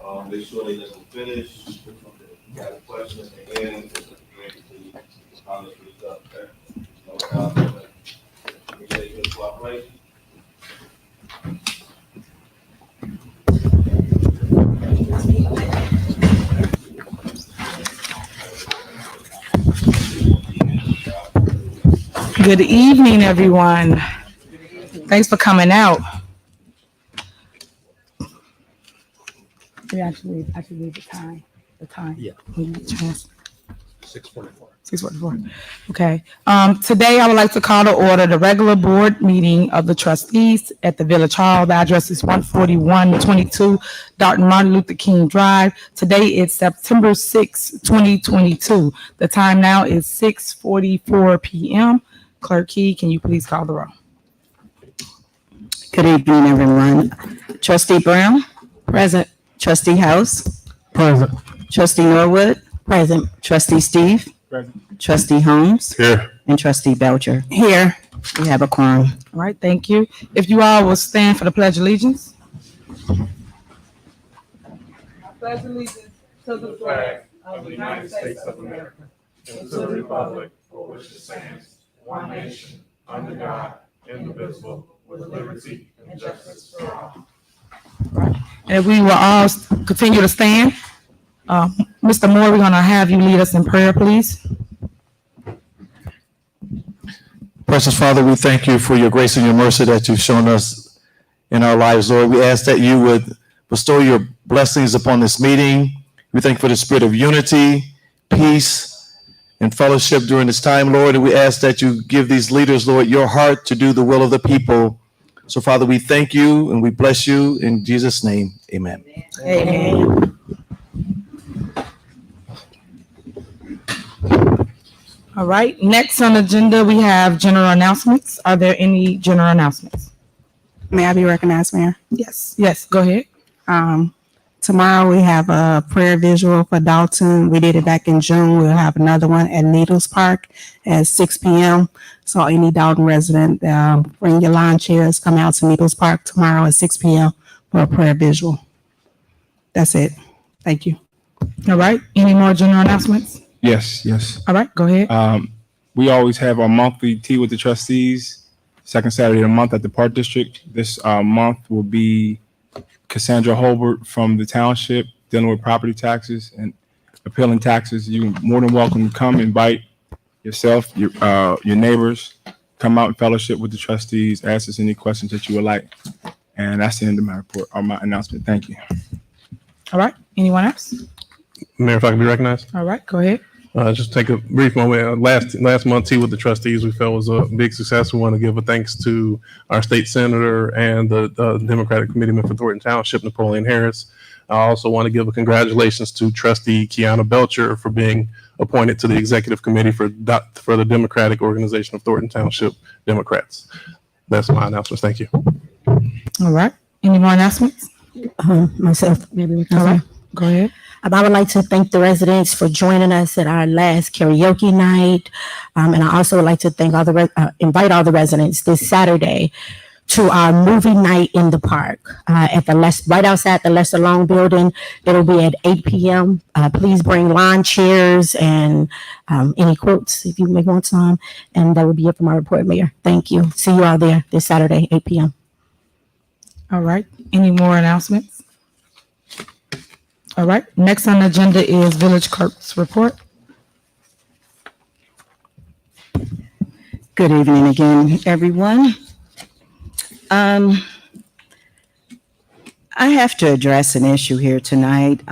Make sure they let them finish. If you got a question at the end, just honest with stuff, okay? Appreciate your cooperation. Good evening, everyone. Thanks for coming out. We actually need the time. Yeah. 6:44. 6:44. Okay. Today I would like to call to order the regular board meeting of the trustees at the Village Hall. The address is 14122 Dolton Martin Luther King Drive. Today is September 6, 2022. The time now is 6:44 p.m. Clerk Key, can you please call the roll? Good evening, everyone. Trustee Brown? Present. Trustee House? Present. Trustee Norwood? Present. Trustee Steve? Present. Trustee Holmes? Here. And Trustee Belcher? Here. We have a quorum. All right, thank you. If you all will stand for the Pledge of Allegiance. I pledge allegiance to the flag of the United States of America and to the republic for which it stands, one nation, under God, indivisible, with liberty and justice for all. Right. And we will all continue to stand. Mr. Moore, we're going to have you lead us in prayer, please. Precious Father, we thank you for your grace and your mercy that you've shown us in our lives, Lord. We ask that you would bestow your blessings upon this meeting. We thank you for the spirit of unity, peace, and fellowship during this time, Lord. And we ask that you give these leaders, Lord, your heart to do the will of the people. So, Father, we thank you and we bless you in Jesus' name. Amen. Amen. All right, next on the agenda, we have general announcements. Are there any general announcements? May I be recognized, Mayor? Yes, go ahead. Tomorrow we have a prayer visual for Dolton. We did it back in June. We'll have another one at Needles Park at 6 p.m. So any Dolton resident, bring your lawn chairs, come out to Needles Park tomorrow at 6 p.m. for a prayer visual. That's it. Thank you. All right, any more general announcements? Yes. All right, go ahead. We always have our monthly tea with the trustees, second Saturday of the month at the Park District. This month will be Cassandra Holbert from the township dealing with property taxes and appealing taxes. You're more than welcome to come, invite yourself, your neighbors, come out and fellowship with the trustees, ask us any questions that you would like. And that's the end of my report or my announcement. Thank you. All right, anyone else? Mayor, if I can be recognized. All right, go ahead. Just take a brief moment. Last month, tea with the trustees, we felt was a big success. We want to give a thanks to our state senator and the Democratic committeeman for Thornton Township, Napoleon Harris. I also want to give a congratulations to Trustee Kiana Belcher for being appointed to the executive committee for the Democratic Organization of Thornton Township Democrats. That's my announcements. Thank you. All right, any more announcements? Myself, maybe we can. All right, go ahead. I would like to thank the residents for joining us at our last karaoke night. And I also would like to thank invite all the residents this Saturday to our movie night in the park at right outside the Lesser Long building. It'll be at 8 p.m. Please bring lawn chairs and any quotes if you may want some. And that will be it for my report, Mayor. Thank you. See you all there this Saturday, 8 p.m. All right, any more announcements? All right, next on the agenda is Village Clerk's report. Good evening again, everyone. I have to address an issue here tonight.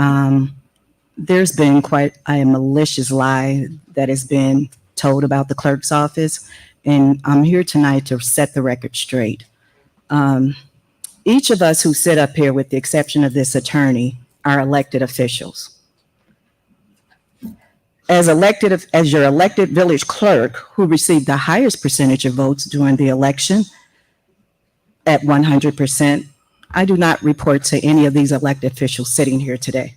There's been quite a malicious lie that has been told about the clerk's office, and I'm here tonight to set the record straight. Each of us who sit up here, with the exception of this attorney, are elected officials. As your elected village clerk who received the highest percentage of votes during the election at 100%, I do not report to any of these elected officials sitting here today.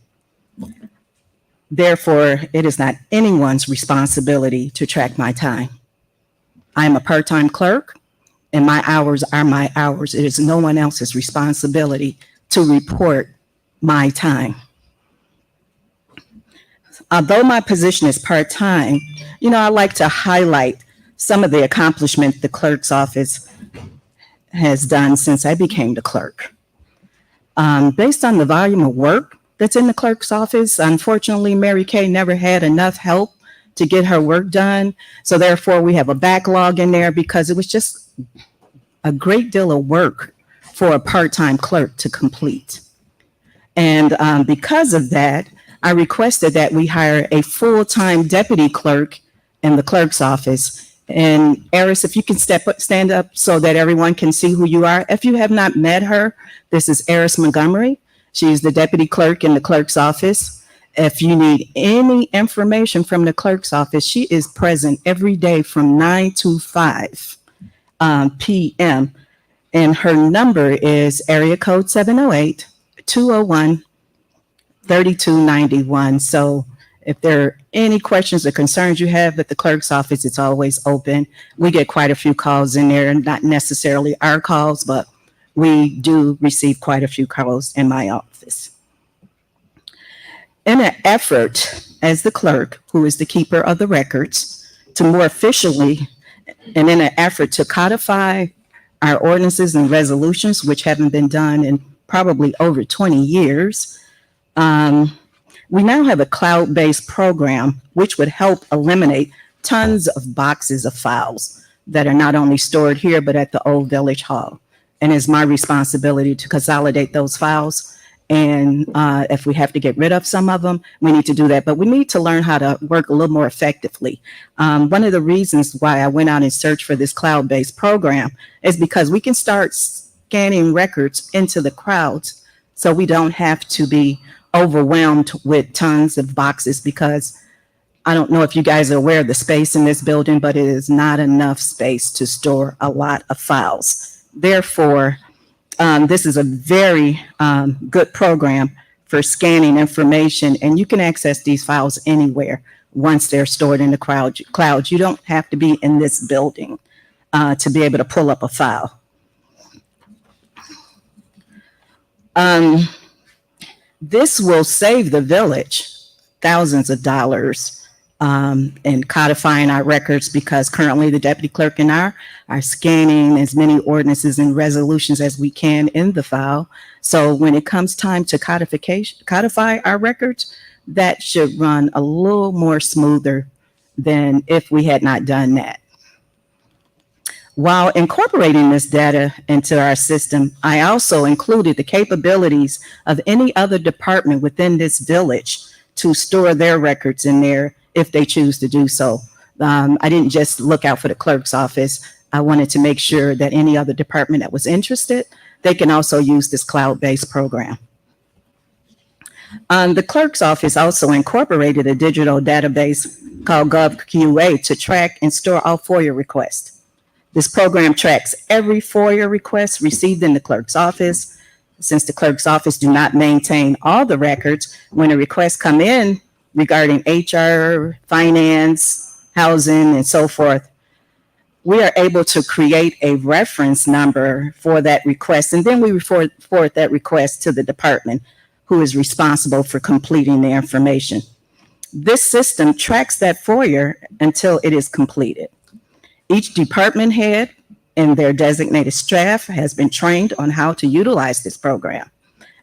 Therefore, it is not anyone's responsibility to track my time. I am a part-time clerk and my hours are my hours. It is no one else's responsibility to report my time. although my position is part-time, I like to highlight some of the accomplishment the clerk's office has done since I became the clerk. Based on the volume of work that's in the clerk's office, unfortunately, Mary Kay never had enough help to get her work done. So therefore, we have a backlog in there because it was just a great deal of work for a part-time clerk to complete. And because of that, I requested that we hire a full-time deputy clerk in the clerk's office. And Eris, if you can stand up so that everyone can see who you are. If you have not met her, this is Eris Montgomery. She's the deputy clerk in the clerk's office. If you need any information from the clerk's office, she is present every day from 9 to 5 p.m. And her number is area code 708-201-3291. So if there are any questions or concerns you have at the clerk's office, it's always open. We get quite a few calls in there, not necessarily our calls, but we do receive quite a few calls in my office. In an effort as the clerk, who is the keeper of the records, to more efficiently, and in an effort to codify our ordinances and resolutions, which haven't been done in probably over 20 years, we now have a cloud-based program which would help eliminate tons of boxes of files that are not only stored here, but at the old Village Hall. And it's my responsibility to consolidate those files. And if we have to get rid of some of them, we need to do that. But we need to learn how to work a little more effectively. One of the reasons why I went out and searched for this cloud-based program is because we can start scanning records into the clouds so we don't have to be overwhelmed with tons of boxes, because I don't know if you guys are aware of the space in this building, but it is not enough space to store a lot of files. Therefore, this is a very good program for scanning information, and you can access these files anywhere once they're stored in the cloud. You don't have to be in this building to be able to pull up a file. This will save the village thousands of dollars in codifying our records, because currently the deputy clerk and I are scanning as many ordinances and resolutions as we can in the file. So when it comes time to codify our records, that should run a little more smoother than if we had not done that. While incorporating this data into our system, I also included the capabilities of any other department within this village to store their records in there if they choose to do so. I didn't just look out for the clerk's office. I wanted to make sure that any other department that was interested, they can also use this cloud-based program. The clerk's office also incorporated a digital database called GovQA to track and store all FOIA requests. This program tracks every FOIA request received in the clerk's office. Since the clerk's office do not maintain all the records, when a request come in regarding HR, finance, housing, and so forth, we are able to create a reference number for that request, and then we forward that request to the department who is responsible for completing the information. This system tracks that FOIA until it is completed. Each department head and their designated staff has been trained on how to utilize this program,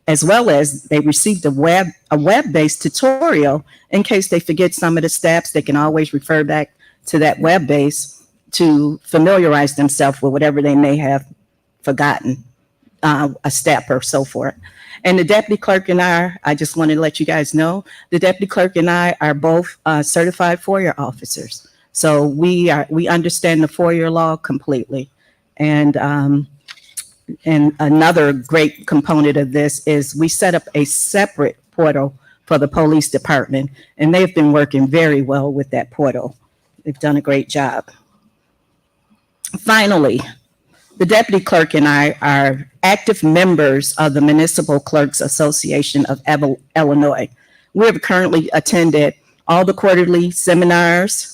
as well as they received a web-based tutorial. In case they forget some of the steps, they can always refer back to that web base to familiarize themselves with whatever they may have forgotten, a step or so forth. And the deputy clerk and I just wanted to let you guys know, the deputy clerk and I are both certified FOIA officers. So we understand the FOIA law completely. And another great component of this is we set up a separate portal for the police department, and they've been working very well with that portal. They've done a great job. Finally, the deputy clerk and I are active members of the Municipal Clerks Association of Illinois. We have currently attended all the quarterly seminars.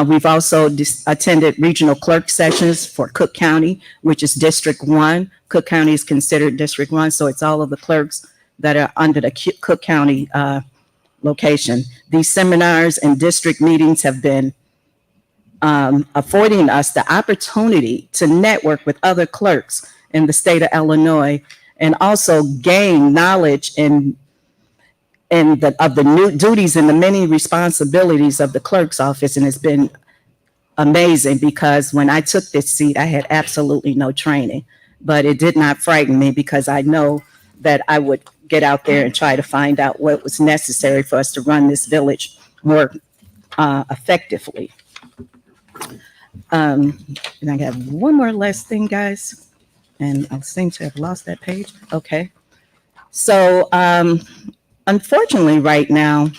We've also attended regional clerk sessions for Cook County, which is District 1. Cook County is considered District 1, so it's all of the clerks that are under the Cook County location. These seminars and district meetings have been affording us the opportunity to network with other clerks in the state of Illinois and also gain knowledge of the new duties and the many responsibilities of the clerk's office. And it's been amazing because when I took this seat, I had absolutely no training, but it did not frighten me because I know that I would get out there and try to find out what was necessary for us to run this village more effectively. And I have one more last thing, guys, and I seem to have lost that page. Okay. So unfortunately, right now,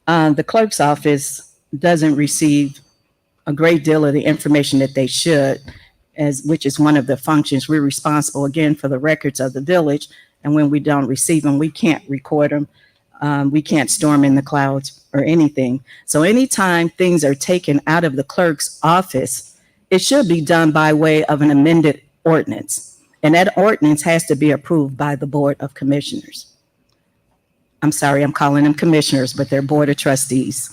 the clerk's office doesn't receive a great deal of the information that they should, which is one of the functions. We're responsible, again, for the records of the village. And when we don't receive them, we can't record them. We can't store them in the clouds or anything. So anytime things are taken out of the clerk's office, it should be done by way of an amended ordinance. And that ordinance has to be approved by the Board of Commissioners. I'm sorry, I'm calling them commissioners, but they're Board of Trustees.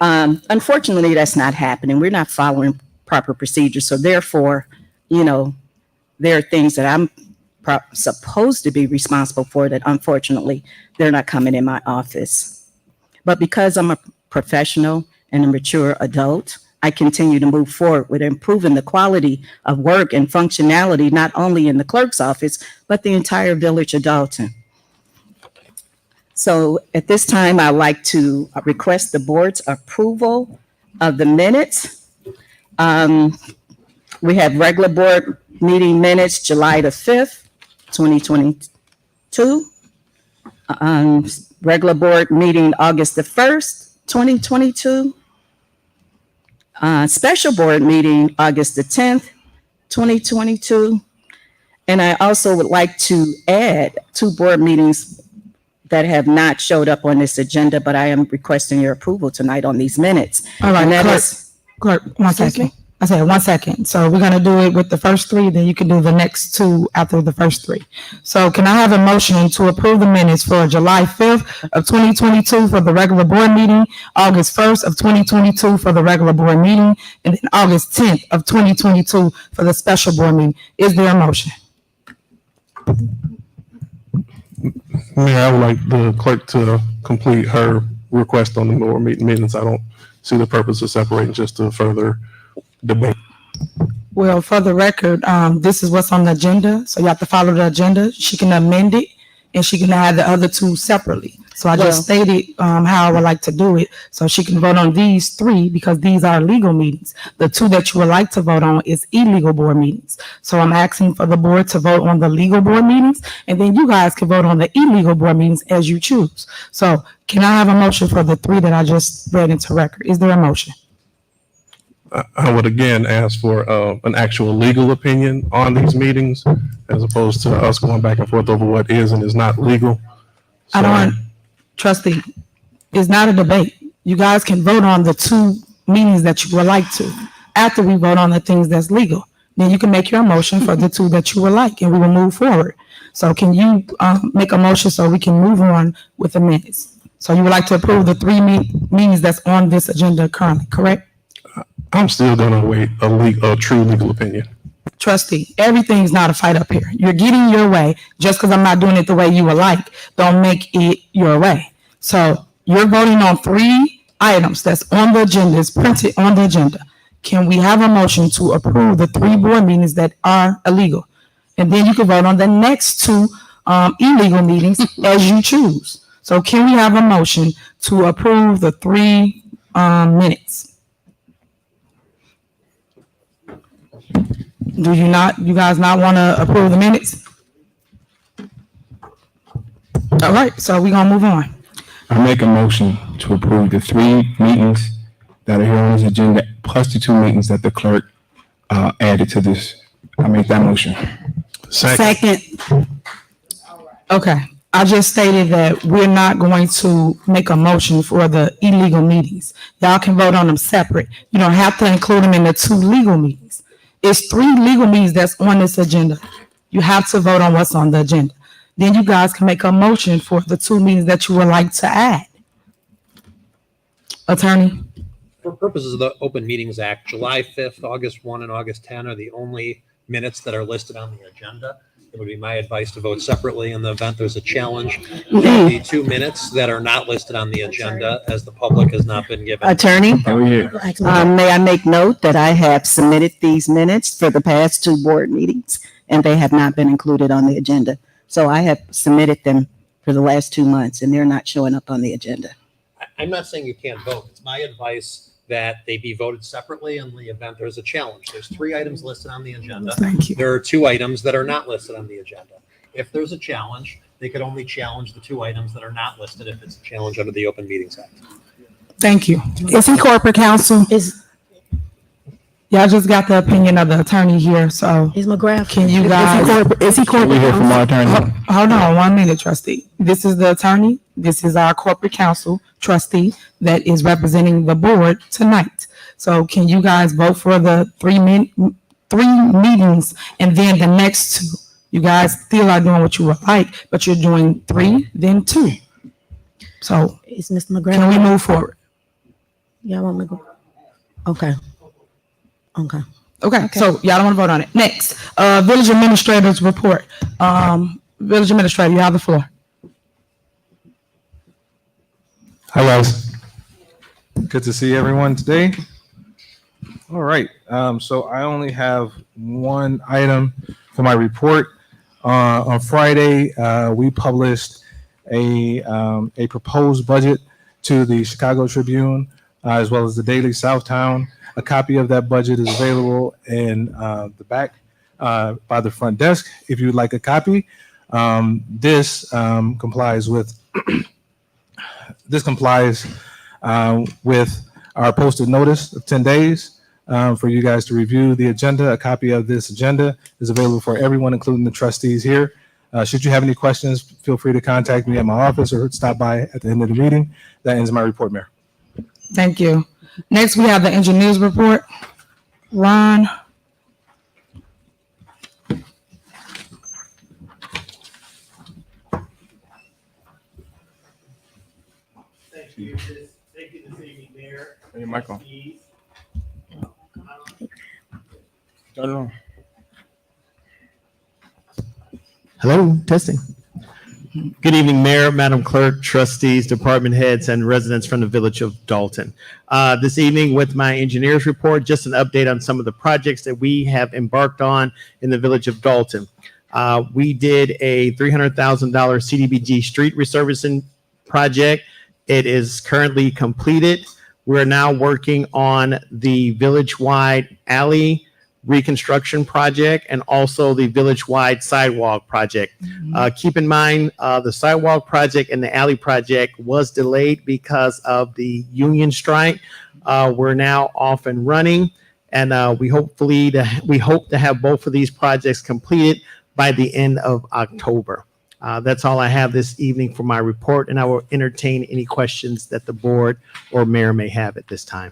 Unfortunately, that's not happening. We're not following proper procedures. So therefore, there are things that I'm supposed to be responsible for that unfortunately they're not coming in my office. But because I'm a professional and a mature adult, I continue to move forward with improving the quality of work and functionality, not only in the clerk's office, but the entire village of Dolton. So at this time, I'd like to request the board's approval of the minutes. We have regular board meeting minutes, July the 5th, 2022. Regular board meeting, August the 1st, 2022. Special board meeting, August the 10th, 2022. And I also would like to add 2 board meetings that have not showed up on this agenda, but I am requesting your approval tonight on these minutes. All right, And that Clerk, 1 Excuse second. me? I said 1 second. So we're gonna do it with the first 3, then you can do the next 2 after the first 3. So can I have a motion to approve the minutes for July 5th of 2022 for the regular board meeting, August 1st of 2022 for the regular board meeting, and then August 10th of 2022 for the special board meeting? Is there a motion? Mayor, I would like the clerk to complete her request on the board minutes. I don't see the purpose of separating just to further debate. Well, for the record, this is what's on the agenda, so you have to follow the agenda. She can amend it, and she can add the other 2 separately. So I just stated how I would like to do it, so she can vote on these 3 because these are legal meetings. The 2 that you would like to vote on is illegal board meetings. So I'm asking for the board to vote on the legal board meetings, and then you guys can vote on the illegal board meetings as you choose. So can I have a motion for the 3 that I just read into record? Is there a motion? I would again ask for an actual legal opinion on these meetings as opposed to us going back and forth over what is and is not legal. I don't, trustee, it's not a debate. You guys can vote on the 2 meetings that you would like to. After we vote on the things that's legal, then you can make your motion for the 2 that you would like, and we will move forward. So can you make a motion so we can move on with the minutes? So you would like to approve the 3 meetings that's on this agenda currently, correct? I'm still gonna wait a true legal opinion. Trustee, everything's not a fight up here. You're getting your way. Just because I'm not doing it the way you would like, don't make it your way. So you're voting on 3 items that's on the agenda, it's printed on the agenda. Can we have a motion to approve the 3 board meetings that are illegal? And then you can vote on the next 2 illegal meetings as you choose. So can we have a motion to approve the 3 minutes? Do you guys not want to approve the minutes? All right, so we're gonna move on. I make a motion to approve the 3 meetings that are here on this agenda, plus the 2 meetings that the clerk added to this. I make that motion. Second. Okay, I just stated that we're not going to make a motion for the illegal meetings. Y'all can vote on them separate. You don't have to include them in the 2 legal meetings. It's 3 legal meetings that's on this agenda. You have to vote on what's on the agenda. Then you guys can make a motion for the 2 meetings that you would like to add. Attorney? For purposes of the Open Meetings Act, July 5th, August 1, and August 10 are the only minutes that are listed on the agenda. It would be my advice to vote separately in the event there's a challenge. The 2 minutes that are not listed on the agenda, as the public has not been given. Attorney, Relax, ma'am. may I make note that I have submitted these minutes for the past 2 board meetings, and they have not been included on the agenda. So I have submitted them for the last 2 months, and they're not showing up on the agenda. I'm not saying you can't vote. It's my advice that they be voted separately in the event there's a challenge. There's 3 items listed on the agenda. Thank you. There are 2 items that are not listed on the agenda. If there's a challenge, they could only challenge the 2 items that are not listed if it's a challenge under the Open Meetings Act. Thank you. Is he corporate counsel? Y'all just got the opinion of the attorney here, so Is McGrath? can you guys? Is he corporate? We hear from our attorney. Hold on 1 minute, trustee. This is the attorney. This is our corporate counsel trustee that is representing the board tonight. So can you guys vote for the 3 meetings and then the next 2? You guys still are doing what you would like, but you're doing 3, then 2. So Is Mr. McGrath? can we move forward? Y'all want me to go? Okay. Okay. Okay, so y'all don't want to vote on it. Next, village administrator's report. Village administrator, you have the floor. Hi, guys. Good to see everyone today. All right. So I only have one item for my report. On Friday, we published a proposed budget to the Chicago Tribune, as well as the Daily Southtown. A copy of that budget is available in the back by the front desk if you'd like a copy. This complies with our posted notice of 10 days for you guys to review the agenda. A copy of this agenda is available for everyone, including the trustees here. Should you have any questions, feel free to contact me at my office or stop by at the end of the meeting. That ends my report, Mayor. Thank you. Next, we have the engineer's report. Ron. Thank you this evening, Mayor. Turn your mic on. Turn it on. Hello, testing. Good evening, Mayor, Madam Clerk, trustees, department heads, and residents from the village of Dolton. This evening with my engineer's report, just an update on some of the projects that we have embarked on in the village of Dolton. We did a $300,000 CDBG street resurfacing project. It is currently completed. We're now working on the village-wide alley reconstruction project and also the village-wide sidewalk project. Keep in mind, the sidewalk project and the alley project was delayed because of the union strike. We're now off and running, and we hope to have both of these projects completed by the end of October. That's all I have this evening for my report, and I will entertain any questions that the board or mayor may have at this time.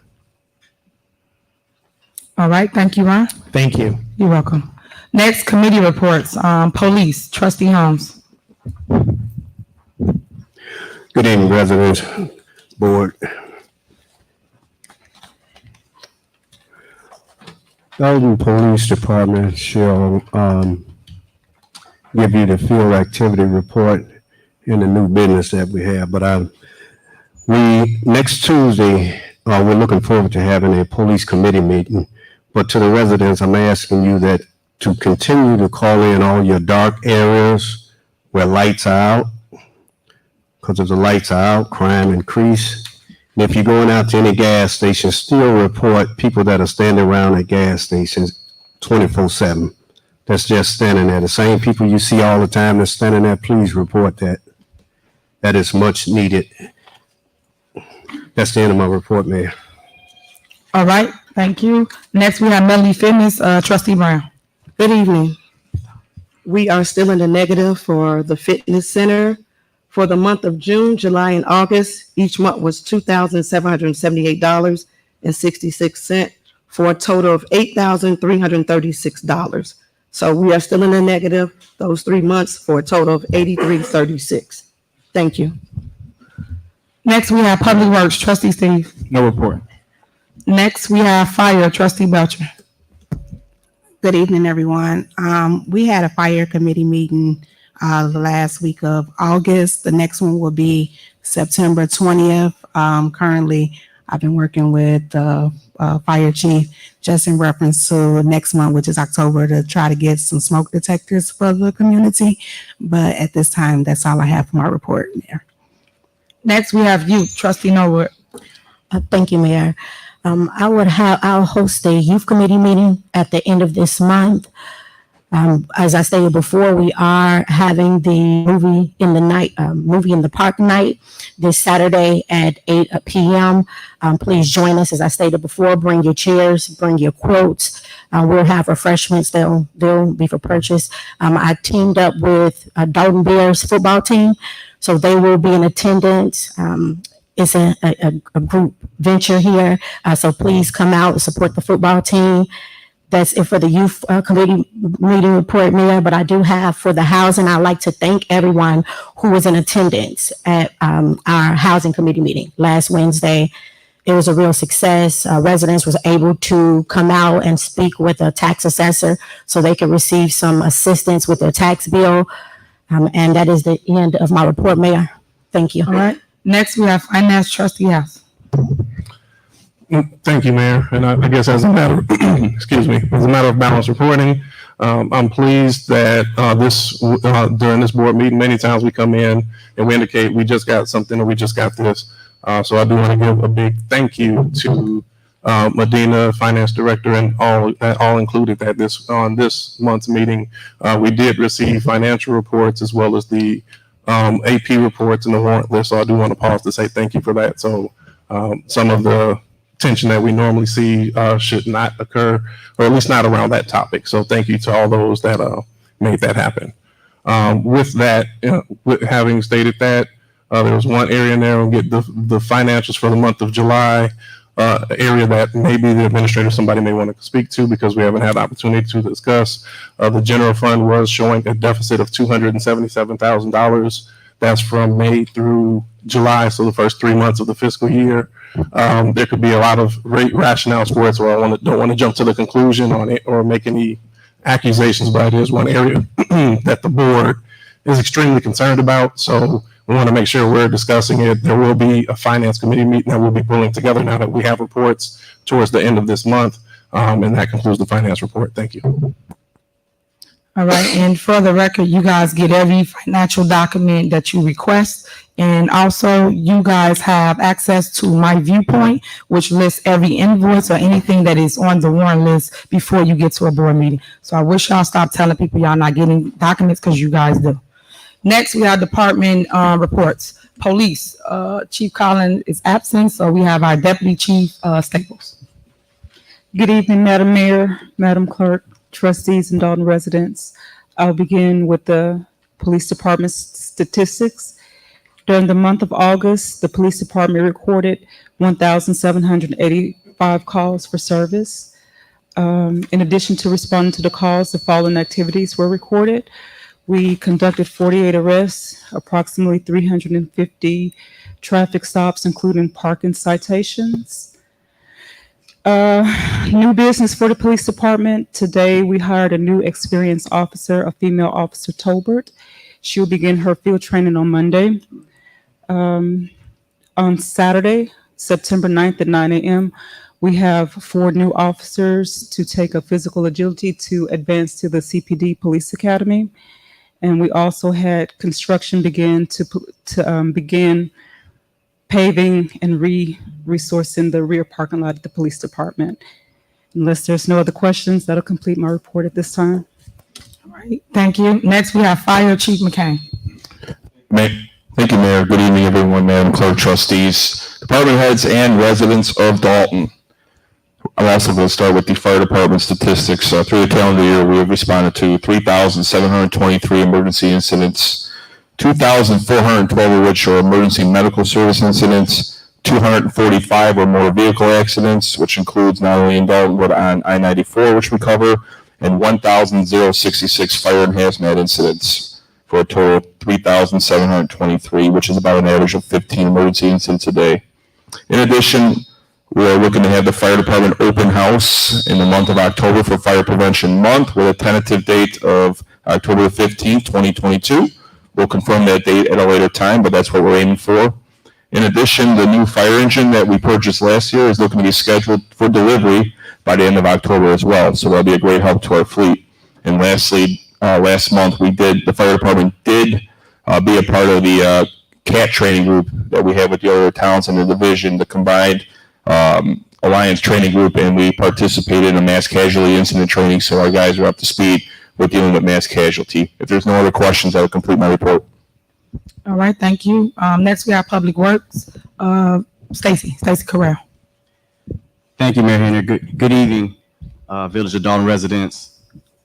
All right, thank you, Ron. Thank you. You're welcome. Next, committee reports. Police, trustee Holmes. Good evening, residents, board. Dolton Police Department shall give you the field activity report in the new business that we have. But next Tuesday, we're looking forward to having a police committee meeting. But to the residents, I'm asking you that to continue to call in all your dark areas where lights are out, because if the lights are out, crime increase. And if you're going out to any gas station, still report people that are standing around at gas stations 24/7. That's just standing there. The same people you see all the time that's standing there, please report that. That is much needed. That's the end of my report, Mayor. All right, thank you. Next, we have Medley Fitness, trustee Brown. Good evening. We are still in the negative for the fitness center. For the month of June, July, and August, each month was $2,778.66 for a total of $8,336. So we are still in the negative those 3 months for a total of $83.36. Thank you. Next, we have Public Works, trustee Steve. No report. Next, we have Fire, trustee Belcher. Good evening, everyone. We had a fire committee meeting the last week of August. The next one will be September 20th. Currently, I've been working with the fire chief just in reference to next month, which is October, to try to get some smoke detectors for the community. But at this time, that's all I have for my report there. Next, we have youth, trustee Norwood. Thank you, Mayor. I'll host a youth committee meeting at the end of this month. As I stated before, we are having the movie in the park night this Saturday at 8 p.m. Please join us. As I stated before, bring your chairs, bring your quotes. We'll have refreshments. They'll be for purchase. I teamed up with Dolton Bears football team, so they will be in attendance. It's a group venture here, so please come out and support the football team. That's it for the youth committee meeting report, Mayor. But I do have for the housing, I'd like to thank everyone who was in attendance at our housing committee meeting last Wednesday. It was a real success. Residents was able to come out and speak with a tax assessor so they could receive some assistance with their tax bill. And that is the end of my report, Mayor. Thank you. All right. Next, we have Finance, trustee House. Thank you, Mayor. And I guess as a matter, excuse me, as a matter of balanced reporting, I'm pleased that during this board meeting, many times we come in and we indicate we just got something or we just got this. So I do want to give a big thank you to Medina, Finance Director, and all included that on this month's meeting. We did receive financial reports as well as the AP reports and the warrant list. So I do want to pause to say thank you for that. So some of the tension that we normally see should not occur, or at least not around that topic. So thank you to all those that made that happen. With that, with having stated that, there was one area in there, we'll get the financials for the month of July, area that maybe the administrator, somebody may want to speak to because we haven't had the opportunity to discuss. The general fund was showing a deficit of $277,000. That's from May through July, so the first 3 months of the fiscal year. There could be a lot of great rationales for it, so I don't want to jump to the conclusion on it or make any accusations, but it is one area that the board is extremely concerned about. So we want to make sure we're discussing it. There will be a finance committee meeting that we'll be pulling together now that we have reports towards the end of this month. And that concludes the finance report. Thank you. All right, and for the record, you guys get every financial document that you request. And also, you guys have access to My Viewpoint, which lists every invoice or anything that is on the warrant list before you get to a board meeting. So I wish y'all stop telling people y'all not getting documents, because you guys do. Next, we have department reports. Police, Chief Collins is absent, so we have our Deputy Chief Staples. Good evening, Madam Mayor, Madam Clerk, trustees, and Dolton residents. I'll begin with the police department statistics. During the month of August, the police department recorded 1,785 calls for service. In addition to responding to the calls, the following activities were recorded. We conducted 48 arrests, approximately 350 traffic stops, including parking citations. New business for the police department. Today, we hired a new experienced officer, a female officer, Tolbert. She'll begin her field training on Monday. On Saturday, September 9th at 9 a.m., we have 4 new officers to take a physical agility to advance to the CPD Police Academy. And we also had construction begin paving and resourcing the rear parking lot of the police department. Unless there's no other questions, that'll complete my report at this time. All right, thank you. Next, we have Fire Chief McCain. Thank you, Mayor. Good evening, everyone, Madam Clerk, trustees, department heads, and residents of Dolton. I'm also going to start with the fire department statistics. Through the calendar year, we have responded to 3,723 emergency incidents, 2,412 of which are emergency medical service incidents, 245 or more vehicle accidents, which includes not only in Dolton, but on I-94, which we cover, and 1,066 fire and hazmat incidents. for a total of 3,723, which is about an average of 15 emergency incidents a day. In addition, we are looking to have the fire department open house in the month of October for Fire Prevention Month with a tentative date of October 15th, 2022. We'll confirm that date at a later time, but that's what we're aiming for. In addition, the new fire engine that we purchased last year is looking to be scheduled for delivery by the end of October as well. So that'll be a great help to our fleet. And lastly, last month the fire department did be a part of the CAT training group that we have with the other towns in the division, the combined Alliance training group, and we participated in a mass casualty incident training. So our guys are up to speed with dealing with mass casualty. If there's no other questions, I will complete my report. All right, thank you. Next we have Public Works. Stacy Corral. Thank you, Mayor Henry. Good evening, Village of Dolton residents.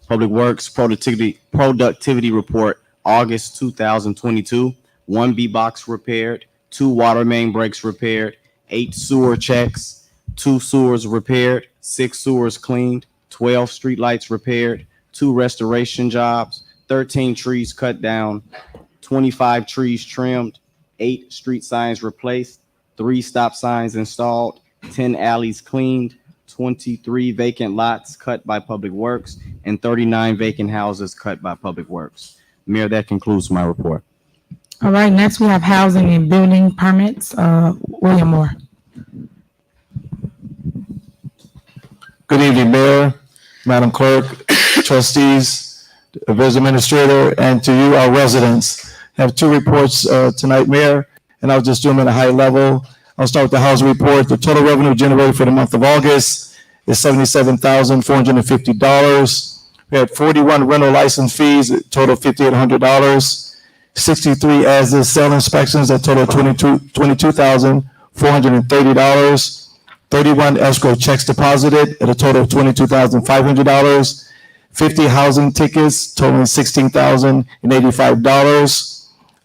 Public Works productivity report, August 2022. 1 B-box repaired, 2 water main breaks repaired, 8 sewer checks, 2 sewers repaired, 6 sewers cleaned, 12 streetlights repaired, 2 restoration jobs, 13 trees cut down, 25 trees trimmed, 8 street signs replaced, 3 stop signs installed, 10 alleys cleaned, 23 vacant lots cut by Public Works, and 39 vacant houses cut by Public Works. Mayor, that concludes my report. All right, next we have Housing and Building Permits. William Moore. Good evening, Mayor, Madam Clerk, trustees, Village Administrator, and to you, our residents. I have 2 reports tonight, Mayor, and I'll just do them at a high level. I'll start with the housing report. The total revenue generated for the month of August is $77,450. We had 41 rental license fees, a total of $5,800. 63 as-is sale inspections, that total of $22,430. 31 escrow checks deposited at a total of $22,500. 50 housing tickets totaling $16,085.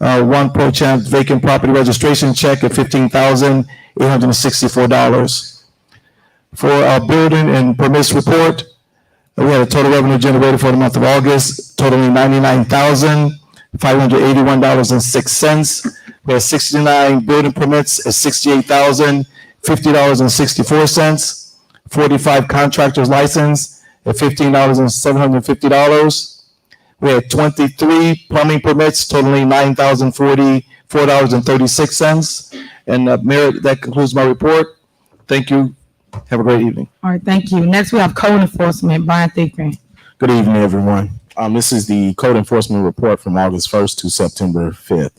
1 pro champ vacant property registration check at $15,864. For our building and permits report, we had a total revenue generated for the month of August totaling $99,581.06. We had 69 building permits at $68,050.64. 45 contractors licensed at $15,750. We had 23 plumbing permits totaling $9,044.36. And Mayor, that concludes my report. Thank you. Have a great evening. All right, thank you. Next we have Code Enforcement, Brian Thigpen. Good evening, everyone. This is the code enforcement report from August 1st to September 5th.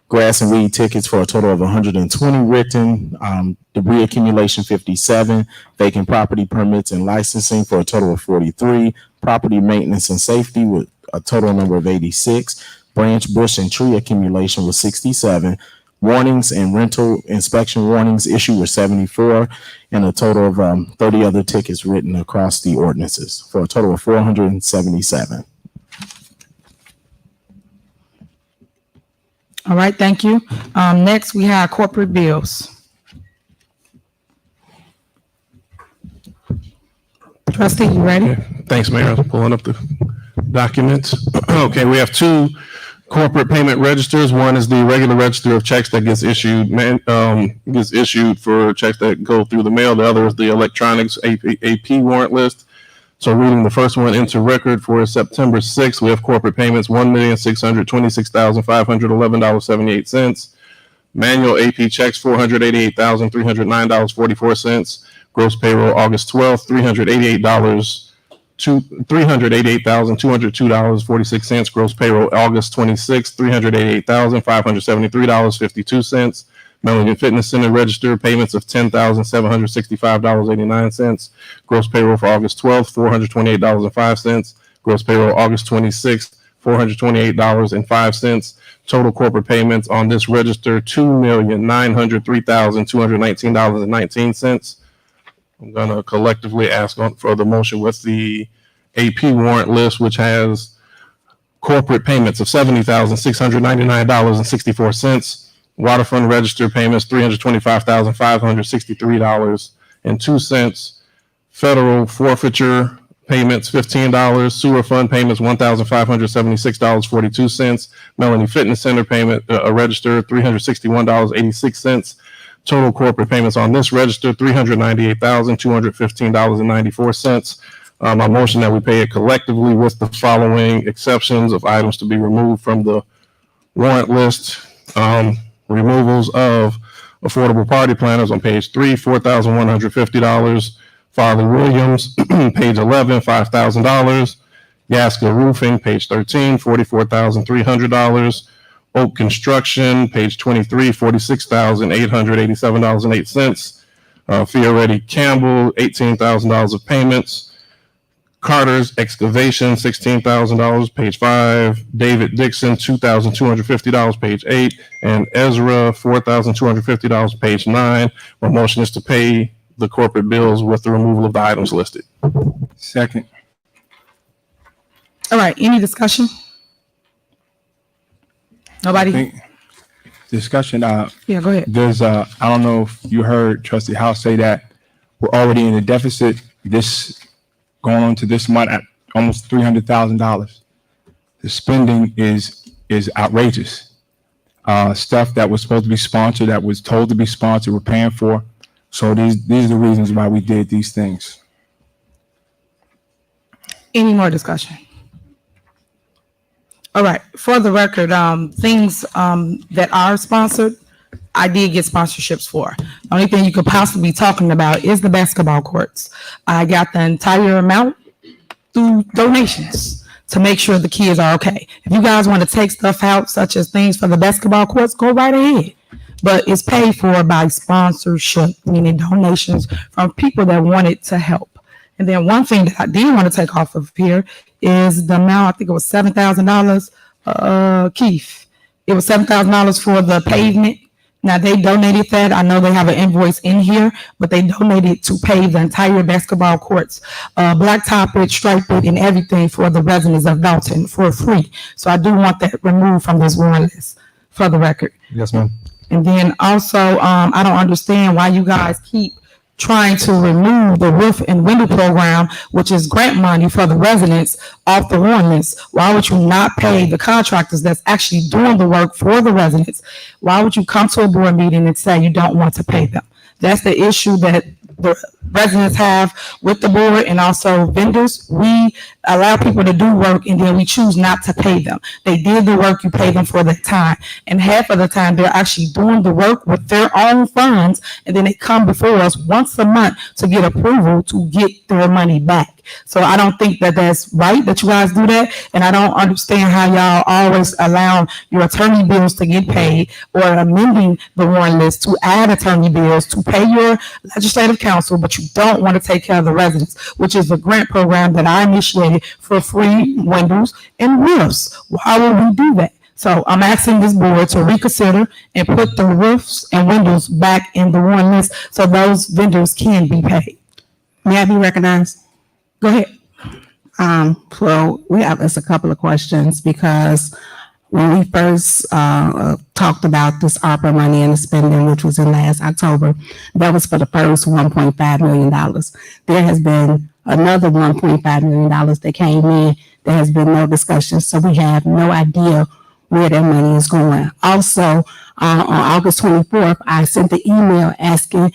Grass and weed tickets for a total of 120 written, debris accumulation 57, vacant property permits and licensing for a total of 43, property maintenance and safety with a total number of 86, branch, bush, and tree accumulation was 67, warnings and rental inspection warnings issued were 74, and a total of 30 other tickets written across the ordinances for a total of 477. All right, thank you. Next we have corporate bills. Trustee, you ready? Okay. Thanks, Mayor. I'm pulling up the documents. Okay, we have 2 corporate payment registers. One is the regular register of checks that gets issued for checks that go through the mail. The other is the electronics AP warrant list. So reading the first one into record for September 6th, we have corporate payments, $1,626,511.78. Manual AP checks, $488,309.44. Gross payroll August 12th, $388,202.46. Gross payroll August 26th, $388,573.52. Medley Fitness Center register payments of $10,765.89. Gross payroll for August 12th, $428.05. Gross payroll August 26th, $428.05. Total corporate payments on this register, $2,903,219.19. I'm going to collectively ask for the motion with the AP warrant list, which has corporate payments of $70,699.64. Waterfront register payments, $325,563.02. Federal forfeiture payments, $15. Sewer fund payments, $1,576.42. Medley Fitness Center payment, a register, $361.86. Total corporate payments on this register, $398,215.94. My motion that we pay it collectively with the following exceptions of items to be removed from the warrant list. Removals of affordable party planners on page 3, $4,150. Father Williams, page 11, $5,000. Gasca Roofing, page 13, $44,300. Oak Construction, page 23, $46,887.08. Fioretti Campbell, $18,000 of payments. Carter's Excavation, $16,000, page 5. David Dixon, $2,250, page 8. And Ezra, $4,250, page 9. My motion is to pay the corporate bills with the removal of the items listed. Second. All right, any discussion? Nobody? Discussion. Yeah, go ahead. There's I don't know if you heard Trustee House say that we're already in a deficit going on to this month at almost $300,000. The spending is outrageous. Stuff that was supposed to be sponsored, that was told to be sponsored, we're paying for. So these are the reasons why we did these things. Any more discussion? All right, for the record, things that are sponsored, I did get sponsorships for. The only thing you could possibly be talking about is the basketball courts. I got the entire amount through donations to make sure the kids are okay. If you guys want to take stuff out, such as things for the basketball courts, go right ahead. But it's paid for by sponsorship, meaning donations from people that wanted to help. And then one thing that I did want to take off of here is the amount, I think it was $7,000, Keith. It was $7,000 for the pavement. Now they donated that. I know they have an invoice in here, but they donated to pave the entire basketball courts, blacktop it, stripe it, and everything for the residents of Dolton for free. So I do want that removed from this warrant list for the record. Yes, ma'am. And then also, I don't understand why you guys keep trying to remove the roof and window program, which is grant money for the residents, off the warrant list. Why would you not pay the contractors that's actually doing the work for the residents? Why would you come to a board meeting and say you don't want to pay them? That's the issue that the residents have with the board and also vendors. We allow people to do work and then we choose not to pay them. They did the work, you pay them for that time. And half of the time they're actually doing the work with their own funds, and then they come before us once a month to get approval to get their money back. So I don't think that that's right that you guys do that. And I don't understand how y'all always allow your attorney bills to get paid or amending the warrant list to add attorney bills to pay your legislative council, but you don't want to take care of the residents, which is a grant program that I initiated for free windows and roofs. Why would we do that? So I'm asking this board to reconsider and put the roofs and windows back in the warrant list so those vendors can be paid. May I be recognized? Go ahead. So we have just a couple of questions because when we first talked about this ARPA money and the spending, which was in last October, that was for the first $1.5 million. There has been another $1.5 million that came in. There has been no discussion, so we have no idea where that money is going. Also, on August 24th, I sent the email asking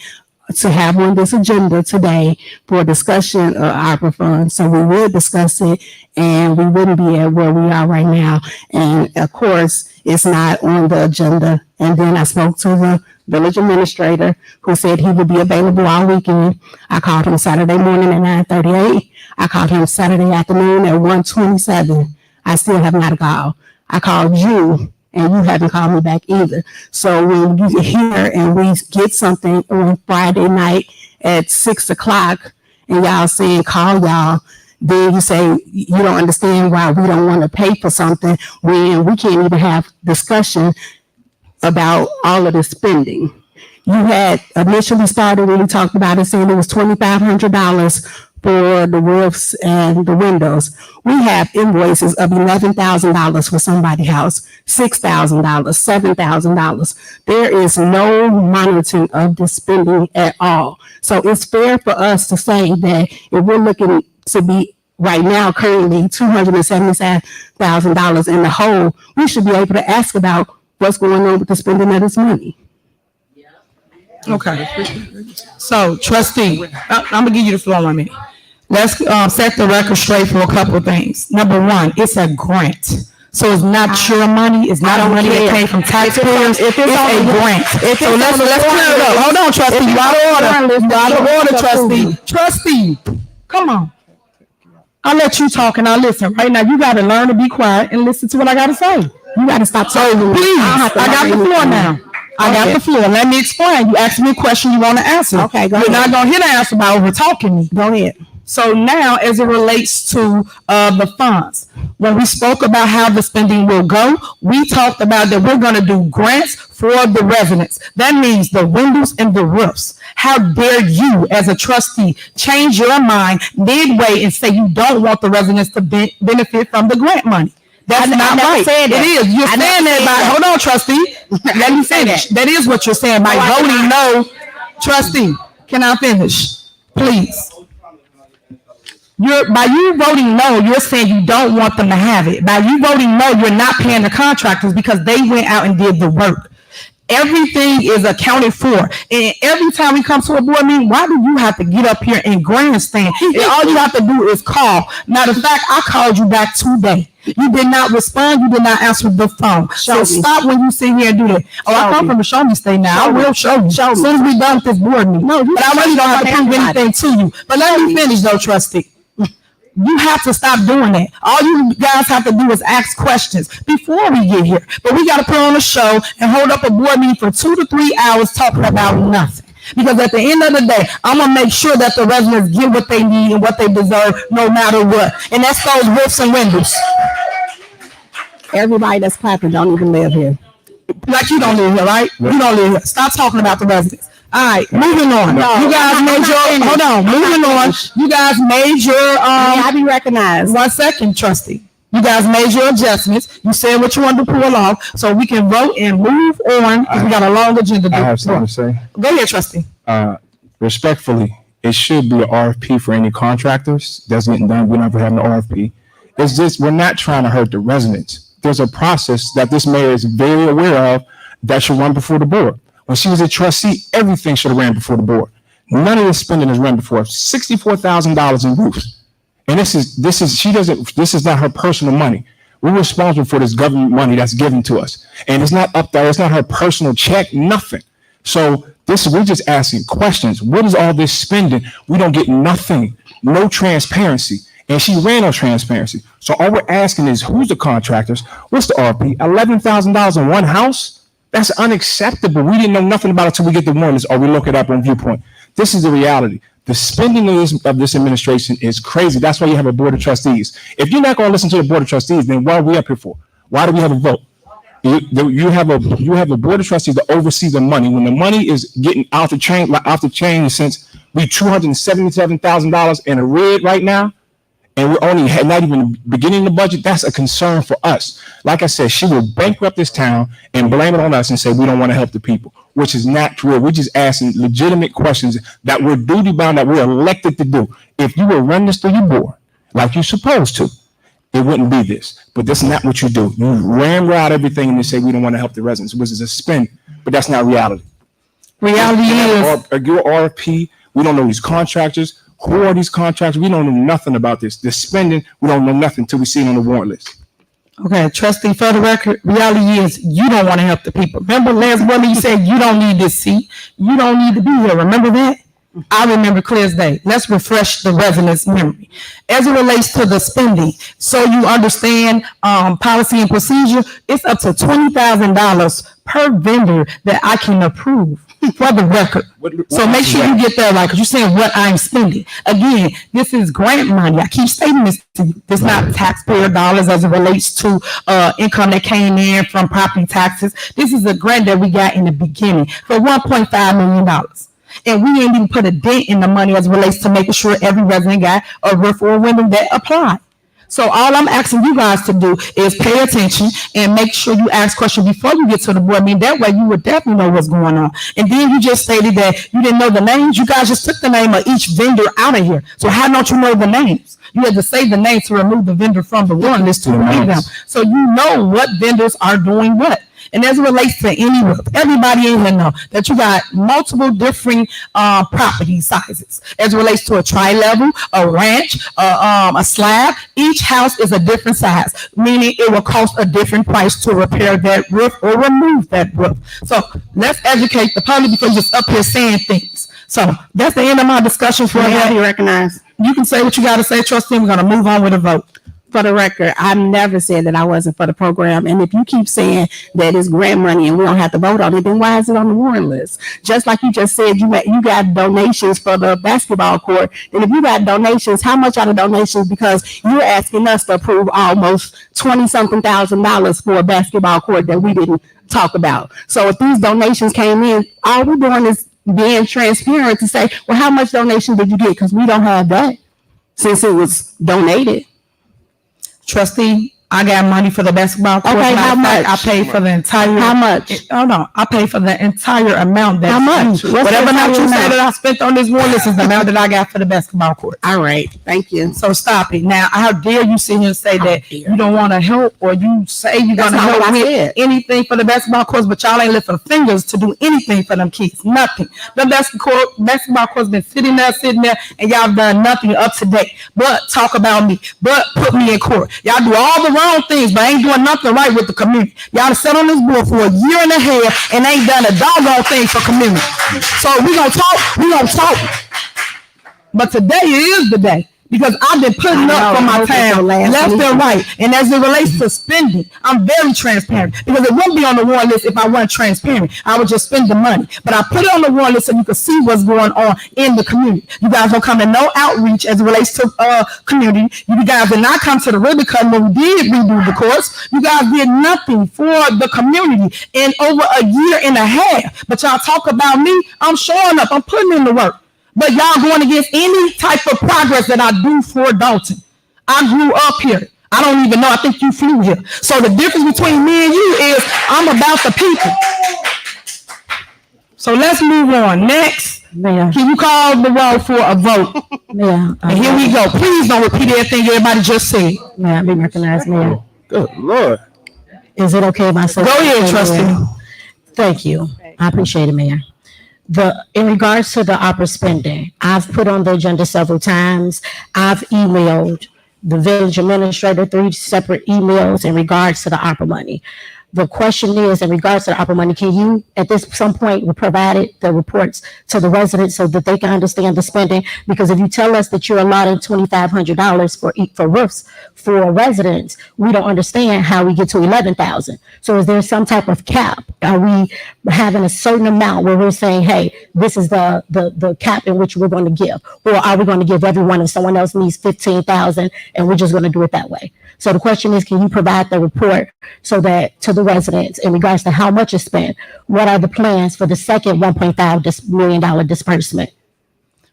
to have on this agenda today for discussion of ARPA funds. So we would discuss it and we wouldn't be at where we are right now. And of course, it's not on the agenda. And then I spoke to the village administrator who said he would be available all weekend. I called him Saturday morning at 9:38. I called him Saturday afternoon at 1:27. I still have not called. I called you and you haven't called me back either. So when you get here and we get something on Friday night at 6 o'clock and y'all saying call y'all, then you say you don't understand why we don't want to pay for something when we can't even have discussion about all of the spending. You had initially started when we talked about it saying it was $2,500 for the roofs and the windows. We have invoices of $11,000 for somebody's house, $6,000, $7,000. There is no monitoring of the spending at all. So it's fair for us to say that if we're looking to be right now, currently $277,000 in the hole, we should be able to ask about what's going on with the spending of this money. Okay. So trustee, I'm gonna give you the floor 1 minute. Let's set the record straight for a couple of things. Number one, it's a grant. So it's not your money, it's not money that came from taxpayers, it's a grant. So let's clear it up. Hold on, trustee, you out of order, trustee. Trustee, come on. I'll let you talk and I'll listen. Right now, you gotta learn to be quiet and listen to what I gotta say. You gotta stop talking. Please, I got the floor now. I got the floor. Let me explain. You asked me a question you want to answer. Okay, go You're ahead. not gonna hear the answer by over talking me. Go ahead. So now, as it relates to the funds, when we spoke about how the spending will go, we talked about that we're going to do grants for the residents. That means the windows and the roofs. How dare you, as a trustee, change your mind midway and say you don't want the residents to benefit from the grant money? That's not right. It is. You're saying that by, hold on, trustee. Let me finish. That is what you're saying by voting no. Trustee, can I finish? Please. By you voting no, you're saying you don't want them to have it. By you voting no, you're not paying the contractors because they went out and did the work. Everything is accounted for. And every time we come to a board meeting, why do you have to get up here and grandstand? And all you have to do is call. Matter of fact, I called you back today. You did not respond. You did not answer the phone. So stop when you sit here and do that. Oh, I come from the show me state now. I will show you. As soon as we done with this board meeting. No, but I really don't have to prove anything to you. But let me finish though, trustee. You have to stop doing that. All you guys have to do is ask questions before we get here. But we got to put on a show and hold up a board meeting for 2 to 3 hours talking about nothing. Because at the end of the day, I'm going to make sure that the residents get what they need and what they deserve no matter what. And that's those roofs and windows. Everybody that's clapping don't even live here. Like you don't live here, right? You don't live here. Stop talking about the residents. All right, moving on. You guys made your, hold on, moving on. You guys made your, I be recognized. 1 second, trustee. You guys made your adjustments. You said what you wanted to pull off, so we can vote and move on, because we got a long agenda. I have something to say. Go ahead, trustee. Respectfully, it should be an RFP for any contractors that's getting done. We never have an RFP. It's just, we're not trying to hurt the residents. There's a process that this mayor is very aware of that should run before the board. When she was a trustee, everything should have ran before the board. None of this spending is run before. $64,000 in roofs. And this is not her personal money. We're responsible for this government money that's given to us. And it's not up there. It's not her personal check, nothing. So we're just asking questions. What is all this spending? We don't get nothing, no transparency. And she ran on transparency. So all we're asking is, who's the contractors? What's the RP? $11,000 in one house? That's unacceptable. We didn't know nothing about it until we get the warnings or we look it up on Viewpoint. This is the reality. The spending of this administration is crazy. That's why you have a board of trustees. If you're not going to listen to the board of trustees, then what are we up here for? Why do we have a vote? You have a board of trustees that oversee the money. When the money is getting off the chain, since we $277,000 in a red right now, and we're only not even beginning the budget, that's a concern for us. Like I said, she will bankrupt this town and blame it on us and say we don't want to help the people, which is not true. We're just asking legitimate questions that we're duty bound, that we're elected to do. If you would run this through your board like you're supposed to, it wouldn't be this. But that's not what you do. You ram out everything and you say we don't want to help the residents, which is a spin, but that's not reality. Reality is your RFP. We don't know these contractors. Who are these contractors? We don't know nothing about this. The spending, we don't know nothing until we see it on the warrant list. okay, trustee, for the record, reality is you don't want to help the people. Remember last month you said you don't need this seat. You don't need to be here. Remember that? I remember clear as day. Let's refresh the residents' memory. As it relates to the spending, so you understand policy and procedure, it's up to $20,000 per vendor that I can approve for the record. So make sure you get that right, because you're saying what I'm spending. Again, this is grant money. I keep stating this to you. This is not taxpayer dollars as it relates to income that came in from property taxes. This is a grant that we got in the beginning for $1.5 million. And we ain't even put a dent in the money as it relates to making sure every resident got a roof or a window that applied. So all I'm asking you guys to do is pay attention and make sure you ask questions before you get to the board meeting. That way you would definitely know what's going on. And then you just stated that you didn't know the names. You guys just took the name of each vendor out of here. So how don't you know the names? You had to say the name to remove the vendor from the warrant list to remove them. So you know what vendors are doing what. And as it relates to everybody in here know that you got multiple different property sizes. As it relates to a tri-level, a ranch, a slab, each house is a different size, meaning it will cost a different price to repair that roof or remove that roof. So let's educate the public because you're just up here saying things. So that's the end of my discussion for that. Be recognized. You can say what you got to say, trustee. We're going to move on with a vote. For the record, I've never said that I wasn't for the program. And if you keep saying that it's grant money and we don't have to vote on it, then why is it on the warrant list? Just like you just said, you got donations for the basketball court. Then if you got donations, how much are the donations? Because you're asking us to approve almost $20-something thousand for a basketball court that we didn't talk about. So if these donations came in, all we're doing is being transparent to say, well, how much donation did you get? Because we don't have that since it was donated. Trustee, I got money for the basketball court. Okay, how much? I paid for the entire. How much? Hold on. I paid for the entire amount. How much? Whatever amount you say that I spent on this warrant list is the amount that I got for the basketball court. All right. Thank you. So stop it. Now, how dare you sit here and say that you don't want to help, or you say you're going to That's not help what I with said. anything for the basketball courts, but y'all ain't lifting fingers to do anything for them kids. Nothing. The basketball court's been sitting there, and y'all done nothing up to date. But talk about me. But put me in court. Y'all do all the wrong things, but ain't doing nothing right with the community. Y'all sat on this board for a year and a half and ain't done a doggone thing for community. So we gonna talk. But today is the day. Because I've been putting up for my town, left and right. And as it relates to spending, I'm very transparent. Because it wouldn't be on the warrant list if I wasn't transparent. I would just spend the money. But I put it on the warrant list so you can see what's going on in the community. You guys don't come to no outreach as it relates to community. You guys did not come to the ribbon cutting when we did redo the courts. You guys did nothing for the community in over a year and a half. But y'all talk about me, I'm showing up, I'm putting in the work. But y'all going against any type of progress that I do for Dolton. I grew up here. I don't even know. I think you flew here. So the difference between me and you is I'm about the people. So let's move on. Next, Mayor. Can you call the roll for a vote? Mayor. And here we go. Please don't repeat everything everybody just said. Mayor, be recognized, Mayor. Good Lord. Is it okay if I say? Go ahead, trustee. Thank you. I appreciate it, Mayor. In regards to the opera spending, I've put on the agenda several times. I've emailed the village administrator 3 separate emails in regards to the opera money. The question is, in regards to the opera money, can you, at some point, provide the reports to the residents so that they can understand the spending? Because if you tell us that you're allotting $2,500 for roofs for residents, we don't understand how we get to $11,000. So is there some type of cap? Are we having a certain amount where we're saying, hey, this is the cap in which we're going to give? Or are we going to give everyone if someone else needs $15,000 and we're just going to do it that way? So the question is, can you provide the report so that to the residents in regards to how much is spent? What are the plans for the second $1.5 million disbursement?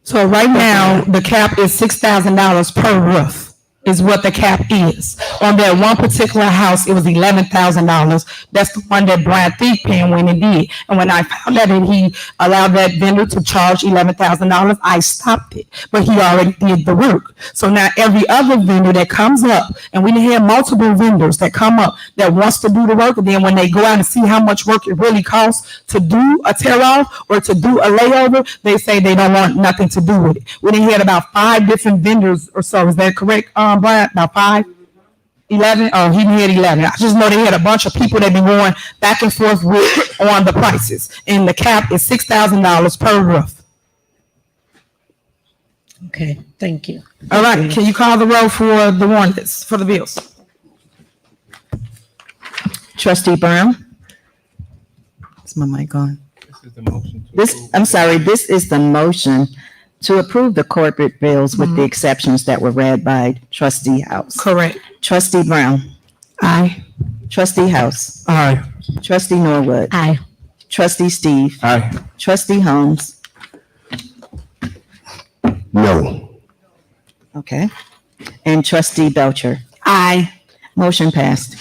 So right now, the cap is $6,000 per roof is what the cap is. On that one particular house, it was $11,000. That's the one that Brian Thief paying when it did. And when I found out that he allowed that vendor to charge $11,000, I stopped it. But he already did the work. So now every other vendor that comes up, and we have multiple vendors that come up that wants to do the work, and then when they go out and see how much work it really costs to do a tear off or to do a layover, they say they don't want nothing to do with it. We done had about 5 different vendors or so. Is that correct, Brian? About 5? 11? Oh, he had 11. I just know they had a bunch of people that been going back and forth with on the prices. And the cap is $6,000 per roof. Okay, thank you. All right, can you call the roll for the warrants, for the bills? Trustee Brown? Is my mic on? I'm sorry, this is the motion to approve the corporate bills with the exceptions that were read by Trustee House. Correct. Trustee Brown? Aye. Trustee House? Aye. Trustee Norwood? Aye. Trustee Steve? Aye. Trustee Holmes? No. Okay. And Trustee Belcher? Aye. Motion passed.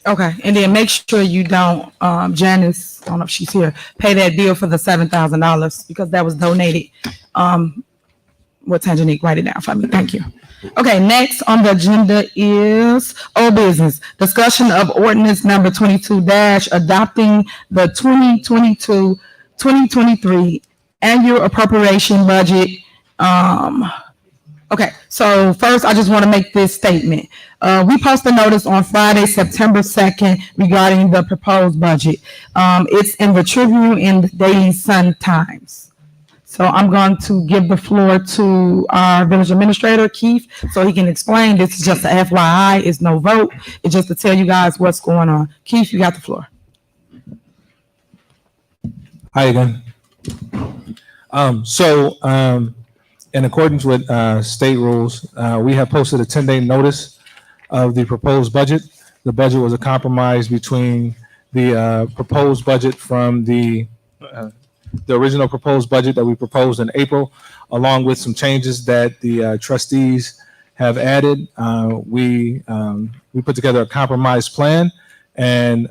Okay, and then make sure you don't, Janice, I don't know if she's here, pay that bill for the $7,000 because that was donated. What Tangenique, write it down for me. Thank you. Okay, next on the agenda is old business. Discussion of ordinance number 22 adopting the 2022-2023 annual appropriation budget. Okay, so first I just want to make this statement. We posted a notice on Friday, September 2nd regarding the proposed budget. It's in the Tribune and the Daily Sun Times. So I'm going to give the floor to our village administrator, Keith, so he can explain. This is just a FYI. It's no vote. It's just to tell you guys what's going on. Keith, you got the floor. Hi again. In accordance with state rules, we have posted a 10-day notice of the proposed budget. The budget was a compromise between the proposed budget from the original proposed budget that we proposed in April, along with some changes that the trustees have added. We put together a compromise plan, and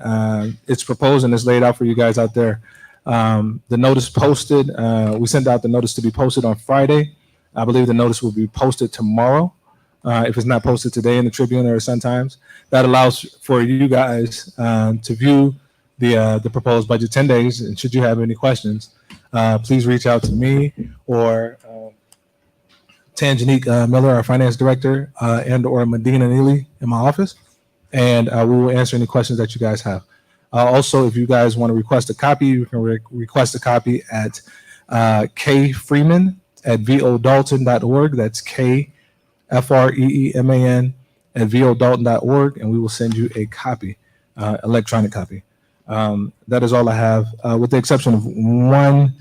it's proposed and it's laid out for you guys out there. The notice posted, we sent out the notice to be posted on Friday. I believe the notice will be posted tomorrow. If it's not posted today in the Tribune or Sun Times, that allows for you guys to view the proposed budget 10 days. And should you have any questions, please reach out to me or Tanjanique Miller, our finance director, and or Medina Neely in my office. And we will answer any questions that you guys have. Also, if you guys want to request a copy, you can request a copy at kfreeman@vodalton.org. That's KFREEMAN@vodalton.org, and we will send you a copy, electronic copy. That is all I have, with the exception of one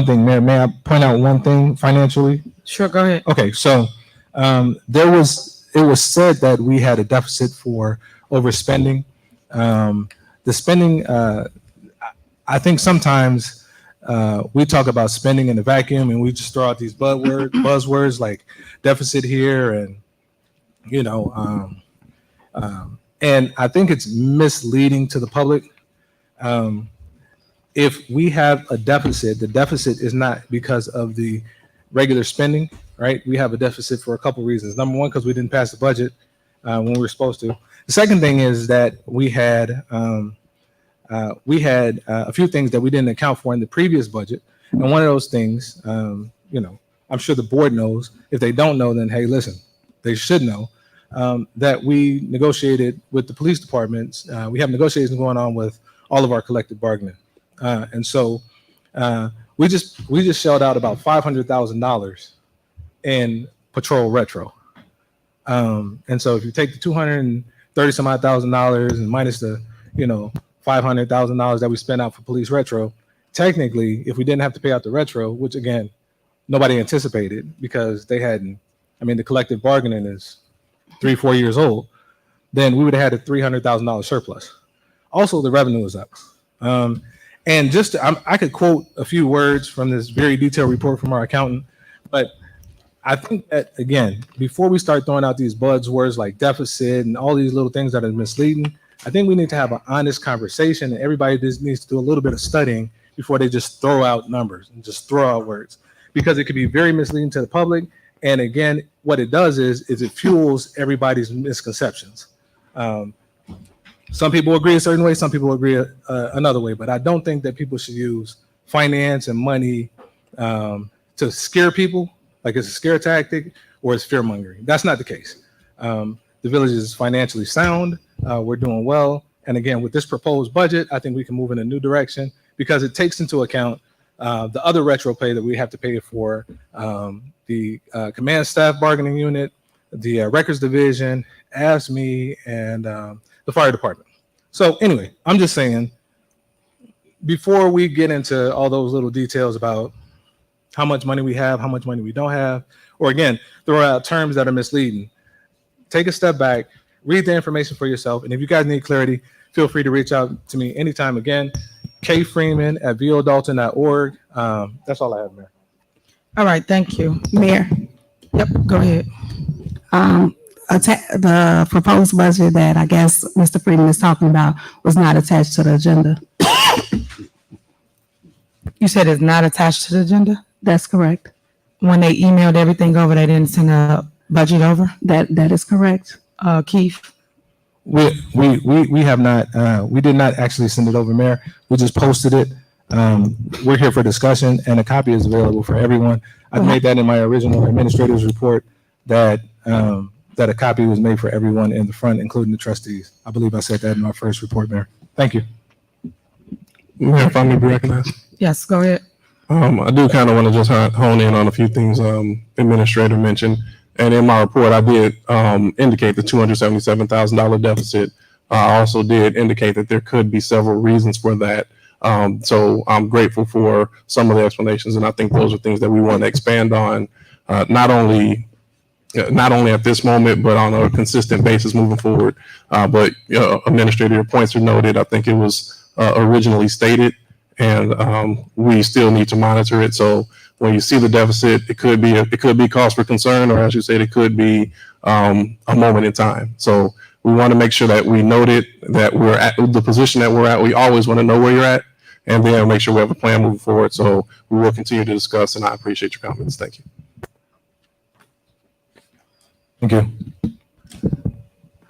thing. Mayor, may I point out one thing financially? Sure, go ahead. Okay, so it was said that we had a deficit for overspending. The spending, I think sometimes we talk about spending in a vacuum and we just throw out these buzzwords like deficit here and, and I think it's misleading to the public. If we have a deficit, the deficit is not because of the regular spending, right? We have a deficit for a couple reasons. Number one, because we didn't pass the budget when we were supposed to. The second thing is that we had a few things that we didn't account for in the previous budget, and one of those things, I'm sure the board knows. If they don't know, then hey, listen, they should know that we negotiated with the police departments. We have negotiations going on with all of our collective bargaining, and so we just shelled out about $500,000 in patrol retro. And so if you take the $230 some odd thousand and minus the $500,000 that we spent out for police retro, technically, if we didn't have to pay out the retro, which again nobody anticipated because they hadn't, the collective bargaining is 3-4 years old, then we would have had a $300,000 surplus. Also, the revenue is up. And just I could quote a few words from this very detailed report from our accountant, but I think that, again, before we start throwing out these buzzwords like deficit and all these little things that are misleading, I think we need to have an honest conversation, and everybody just needs to do a little bit of studying before they just throw out numbers and just throw out words, because it could be very misleading to the public. And again, what it does is it fuels everybody's misconceptions. Some people agree a certain way, some people agree another way, but I don't think that people should use finance and money to scare people, like it's a scare tactic or it's fear mongering. That's not the case. The village is financially sound. We're doing well. And again, with this proposed budget, I think we can move in a new direction because it takes into account the other retro pay that we have to pay for the command staff bargaining unit, the records division, ASME, and the fire department. So anyway, I'm just saying, before we get into all those little details about how much money we have, how much money we don't have, or again, throw out terms that are misleading, take a step back, read the information for yourself. And if you guys need clarity, feel free to reach out to me anytime. Again, kfreeman@vodalton.org. That's all I have, Mayor. All right, thank you. Mayor. Yep, go ahead. The proposed budget that I guess Mr. Freeman is talking about was not attached to the agenda. You said it's not attached to the agenda? That's correct. When they emailed everything over, they didn't send a Budget over? That is correct. Keith? We have not, we did not actually send it over, Mayor. We just posted it. We're here for discussion and a copy is available for everyone. I made that in my original administrator's report that, that a copy was made for everyone in the front, including the trustees. I believe I said that in my first report, Mayor. Thank you. Mayor, if I may be recognized. Yes, go ahead. I do kind of want to just hone in on a few things Administrator mentioned. And in my report, I did indicate the $277,000 deficit. I also did indicate that there could be several reasons for that. So I'm grateful for some of the explanations, and I think those are things that we want to expand on, not only at this moment, but on a consistent basis moving forward. But Administrator, your points are noted. I think it was originally stated, and we still need to monitor it. So when you see the deficit, it could be cause for concern, or as you said, it could be a moment in time. So we want to make sure that we note it, that we're at the position that we're at. We always want to know where you're at, and then make sure we have a plan moving forward. So we will continue to discuss, and I appreciate your comments. Thank you. Thank you.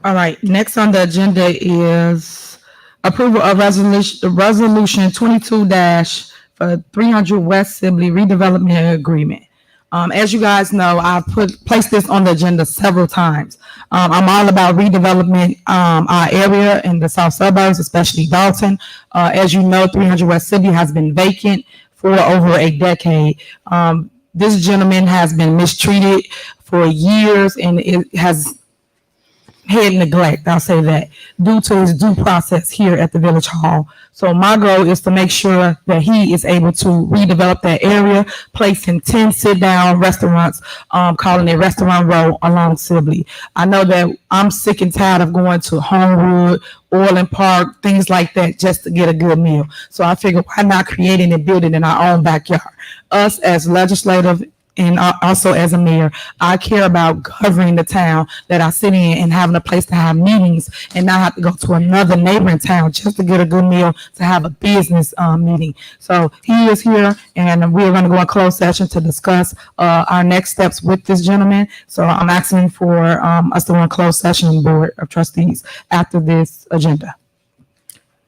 All right, next on the agenda is approval of resolution 22-300 West Sibley redevelopment agreement. As you guys know, I've placed this on the agenda several times. I'm all about redevelopment, our area in the south suburbs, especially Dolton. As you know, 300 West Sibley has been vacant for over a decade. This gentleman has been mistreated for years, and it has had neglect, I'll say that, due to his due process here at the Village Hall. So my goal is to make sure that he is able to redevelop that area, placing 10 sit-down restaurants, calling it Restaurant Row along Sibley. I know that I'm sick and tired of going to Homewood, Orland Park, things like that, just to get a good meal. So I figured, why not creating and building in our own backyard? Us as legislative and also as a mayor, I care about governing the town that I sit in and having a place to have meetings and not have to go to another neighboring town just to get a good meal, to have a business meeting. So he is here, and we're going to go in closed session to discuss our next steps with this gentleman. So I'm asking for us to go in closed session, Board of Trustees, after this agenda.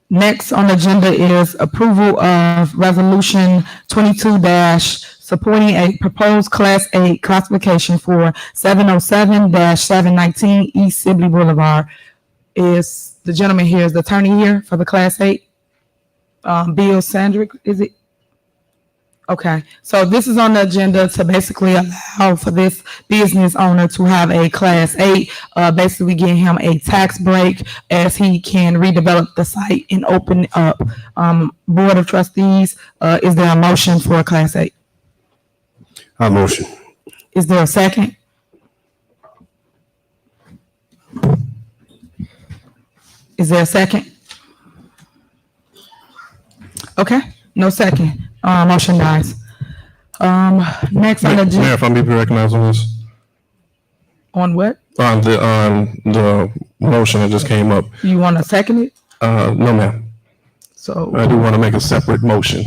Next on the agenda is approval of resolution 22- supporting a proposed Class 8 classification for 707-719 East Sibley Boulevard. Is the gentleman here, is the attorney here for the Class 8? Bill Sandrick, is it? Okay, so this is on the agenda to basically allow for this business owner to have a Class 8, basically getting him a tax break as he can redevelop the site and open up. Board of Trustees, is there a motion for a Class 8? I motion. Is there a second? Is there a second? Okay, no second. Motion dies. Next on the agenda. Mayor, if I may be recognized on this. On what? On the motion that just came up. You want to second it? No, ma'am. So I do want to make a separate motion.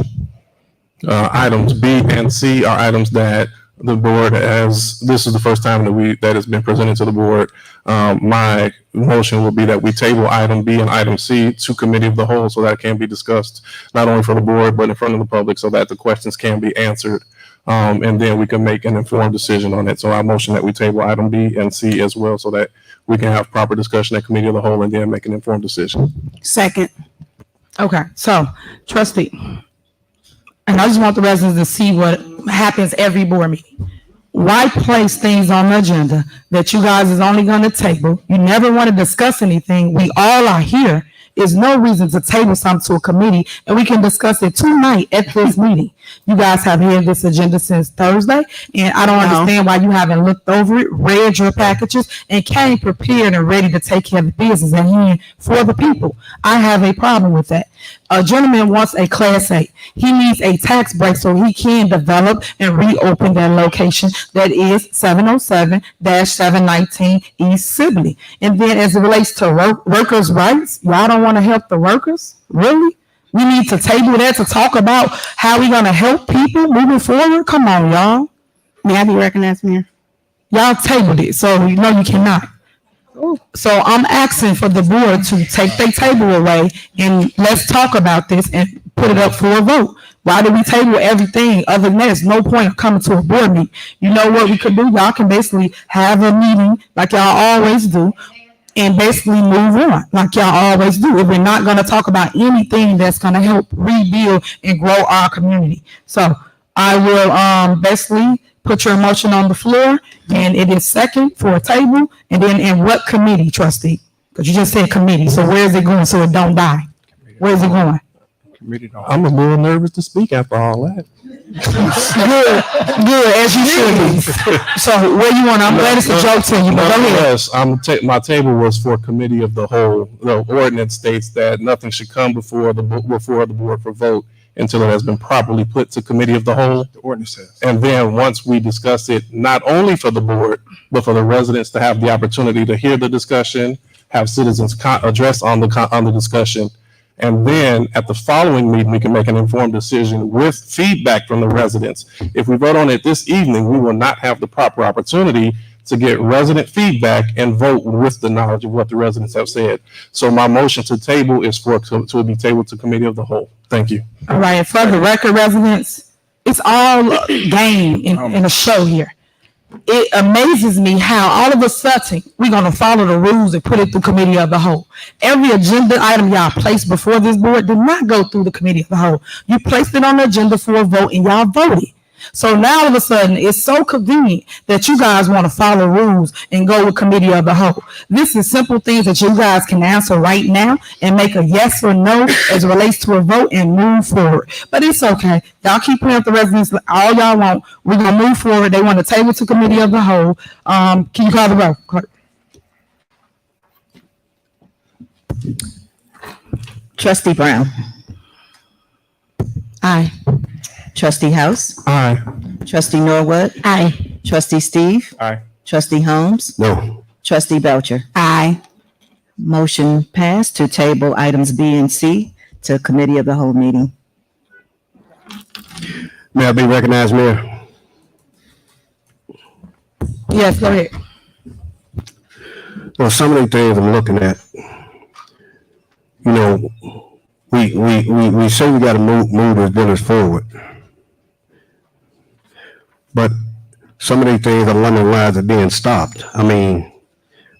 Items B and C are items that the board has, this is the first time that has been presented to the board. My motion will be that we table item B and item C to committee of the whole so that it can be discussed, not only for the board, but in front of the public so that the questions can be answered. And then we can make an informed decision on it. So I motion that we table item B and C as well so that we can have proper discussion at committee of the whole and then make an informed decision. Second. Okay, so trustee, and I just want the residents to see what happens every board meeting. Why place things on the agenda that you guys is only going to table? You never want to discuss anything. We all are here. There's no reason to table something to a committee, and we can discuss it tonight at this meeting. You guys have had this agenda since Thursday, and I don't understand why you haven't looked over it, read your packages, and came prepared and ready to take care of the business at hand for the people. I have a problem with that. A gentleman wants a Class 8. He needs a tax break so he can develop and reopen that location that is 707-719 East Sibley. And then as it relates to workers' rights, y'all don't want to help the workers? Really? We need to table that to talk about how we're going to help people moving forward? Come on, y'all. May I be recognized, Mayor? Y'all tabled it, so you know you cannot. So I'm asking for the board to take their table away and let's talk about this and put it up for a vote. Why do we table everything? Other than that, there's no point of coming to a board meeting. You know what we could do? Y'all can basically have a meeting like y'all always do and basically move on like y'all always do. If we're not going to talk about anything that's going to help rebuild and grow our community. So I will basically put your motion on the floor, and it is second for a table, and then in what committee, trustee? Because you just said committee, so where is it going so it don't die? Where is it going? I'm a little nervous to speak after all that. Good, as you should be. So where you want, I'm glad it's a joke to you, but go ahead. Yes, my table was for committee of the whole. The ordinance states that nothing should come before the board for vote until it has been properly put to committee of the whole. The ordinance says. And then once we discuss it, not only for the board, but for the residents to have the opportunity to hear the discussion, have citizens address on the discussion. And then at the following meeting, we can make an informed decision with feedback from the residents. If we vote on it this evening, we will not have the proper opportunity to get resident feedback and vote with the knowledge of what the residents have said. So my motion to table is to be tabled to committee of the whole. Thank you. All right, for the record, residents, it's all a game in a show here. It amazes me how all of a sudden we're going to follow the rules and put it through committee of the whole. Every agenda item y'all placed before this board did not go through the committee of the whole. You placed it on the agenda for a vote and y'all voted. So now all of a sudden it's so convenient that you guys want to follow rules and go with committee of the whole. This is simple things that you guys can answer right now and make a yes or no as it relates to a vote and move forward. But it's okay. Y'all keep putting up the residents all y'all want. We're going to move forward. They want to table to committee of the whole. Can you call the roll, clerk? Trustee Brown. Aye. Trustee House. Aye. Trustee Norwood. Aye. Trustee Steve. Aye. Trustee Holmes. No. Trustee Belcher. Aye. Motion passed to table items B and C to committee of the whole meeting. May I be recognized, Mayor? Yes, go ahead. Well, some of the things I'm looking at, you know, we say we got to move this village forward. But some of these things along the lines are being stopped. I mean,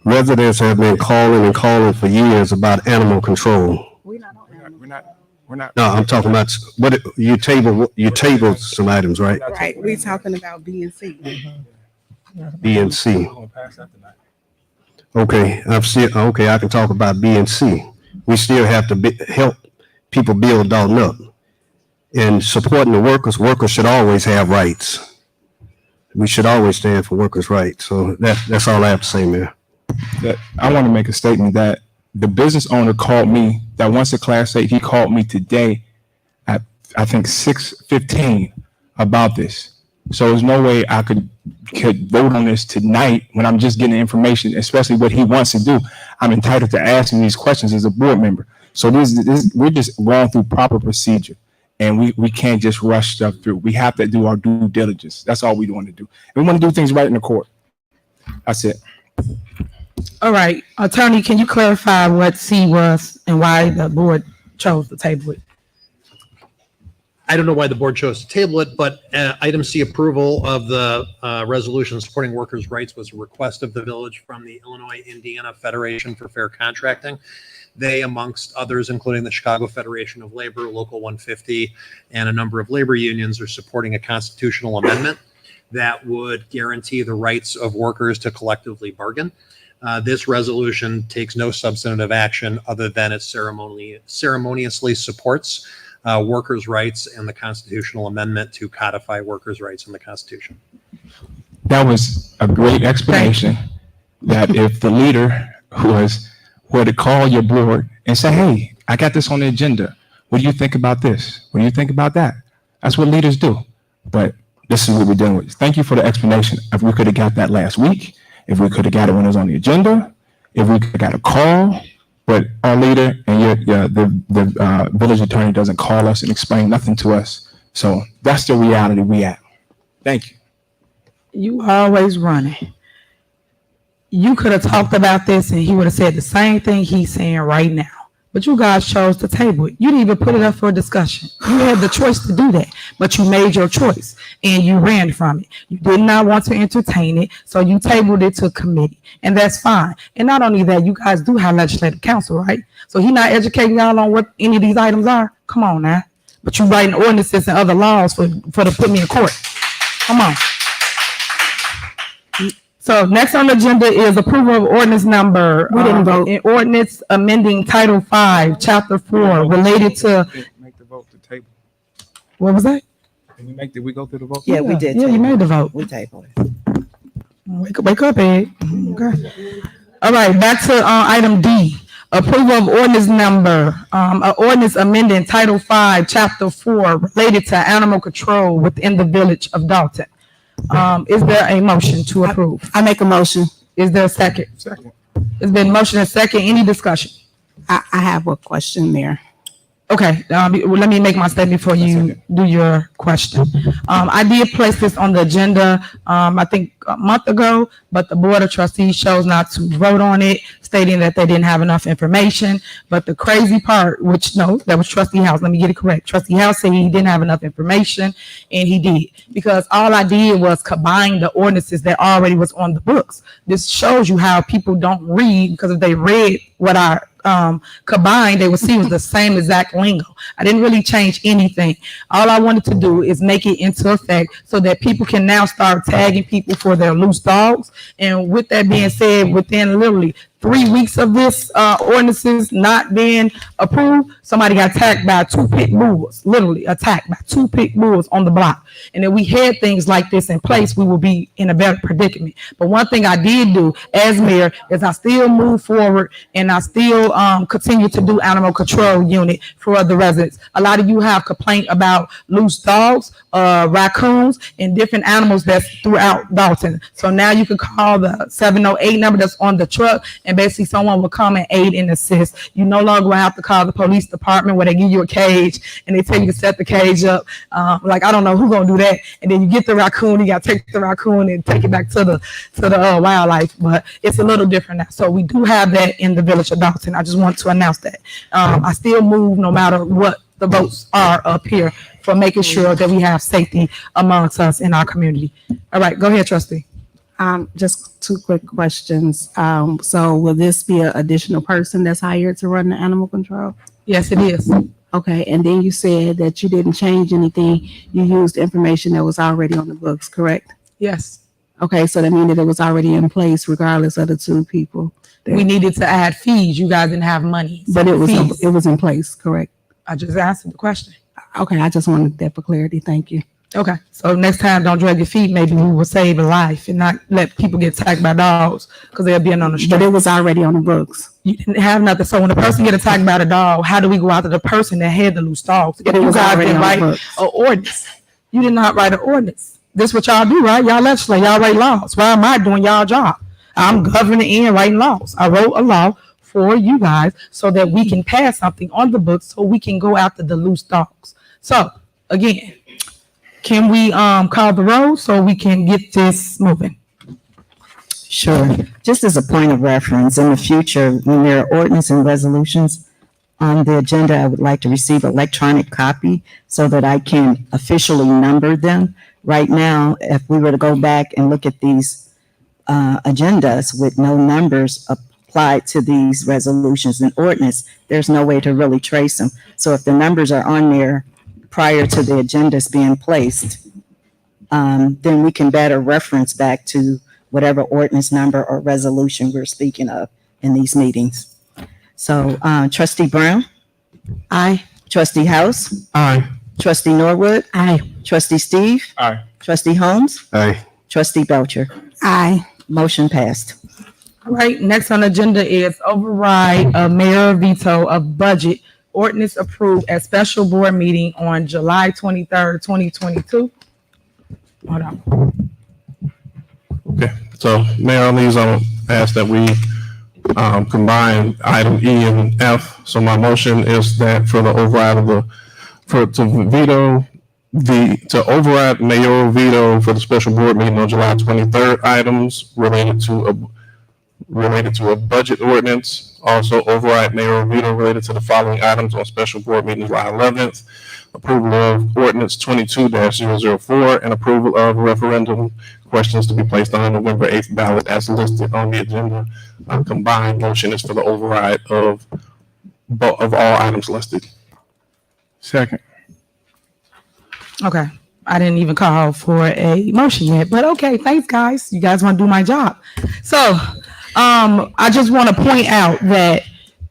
residents have been calling and calling for years about animal control. We're not. No, I'm talking about what you tabled some items, right? Right, we talking about B and C. B and C. We're gonna pass that tonight. Okay, I can talk about B and C. We still have to help people build Dolton up. And supporting the workers, workers should always have rights. We should always stand for workers' rights. So that's all I have to say, Mayor. That I want to make a statement that the business owner called me, that wants a Class 8, he called me today at, I think, 6:15 about this. So there's no way I could vote on this tonight when I'm just getting information, especially what he wants to do. I'm entitled to ask him these questions as a board member. So we're just going through proper procedure, and we can't just rush stuff through. We have to do our due diligence. That's all we want to do. And we want to do things right in the court. That's it. All right, attorney, can you clarify what C was and why the board chose to table it? I don't know why the board chose to table it, but item C, approval of the resolution supporting workers' rights, was a request of the village from the Illinois-Indiana Federation for Fair Contracting. They, amongst others, including the Chicago Federation of Labor, Local 150, and a number of labor unions, are supporting a constitutional amendment that would guarantee the rights of workers to collectively bargain. This resolution takes no substantive action other than it ceremoniously supports workers' rights and the constitutional amendment to codify workers' rights in the Constitution. That was a great explanation. That if the leader were to call your board and say, hey, I got this on the agenda. What do you think about this? What do you think about that? That's what leaders do. But this is what we're dealing with. Thank you for the explanation. If we could have got that last week, if we could have got it when it was on the agenda, if we could have got a call, but our leader and the village attorney doesn't call us and explain nothing to us. So that's the reality we have. Thank you. You always running. you could have talked about this and he would have said the same thing he's saying right now. But you guys chose to table it. You didn't even put it up for discussion. You had the choice to do that, but you made your choice and you ran from it. You did not want to entertain it, so you tabled it to committee, and that's fine. And not only that, you guys do have legislative counsel, right? So he not educating y'all on what any of these items are? Come on now. But you writing ordinances and other laws for to put me in court. Come on. So next on the agenda is approval of ordinance number. We didn't vote. An ordinance amending Title 5, Chapter 4, related to, Make the vote to table. what was that? Did we go through the vote? Yeah, we did. Yeah, you made the vote. We tabled it. Wake up, Ed. Okay. All right, back to item D. Approval of ordinance number, ordinance amending Title 5, Chapter 4, related to animal control within the village of Dolton. Is there a motion to approve? I make a motion. Is there a second? Second. It's been motion and second. Any discussion? I have a question there. Okay, let me make my statement before you do your question. I did place this on the agenda, I think a month ago, but the Board of Trustees chose not to vote on it, stating that they didn't have enough information. But the crazy part, that was Trustee House. Let me get it correct. Trustee House said he didn't have enough information, and he did. Because all I did was combine the ordinances that already was on the books. This shows you how people don't read, because if they read what I combined, they would see it was the same exact lingo. I didn't really change anything. All I wanted to do is make it into effect so that people can now start tagging people for their loose dogs. And with that being said, within literally 3 weeks of this ordinances not being approved, somebody got attacked by 2 pit bulls, literally attacked by 2 pit bulls on the block. And if we had things like this in place, we would be in a better predicament. But one thing I did do as mayor is I still move forward and I still continue to do animal control unit for other residents. A lot of you have complaint about loose dogs, raccoons, and different animals that's throughout Dolton. So now you can call the 708 number that's on the truck, and basically someone will come and aid and assist. You no longer will have to call the police department where they give you a cage and they tell you to set the cage up. Like, I don't know who's gonna do that. And then you get the raccoon, you gotta take the raccoon and take it back to the wildlife. But it's a little different now. So we do have that in the village of Dolton. I just want to announce that. I still move no matter what the votes are up here for making sure that we have safety amongst us in our community. All right, go ahead, trustee. Just 2 quick questions. So will this be an additional person that's hired to run the animal control? Yes, it is. Okay, and then you said that you didn't change anything. You used information that was already on the books, correct? Yes. Okay, so that means that it was already in place regardless of the 2 people. We needed to add fees. You guys didn't have money. But it Fees. was in place, correct? I just answered the question. Okay, I just wanted that for clarity. Thank you. Okay, so next time, don't drag your feet. Maybe we will save a life and not let people get attacked by dogs because they're being on the street. But it was already on the books. You didn't have nothing. So when a person get attacked by the dog, how do we go after the person that had the loose dogs? But it was already on the write books. an ordinance. You did not write an ordinance. This is what y'all do, right? Y'all legislate. Y'all write laws. Why am I doing y'all job? I'm governing and writing laws. I wrote a law for you guys so that we can pass something on the books so we can go after the loose dogs. So again, can we call the roll so we can get this moving? Sure. Just as a point of reference, in the future, when there are ordinance and resolutions on the agenda, I would like to receive electronic copy so that I can officially number them. Right now, if we were to go back and look at these agendas with no numbers applied to these resolutions and ordinance, there's no way to really trace them. So if the numbers are on there prior to the agendas being placed, then we can better reference back to whatever ordinance number or resolution we're speaking of in these meetings. So Trustee Brown? Aye. Trustee House? Aye. Trustee Norwood? Aye. Trustee Steve? Aye. Trustee Holmes? Aye. Trustee Belcher? Aye. Motion passed. All right, next on the agenda is override of mayor veto of budget ordinance approved at special board meeting on July 23rd, 2022. Hold on. Okay, so Mayor, on these, I'll ask that we combine item E and F. So my motion is that for the override of to override mayoral veto for the special board meeting on July 23rd items related to related to a budget ordinance. Also override mayoral veto related to the following items on special board meeting July 11th. Approval of ordinance 22-004 and approval of referendum questions to be placed on the November 8th ballot as listed on the agenda. Combined motion is for the override of all items listed. Second. Okay. I didn't even call for a motion yet, but okay, thanks guys. You guys want to do my job. So, I just want to point out that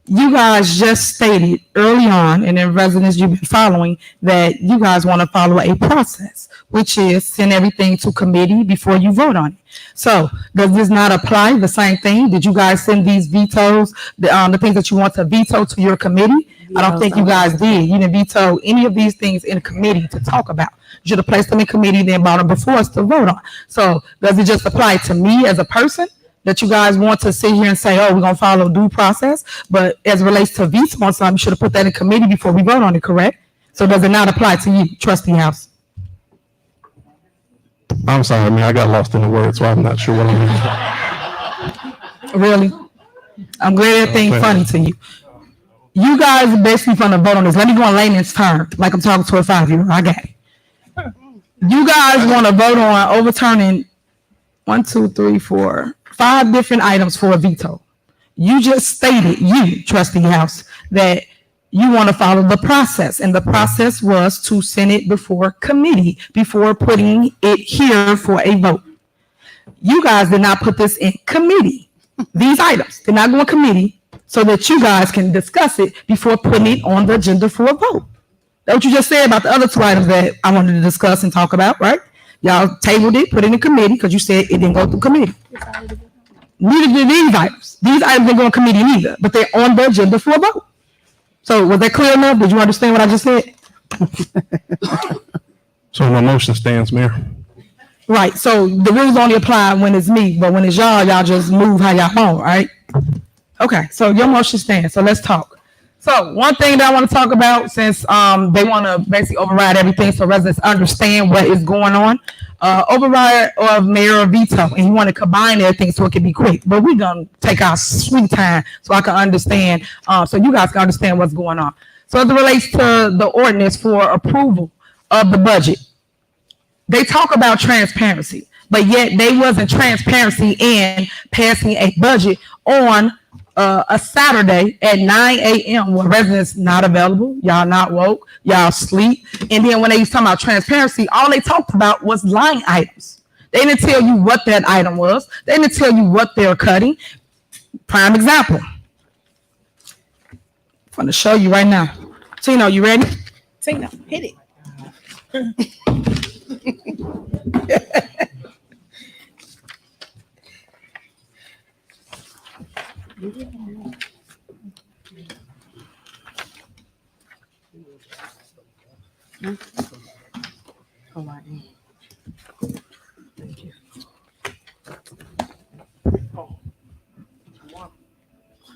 you guys just stated early on, and in residents you've been following, that you guys want to follow a process, which is send everything to committee before you vote on it. So does this not apply the same thing? Did you guys send these vetoes, the things that you want to veto to your committee? I don't think you guys did. You didn't veto any of these things in committee to talk about. You should have placed them in committee, then brought them before us to vote on. So does it just apply to me as a person? That you guys want to sit here and say, oh, we're going to follow due process, but as it relates to veto on something, you should have put that in committee before we vote on it, correct? So does it not apply to you, trustee House? I'm sorry, man, I got lost in the word, so I'm not sure what I'm Really? I'm glad everything's funny to you. You guys are basically going to vote on this. Let me go on layman's term, like I'm talking to a 5-year-old. I got it. You guys want to vote on overturning 5 different items for a veto. You just stated, you, trustee House, that you want to follow the process, and the process was to send it before committee before putting it here for a vote. You guys did not put this in committee. These items did not go in committee so that you guys can discuss it before putting it on the agenda for a vote. That's what you just said about the other 2 items that I wanted to discuss and talk about, right? Y'all tabled it, put it in committee because you said it didn't go through committee. Neither did these items. These items didn't go in committee neither, but they're on the agenda for a vote. So was that clear enough? Did you understand what I just said? So my motion stands, Mayor. Right. So the rules only apply when it's me, but when it's y'all, y'all just move how y'all want, right? Okay. So your motion stands. So let's talk. So one thing that I want to talk about, since they want to basically override everything so residents understand what is going on, override of mayor veto, and you want to combine everything so it can be quick. But we're going to take our sweet time so I can understand, so you guys can understand what's going on. So as it relates to the ordinance for approval of the budget, they talk about transparency, but yet they wasn't transparency in passing a budget on a Saturday at 9 a.m. where residents not available, y'all not woke, y'all sleep. And then when they was talking about transparency, all they talked about was line items. They didn't tell you what that item was. They didn't tell you what they're cutting. Prime example. I'm going to show you right now. Tino, you ready? Tino, hit it.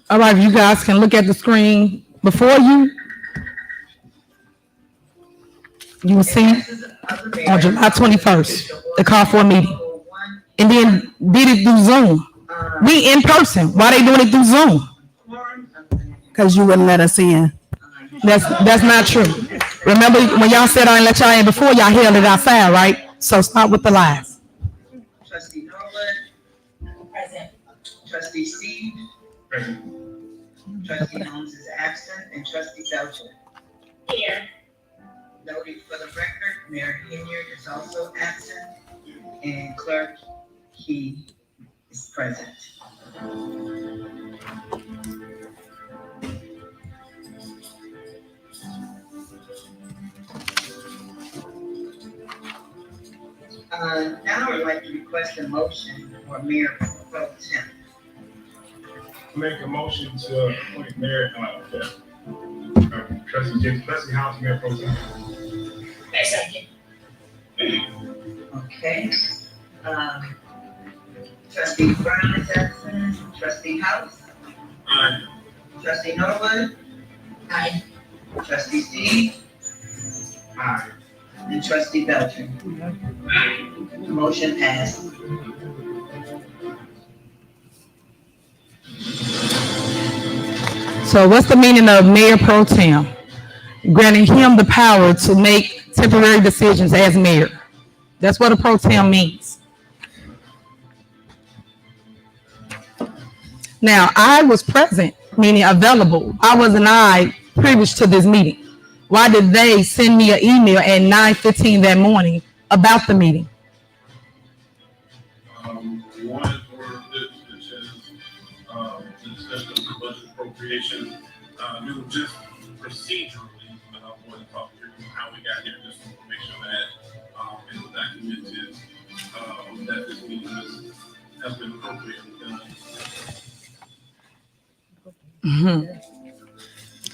All right, you guys can look at the screen before you. You will see on July 21st, the call for a meeting. And then did it through Zoom. We in person. Why they doing it through Zoom? Because you wouldn't let us in. That's not true. Remember when y'all said I didn't let y'all in before, y'all held it outside, right? So stop with the lies. Trustee Norwood. Present. Trustee Steve. Present. Trustee Holmes is absent, and Trustee Belcher. Here. Noted for the record, Mayor Henry is also absent, and Clerk Key is present. Now I would like to request a motion for Mayor Pro Tem. Make a motion to appoint Mayor, Trustee House, Mayor Pro Tem. Second. Okay. Trustee Brown is absent. Trustee House. Aye. Trustee Norwood. Aye. Trustee Steve. Aye. And Trustee Belcher. Motion passed. So what's the meaning of mayor pro tem? Granting him the power to make temporary decisions as mayor. That's what a pro tem means. Now, I was present, meaning available. I was privileged to this meeting. Why did they send me an email at 9:15 that morning about the meeting? One for the discussion of the budget appropriation. We were just procedurally want to talk through how we got here, just to make sure that it was documented that this meeting has been appropriately done.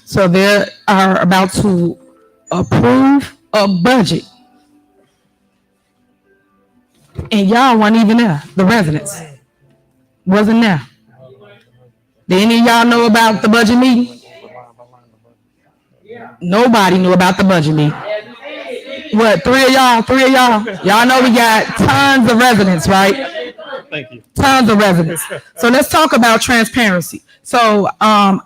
So they are about to approve a budget. And y'all weren't even there. The residents wasn't there. Did any of y'all know about the budget meeting? Nobody knew about the budget meeting. What, three of y'all? Y'all know we got tons of residents, right? Thank you. Tons of residents. So let's talk about transparency. So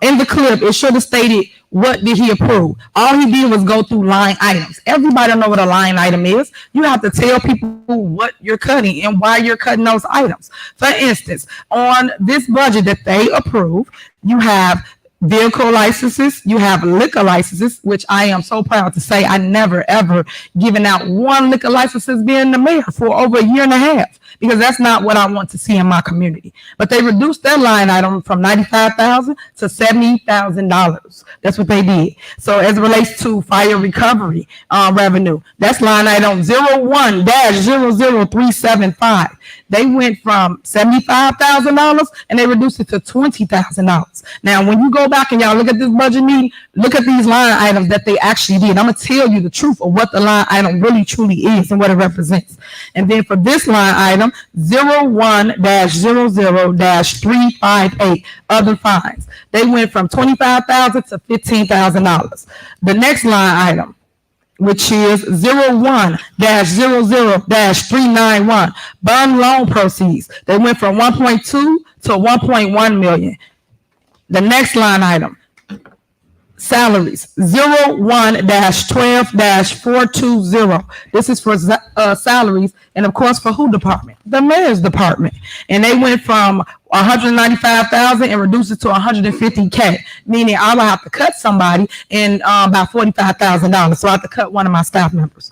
in the clip, it should have stated what did he approve. All he did was go through line items. Everybody know what a line item is. You have to tell people what you're cutting and why you're cutting those items. For instance, on this budget that they approve, you have vehicle licenses, you have liquor licenses, which I am so proud to say I never ever given out one liquor license as being the mayor for over a year and a half, because that's not what I want to see in my community. But they reduced their line item from $95,000 to $70,000. That's what they did. So as it relates to fire recovery revenue, that's line item 01-00375. They went from $75,000 and they reduced it to $20,000. Now, when you go back and y'all look at this budget meeting, look at these line items that they actually did. I'm going to tell you the truth of what the line item really truly is and what it represents. And then for this line item, 01-00-358, other fines, they went from $25,000 to $15,000. The next line item, which is 01-00-391, bond loan proceeds. They went from 1.2 to 1.1 million. The next line item, salaries, 01-12-420. This is for salaries, and of course for who department? The mayor's department. And they went from 195,000 and reduced it to 150K, meaning I will have to cut somebody in about $45,000. So I have to cut one of my staff members.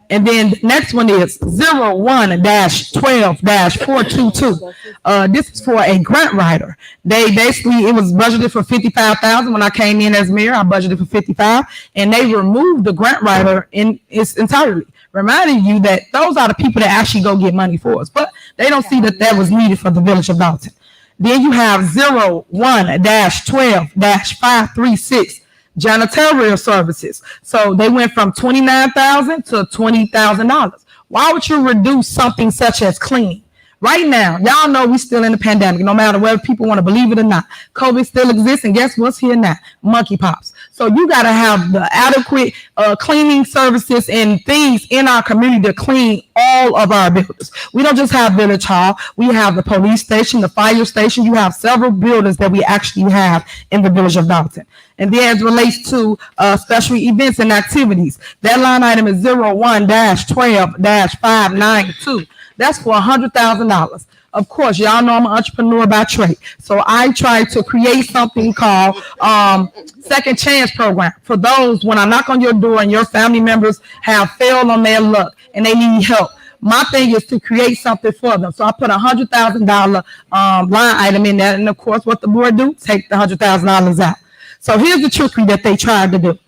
And then the next one is 01-12-422. This is for a grant writer. They basically, it was budgeted for $55,000 when I came in as mayor. I budgeted for $55,000, and they removed the grant writer in its entirety, reminding you that those are the people that actually go get money for us. But they don't see that that was needed for the village of Dolton. Then you have 01-12-536. Janitorial Services. So they went from $29,000 to $20,000. Why would you reduce something such as cleaning? Right now, y'all know we still in the pandemic, no matter whether people want to believe it or not. COVID still exists, and guess what's here now? Monkeypox. So you got to have the adequate cleaning services and things in our community to clean all of our buildings. We don't just have Village Hall. We have the police station, the fire station. You have several buildings that we actually have in the village of Dolton. And then as it relates to special events and activities, that line item is 01-12-592. That's for $100,000. Of course, y'all know I'm an entrepreneur by trade. So I try to create something called Second Chance Program for those when I knock on your door and your family members have failed on their luck and they need help. My thing is to create something for them. So I put $100,000 line item in there. And of course, what the board do? Take the $100,000 out. So here's the trickery that they tried to do.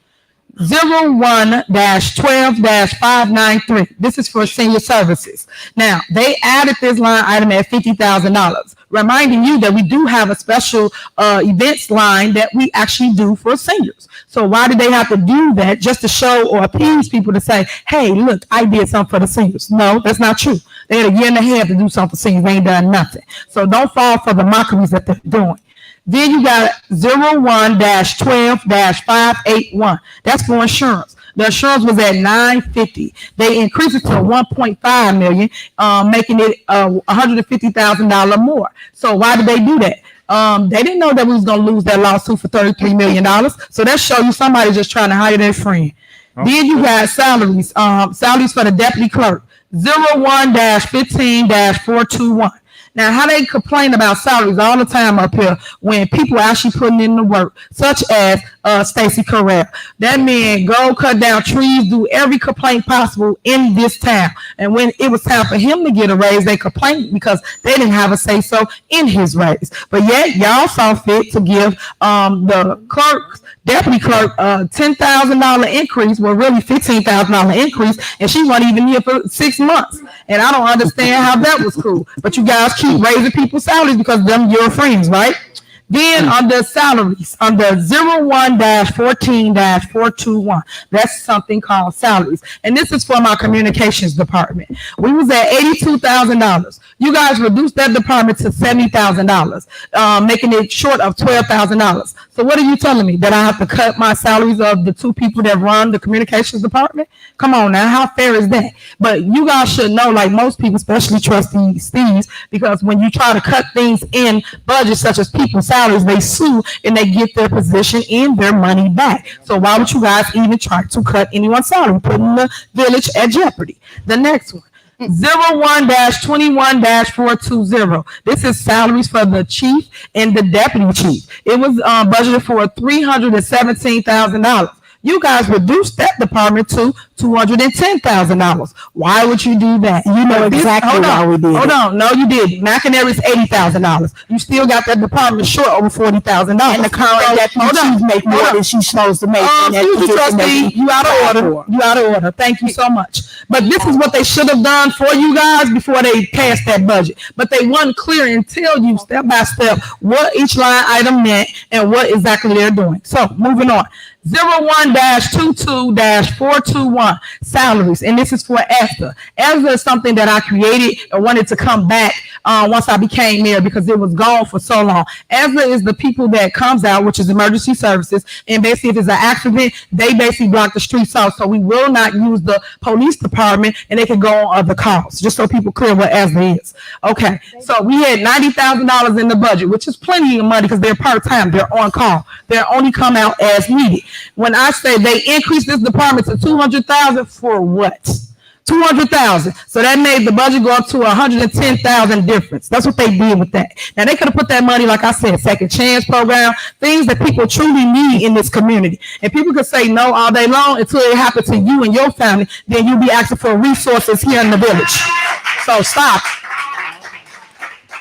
01-12-593. This is for senior services. Now, they added this line item at $50,000, reminding you that we do have a special events line that we actually do for seniors. So why did they have to do that? Just to show or appease people to say, hey, look, I did something for the seniors. No, that's not true. They had a year and a half to do something for seniors. They ain't done nothing. So don't fall for the mockeries that they're doing. Then you got 01-12-581. That's for insurance. The insurance was at $950. They increased it to $1.5 million, making it $150,000 more. So why did they do that? They didn't know that we was gonna lose that lawsuit for $33 million. So that show you somebody just trying to hire their friend. Then you got salaries, salaries for the deputy clerk, 01-15-421. Now, how they complain about salaries all the time up here when people actually putting in the work, such as Stacy Correa. That man go cut down trees, do every complaint possible in this town. And when it was time for him to get a raise, they complained because they didn't have a say so in his raise. But yet, y'all saw fit to give the clerk, deputy clerk, $10,000 increase, well, really $15,000 increase, and she wasn't even here for 6 months. And I don't understand how that was cool. But you guys keep raising people's salaries because them your friends, right? Then under salaries, under 01-14-421, that's something called salaries. And this is for my communications department. We was at $82,000. You guys reduced that department to $70,000, making it short of $12,000. So what are you telling me? That I have to cut my salaries of the 2 people that run the communications department? Come on now, how fair is that? But you guys should know, like most people, especially trustees, because when you try to cut things in budgets such as people's salaries, they sue and they get their position and their money back. So why would you guys even try to cut anyone's salary, putting the village at jeopardy? The next one. 01-21-420. This is salaries for the chief and the deputy chief. It was budgeted for $317,000. You guys reduced that department to $210,000. Why would you do that? You know exactly why we did. Hold on. No, you didn't. McInerney's $80,000. You still got that department short over $40,000. And the current deputy chief make more than she's supposed to make. Excuse me, trustee. You out of order. You out of order. Thank you so much. But this is what they should have done for you guys before they passed that budget. But they wasn't clear and tell you step by step what each line item meant and what exactly they're doing. So moving on. 01-22-421 salaries, and this is for ESTA. ESTA is something that I created and wanted to come back once I became mayor because it was gone for so long. ESTA is the people that comes out, which is emergency services, and basically if it's an accident, they basically block the streets off. So we will not use the police department, and they can go on other calls, just so people clear what ESTA is. Okay, so we had $90,000 in the budget, which is plenty of money because they're part-time, they're on call, they're only come out as needed. When I say they increased this department to $200,000 for what? $200,000. So that made the budget go up to $110,000 difference. That's what they did with that. Now they could have put that money, like I said, second chance program, things that people truly need in this community. And people could say no all day long until it happened to you and your family. Then you'll be asking for resources here in the village. So stop.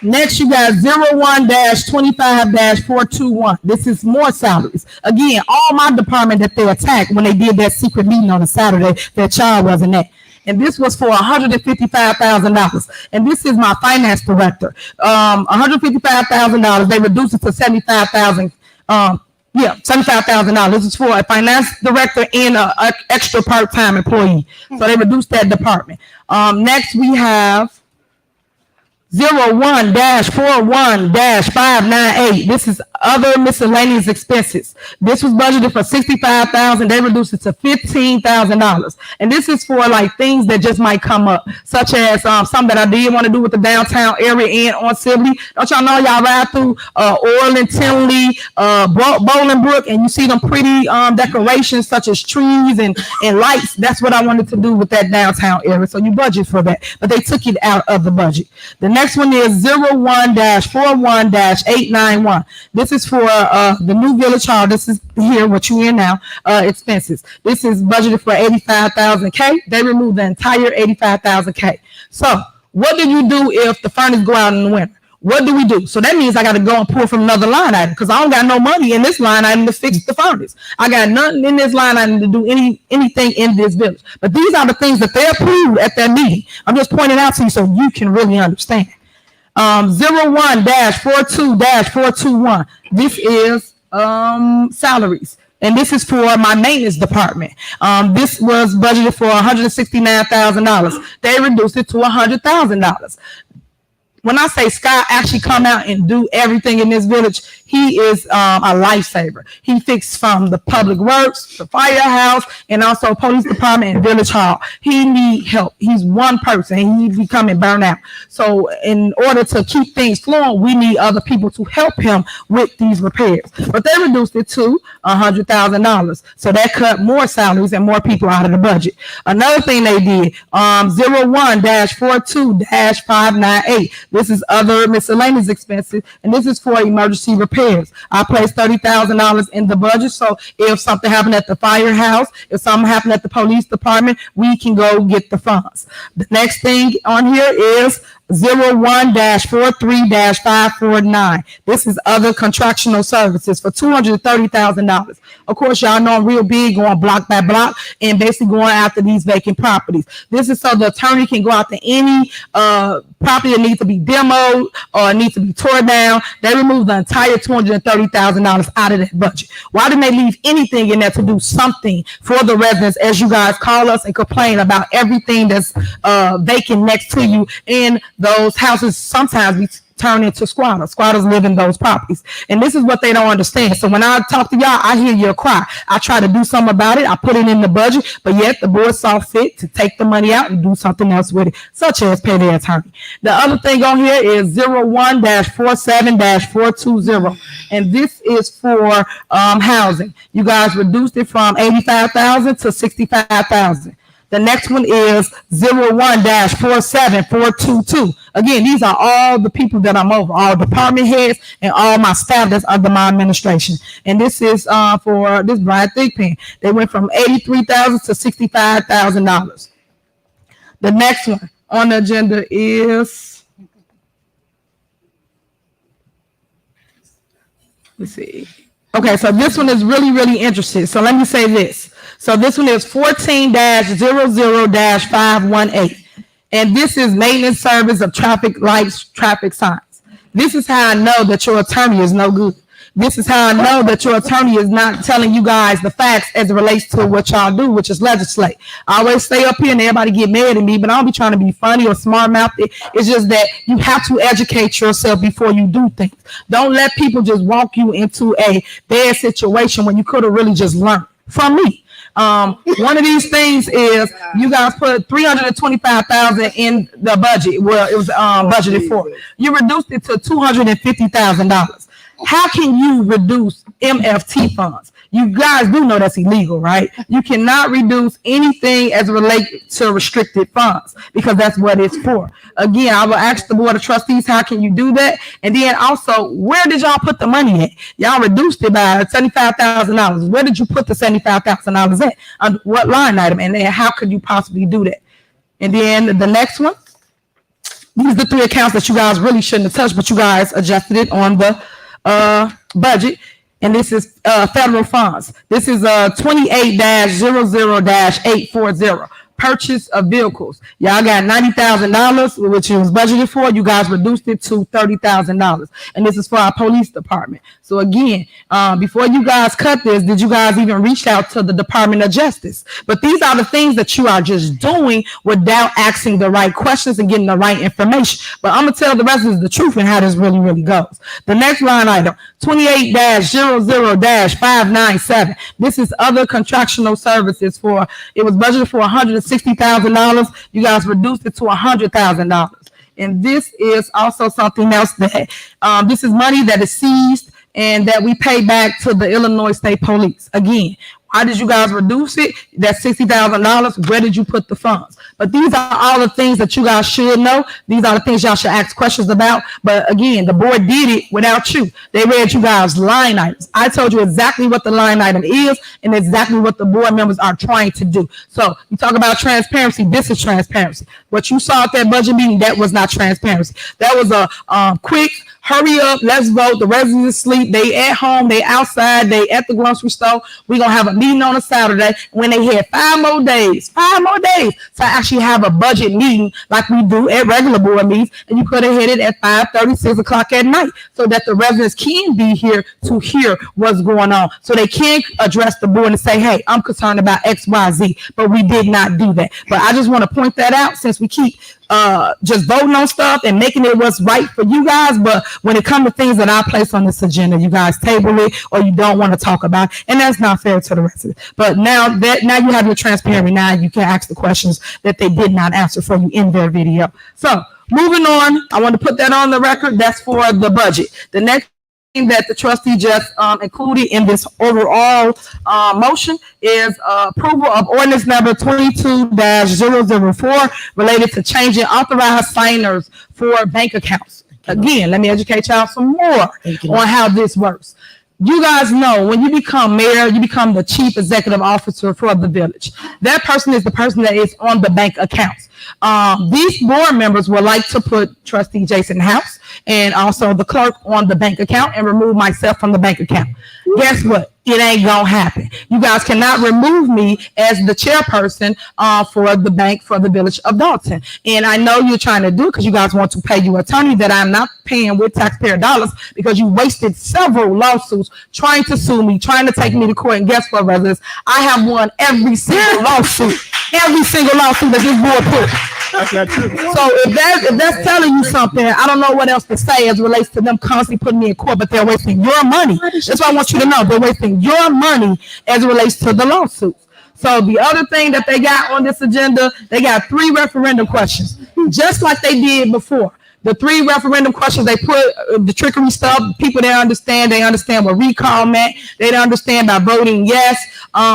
Next, you got 01-25-421. This is more salaries. Again, all my department that they attacked when they did that secret meeting on a Saturday that y'all wasn't at. And this was for $155,000. And this is my finance director. $155,000. They reduced it to $75,000. $75,000. This is for a finance director and an extra part-time employee. So they reduced that department. Next, we have 01-41-598. This is other miscellaneous expenses. This was budgeted for $65,000. They reduced it to $15,000. And this is for like things that just might come up, such as some that I did want to do with the downtown area and on Sibley. Don't y'all know y'all ride through Orland, Tinley, Bolingbrook, and you see them pretty decorations such as trees and lights. That's what I wanted to do with that downtown area. So you budget for that, but they took it out of the budget. The next one is 01-41-891. This is for the new village hall. This is here, what you in now, expenses. This is budgeted for $85,000. They removed the entire $85,000. So what do you do if the furnace go out in the winter? What do we do? So that means I got to go and pull from another line item because I don't got no money in this line item to fix the furnace. I got nothing in this line item to do anything in this village. But these are the things that they approved at that meeting. I'm just pointing out to you so you can really understand. 01-42-421. This is salaries. And this is for my maintenance department. This was budgeted for $169,000. They reduced it to $100,000. when I say Scott actually come out and do everything in this village, he is a lifesaver. He fixed from the public works, the firehouse, and also police department and village hall. He need help. He's one person and he's becoming burnt out. So in order to keep things flowing, we need other people to help him with these repairs. But they reduced it to $100,000. So that cut more salaries and more people out of the budget. Another thing they did, 01-42-598. This is other miscellaneous expenses, and this is for emergency repairs. I placed $30,000 in the budget, so if something happened at the firehouse, if something happened at the police department, we can go get the funds. The next thing on here is 01-43-549. This is other contractual services for $230,000. Of course, y'all know I'm real big going block by block and basically going after these vacant properties. This is so the attorney can go after any property that needs to be demoed or needs to be torn down. They removed the entire $230,000 out of that budget. Why didn't they leave anything in there to do something for the residents as you guys call us and complain about everything that's vacant next to you in those houses? Sometimes we turn into squatters. Squatters live in those properties. And this is what they don't understand. So when I talk to y'all, I hear your cry. I try to do something about it. I put it in the budget, but yet the board saw fit to take the money out and do something else with it, such as pay their attorney. The other thing on here is 01-47-420. And this is for housing. You guys reduced it from $85,000 to $65,000. The next one is 01-47422. Again, these are all the people that I'm over, all department heads and all my staff that's under my administration. And this is for this Brian Thigpen. They went from $83,000 to $65,000. The next one on the agenda is, let's see. Okay, so this one is really, really interesting. So let me say this. So this one is 14-00-518. And this is maintenance service of traffic lights, traffic signs. This is how I know that your attorney is no good. This is how I know that your attorney is not telling you guys the facts as it relates to what y'all do, which is legislate. I always stay up here and everybody get mad at me, but I don't be trying to be funny or smart mouthed. It's just that you have to educate yourself before you do things. Don't let people just walk you into a bad situation when you could have really just learned from me. One of these things is you guys put $325,000 in the budget. Well, it was budgeted for. You reduced it to $250,000. How can you reduce MFT funds? You guys do know that's illegal, right? You cannot reduce anything as related to restricted funds because that's what it's for. Again, I will ask the board of trustees, how can you do that? And then also, where did y'all put the money at? Y'all reduced it by $75,000. Where did you put the $75,000 at? On what line item? And then how could you possibly do that? And then the next one, these are the three accounts that you guys really shouldn't have touched, but you guys adjusted it on the budget. And this is federal funds. This is 28-00-840. Purchase of vehicles. Y'all got $90,000, which it was budgeted for. You guys reduced it to $30,000. And this is for our police department. So again, before you guys cut this, did you guys even reach out to the Department of Justice? But these are the things that you are just doing without asking the right questions and getting the right information. But I'm going to tell the residents the truth and how this really, really goes. The next line item, 28-00-597. This is other contractual services for, it was budgeted for $160,000. You guys reduced it to $100,000. And this is also something else that this is money that is seized and that we pay back to the Illinois State Police. Again, why did you guys reduce it? That's $60,000. Where did you put the funds? But these are all the things that you guys should know. These are the things y'all should ask questions about. But again, the board did it without you. They read you guys' line items. I told you exactly what the line item is and exactly what the board members are trying to do. So you talk about transparency. This is transparency. What you saw at that budget meeting, that was not transparency. That was a quick, hurry up, let's vote. The residents sleep. They at home. They outside. They at the grocery store. We're going to have a meeting on a Saturday when they had 5 more days to actually have a budget meeting like we do at regular board meetings. And you could have hit it at 5:30, 6 o'clock at night so that the residents can be here to hear what's going on. So they can address the board and say, hey, I'm concerned about X, Y, Z. But we did not do that. But I just want to point that out since we keep just voting on stuff and making it what's right for you guys. But when it comes to things that I place on this agenda, you guys table it or you don't want to talk about it, and that's not fair to the residents. But now you have your transparency. Now you can ask the questions that they did not answer for you in their video. So moving on, I want to put that on the record. That's for the budget. The next thing that the trustee just included in this overall motion is approval of ordinance number 22-004 related to changing authorized signers for bank accounts. Again, let me educate y'all some more on how this works. You guys know when you become mayor, you become the chief executive officer for the village. That person is the person that is on the bank accounts. These board members would like to put Trustee Jason House and also the clerk on the bank account and remove myself from the bank account. Guess what? It ain't gonna happen. You guys cannot remove me as the chairperson for the bank for the village of Dolton. And I know you're trying to do it because you guys want to pay your attorney that I'm not paying with taxpayer dollars because you wasted several lawsuits trying to sue me, trying to take me to court. And guess what, residents? I have won every single lawsuit that this board put. That's not true. So if that's telling you something, I don't know what else to say as it relates to them constantly putting me in court, but they're wasting your money. That's what I want you to know. They're wasting your money as it relates to the lawsuits. So the other thing that they got on this agenda, they got 3 referendum questions, just like they did before. The 3 referendum questions, they put the trickery stuff. People they understand what recall meant. They don't understand by voting yes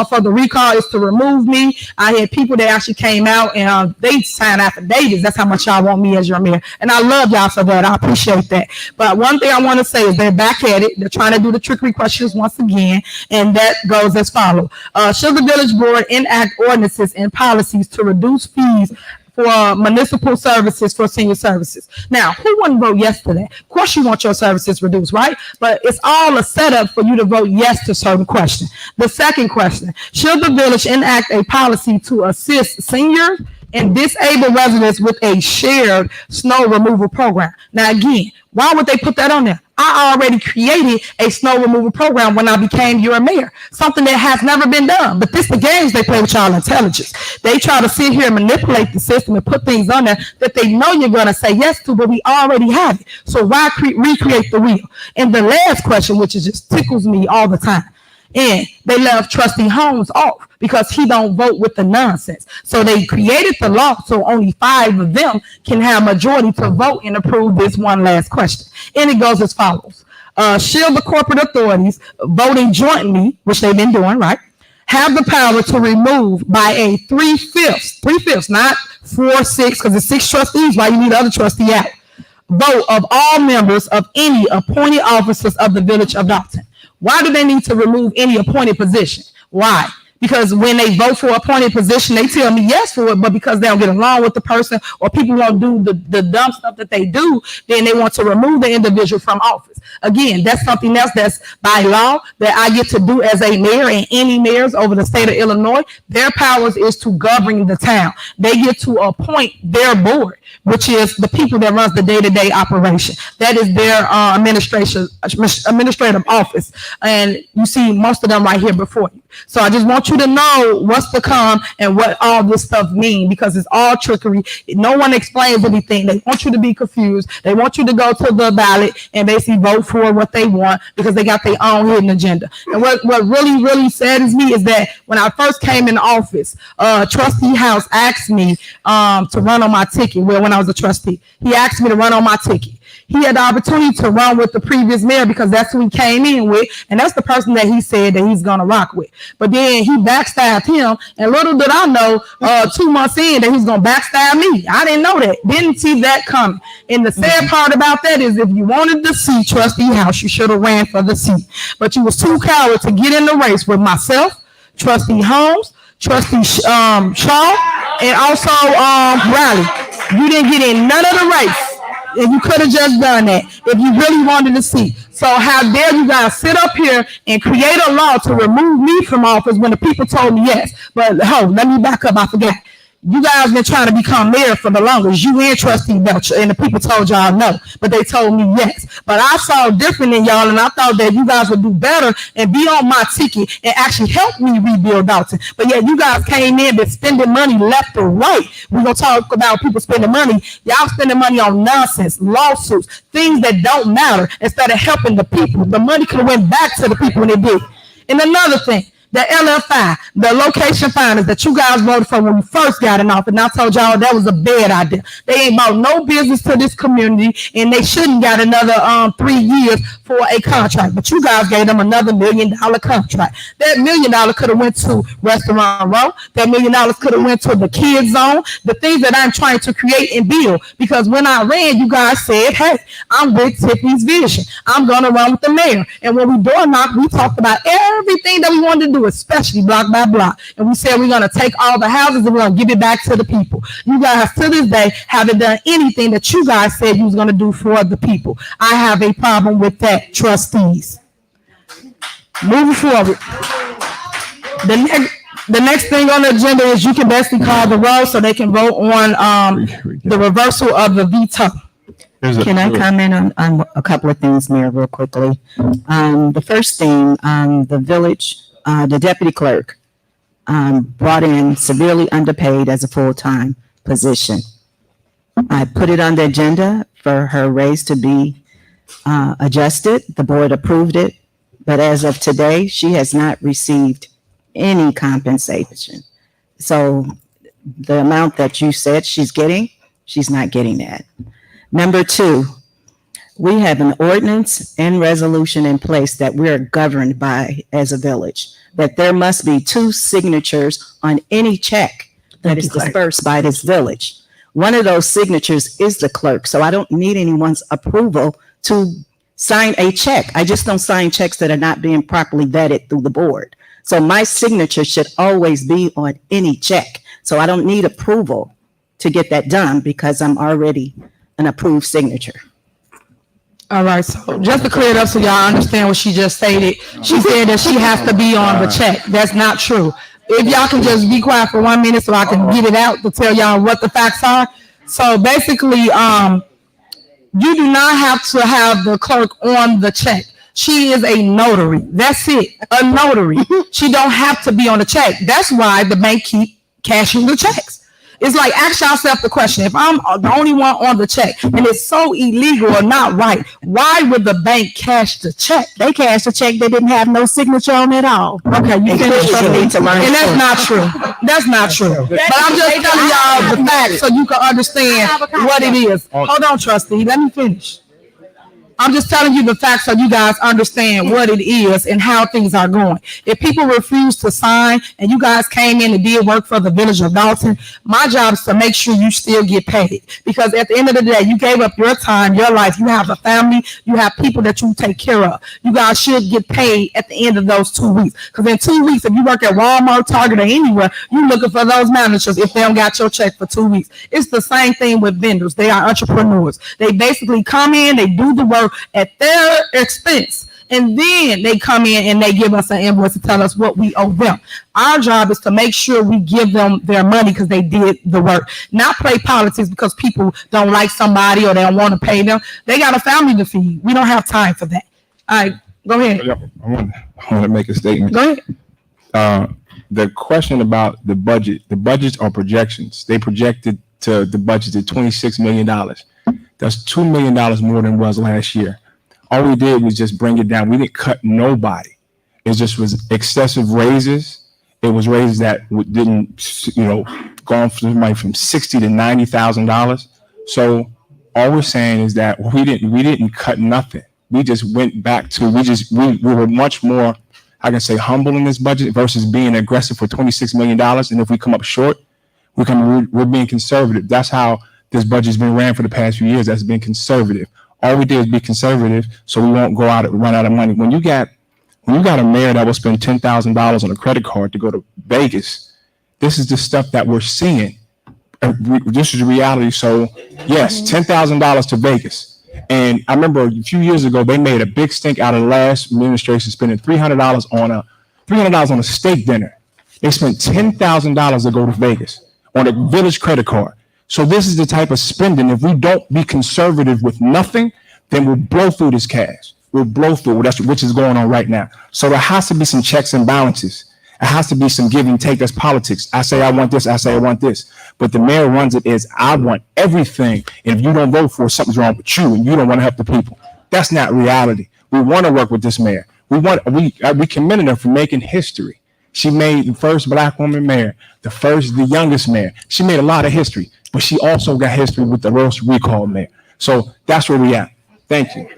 for the recall is to remove me. I had people that actually came out and they signed affidavits. That's how much y'all want me as your mayor. And I love y'all for that. I appreciate that. But one thing I want to say is they're back at it. They're trying to do the trickery questions once again. And that goes as follows. Should the village board enact ordinances and policies to reduce fees for municipal services for senior services? Now, who wouldn't vote yes to that? Of course you want your services reduced, right? But it's all a setup for you to vote yes to certain questions. The second question, should the village enact a policy to assist seniors and disabled residents with a shared snow removal program? Now, again, why would they put that on there? I already created a snow removal program when I became your mayor, something that has never been done. But this the games they play with y'all intelligence. They try to sit here and manipulate the system and put things on there that they know you're going to say yes to, but we already have it. So why recreate the wheel? And the last question, which is just tickles me all the time, and they left Trustee Holmes off because he don't vote with the nonsense. So they created the law so only 5 of them can have majority to vote and approve this one last question. And it goes as follows. Shall the corporate authorities voting jointly, which they've been doing, right, have the power to remove by a 3/5, not 4/6, because it's 6 trustees, why you need the other trustee out, vote of all members of any appointed officers of the village of Dolton? Why do they need to remove any appointed position? Why? Because when they vote for appointed position, they tell me yes for it, but because they don't get along with the person or people won't do the dumb stuff that they do, then they want to remove the individual from office. Again, that's something else that's by law that I get to do as a mayor, and any mayors over the state of Illinois, their powers is to govern the town. They get to appoint their board, which is the people that runs the day-to-day operation. That is their administrative office. And you see most of them right here before you. So I just want you to know what's to come and what all this stuff means, because it's all trickery. No one explains anything. They want you to be confused. They want you to go to the ballot and basically vote for what they want because they got their own hidden agenda. And what really, really saddens me is that when I first came in office, Trustee House asked me to run on my ticket. Well, when I was a trustee, he asked me to run on my ticket. He had the opportunity to run with the previous mayor because that's who he came in with, and that's the person that he said that he's going to rock with. But then he backstabbed him, and little did I know 2 months in that he's going to backstab me. I didn't know that. Didn't see that coming. And the sad part about that is if you wanted the seat, Trustee House, you should have ran for the seat. But you was too coward to get in the race with myself, Trustee Holmes, Trustee Shaw, and also Riley. You didn't get in none of the race. And you could have just done that if you really wanted to see. So how dare you guys sit up here and create a law to remove me from office when the people told me yes? But let me back up. I forgot. You guys been trying to become mayor for the longest. You and Trustee Belcher, and the people told y'all no, but they told me yes. But I saw different in y'all, and I thought that you guys would do better and be on my ticket and actually help me rebuild Dolton. But yeah, you guys came in and spending money left or right. We're gonna talk about people spending money. Y'all spending money on nonsense, lawsuits, things that don't matter instead of helping the people. The money could have went back to the people when it did. And another thing, the LFI, the location finders that you guys voted for when we first got in office, and I told y'all that was a bad idea. They ain't brought no business to this community, and they shouldn't got another 3 years for a contract. But you guys gave them another $1 million contract. That $1 million could have went to Restaurant Row. That $1 million could have went to the kids zone. The things that I'm trying to create and build. Because when I ran, you guys said, "Hey, I'm with Tiffany's vision. I'm gonna run with the mayor." And when we door knocked, we talked about everything that we wanted to do, especially block by block. And we said we're going to take all the houses and we're going to give it back to the people. You guys to this day haven't done anything that you guys said you was going to do for the people. I have a problem with that, trustees. Moving forward. The next thing on the agenda is you can basically call the roll so they can vote on the reversal of the veto. Can I comment on a couple of things, Mayor, real quickly? The first thing, the village, the deputy clerk brought in severely underpaid as a full-time position. I put it on the agenda for her raise to be adjusted. The board approved it, but as of today, she has not received any compensation. So the amount that you said she's getting, she's not getting that. Number two, we have an ordinance and resolution in place that we're governed by as a village, that there must be 2 signatures on any check that is dispersed by this village. One of those signatures is the clerk, so I don't need anyone's approval to sign a check. I just don't sign checks that are not being properly vetted through the board. So my signature should always be on any check. So I don't need approval to get that done because I'm already an approved signature. All right, so just to clear it up so y'all understand what she just stated, she said that she has to be on the check. That's not true. If y'all can just be quiet for 1 minute so I can get it out to tell y'all what the facts are. So basically, you do not have to have the clerk on the check. She is a notary. That's it, a notary. She don't have to be on the check. That's why the bank keep cashing the checks. It's like, ask yourself the question, if I'm the only one on the check and it's so illegal or not right, why would the bank cash the check? They cashed a check. They didn't have no signature on it at all. Okay, you finished. And that's not true. That's not true. But I'm just telling y'all the facts so you can understand what it is. Hold on, trustee. Let me finish. I'm just telling you the facts so you guys understand what it is and how things are going. If people refuse to sign and you guys came in and did work for the village of Dolton, my job is to make sure you still get paid. Because at the end of the day, you gave up your time, your life. You have a family. You have people that you take care of. You guys should get paid at the end of those 2 weeks. Because in 2 weeks, if you work at Walmart, Target, or anywhere, you're looking for those managers if they don't got your check for 2 weeks. It's the same thing with vendors. They are entrepreneurs. They basically come in, they do the work at their expense, and then they come in and they give us an invoice to tell us what we owe them. Our job is to make sure we give them their money because they did the work, not play politics because people don't like somebody or they don't want to pay them. They got a family to feed. We don't have time for that. All right, go ahead. I want to make a statement. Go ahead. The question about the budgets are projections. They projected to the budget at $26 million. That's $2 million more than it was last year. All we did was just bring it down. We didn't cut nobody. It just was excessive raises. It was raises that didn't, gone from $60,000 to $90,000. So all we're saying is that we didn't cut nothing. We just went back to we were much more, I can say, humble in this budget versus being aggressive for $26 million. And if we come up short, we're being conservative. That's how this budget's been ran for the past few years. That's been conservative. All we did is be conservative so we won't run out of money. When you got a mayor that will spend $10,000 on a credit card to go to Vegas, this is the stuff that we're seeing. This is the reality. So yes, $10,000 to Vegas. And I remember a few years ago, they made a big stink out of the last administration spending $300 on a steak dinner. They spent $10,000 to go to Vegas on a village credit card. So this is the type of spending. If we don't be conservative with nothing, then we'll blow through this cash. We'll blow through which is going on right now. So there has to be some checks and balances. It has to be some give and take. That's politics. I say I want this. I say I want this. But the mayor runs it as I want everything. And if you don't vote for it, something's wrong with you and you don't want to help the people. That's not reality. We want to work with this mayor. We commended her for making history. She made the first Black woman mayor, the youngest mayor. She made a lot of history, but she also got history with the Rose recall mayor. So that's where we at. Thank you.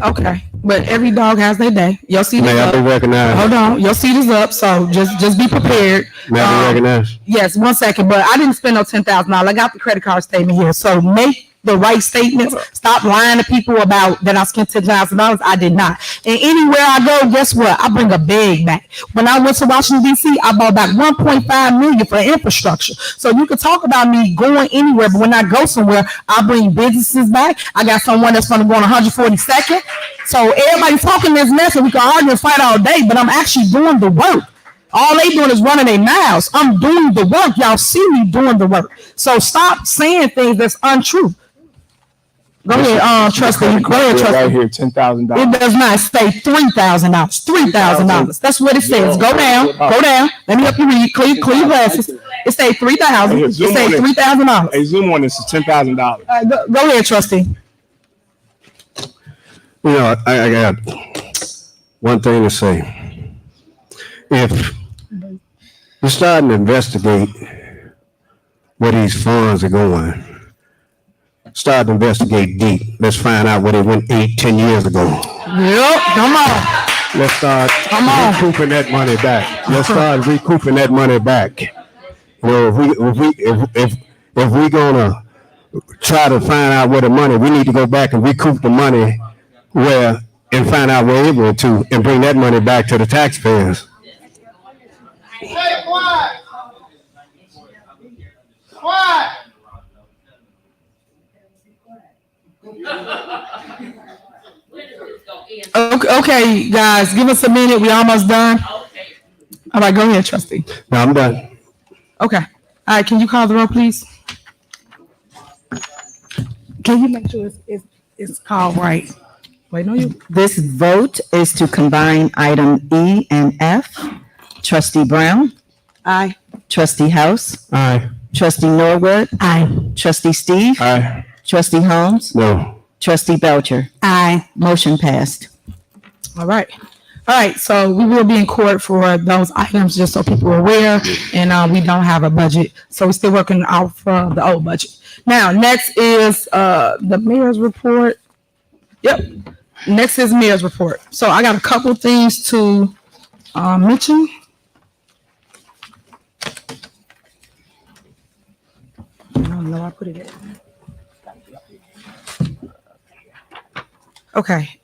Okay, but every dog has their day. Your seat is up. May I be recognized? Hold on, your seat is up, so just be prepared. May I be recognized? Yes, 1 second, but I didn't spend no $10,000. I got the credit card statement here, so make the right statements. Stop lying to people about that I spent $10,000. I did not. And anywhere I go, guess what? I bring a bag back. When I went to Washington, D.C., I bought back $1.5 million for infrastructure. So you can talk about me going anywhere, but when I go somewhere, I bring businesses back. I got someone that's going to go on 142nd. So everybody's talking this mess, and we can argue and fight all day, but I'm actually doing the work. All they doing is running their mouths. I'm doing the work. Y'all see me doing the work. So stop saying things that's untrue. Go ahead, trustee. Go ahead, trustee. Right here, $10,000. It does not say $3,000. $3,000. That's what it says. Go down. Go down. Let me help you read. Clear your glasses. It say $3,000. It say $3,000. Hey, zoom on this. It's $10,000. Go ahead, trustee. You know, I got one thing to say. If we're starting to investigate where these funds are going, start to investigate deep. Let's find out where they went 8-10 years ago. Yep, come on. Let's start recouping that money back. Let's start recouping that money back. You know, if we're gonna try to find out where the money, we need to go back and recoup the money and find out where it went to and bring that money back to the taxpayers. Hey, quiet! Quiet! Okay, guys, give us a minute. We almost done. All right, go ahead, trustee. No, I'm done. Okay. All right, can you call the roll, please? Can you make sure it's called right? Wait, no, you. This vote is to combine item E and F. Trustee Brown? Aye. Trustee House? Aye. Trustee Norwood? Aye. Trustee Steve? Aye. Trustee Holmes? No. Trustee Belcher? Aye. Motion passed. All right. All right, so we will be in court for those items, just so people are aware, and we don't have a budget, so we're still working off the old budget. Now, next is the mayor's report. Yep, next is mayor's report. So I got a couple things to mention. I don't know, I put it in. Okay,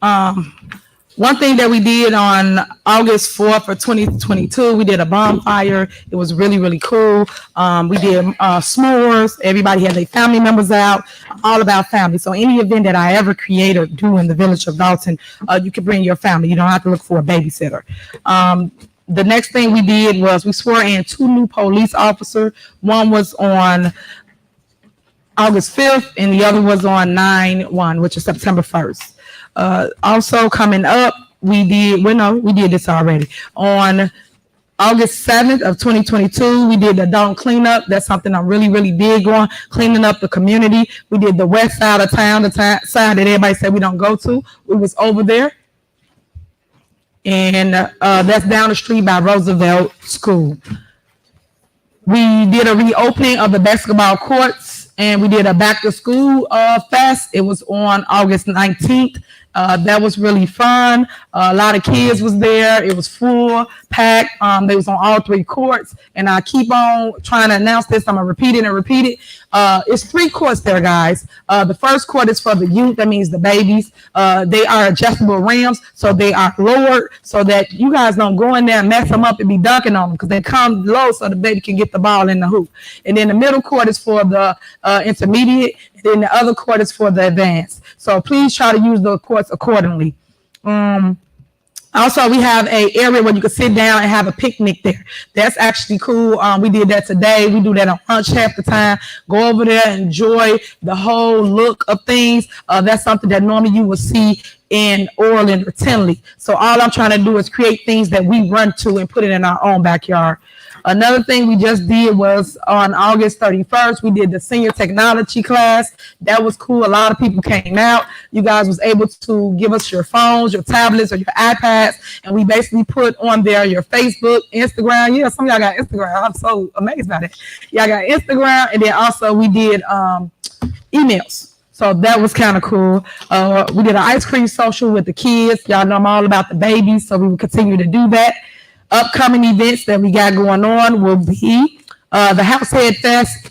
one thing that we did on August 4th of 2022, we did a bonfire. It was really, really cool. We did s'mores. Everybody had their family members out, all about family. So any event that I ever create or do in the village of Dolton, you can bring your family. You don't have to look for a babysitter. The next thing we did was we swore in 2 new police officers. One was on August 5th and the other was on 9/1, which is September 1st. Also coming up, we did this already. On August 7th of 2022, we did the Dolton cleanup. That's something I'm really, really big on, cleaning up the community. We did the west side of town, the side that everybody said we don't go to. We was over there. And that's down the street by Roosevelt School. We did a reopening of the basketball courts, and we did a back to school fest. It was on August 19th. That was really fun. A lot of kids was there. It was full, packed. They was on all 3 courts. And I keep on trying to announce this. I'm going to repeat it and repeat it. It's 3 courts there, guys. The first court is for the youth. That means the babies. They are adjustable rims, so they are lowered so that you guys don't go in there and mess them up and be dunking on them, because they come low so the baby can get the ball in the hoop. And then the middle court is for the intermediate. And then the other court is for the advanced. So please try to use the courts accordingly. Also, we have a area where you can sit down and have a picnic there. That's actually cool. We did that today. We do that on lunch half the time. Go over there, enjoy the whole look of things. That's something that normally you will see in Orland or Tinley. So all I'm trying to do is create things that we run to and put it in our own backyard. Another thing we just did was on August 31st, we did the senior technology class. That was cool. A lot of people came out. You guys was able to give us your phones, your tablets, or your iPads, and we basically put on there your Facebook, Instagram. Yeah, some of y'all got Instagram. I'm so amazed by that. Y'all got Instagram, and then also we did emails. So that was kind of cool. We did an ice cream social with the kids. Y'all know I'm all about the babies, so we will continue to do that. Upcoming events that we got going on will be the Househead Fest.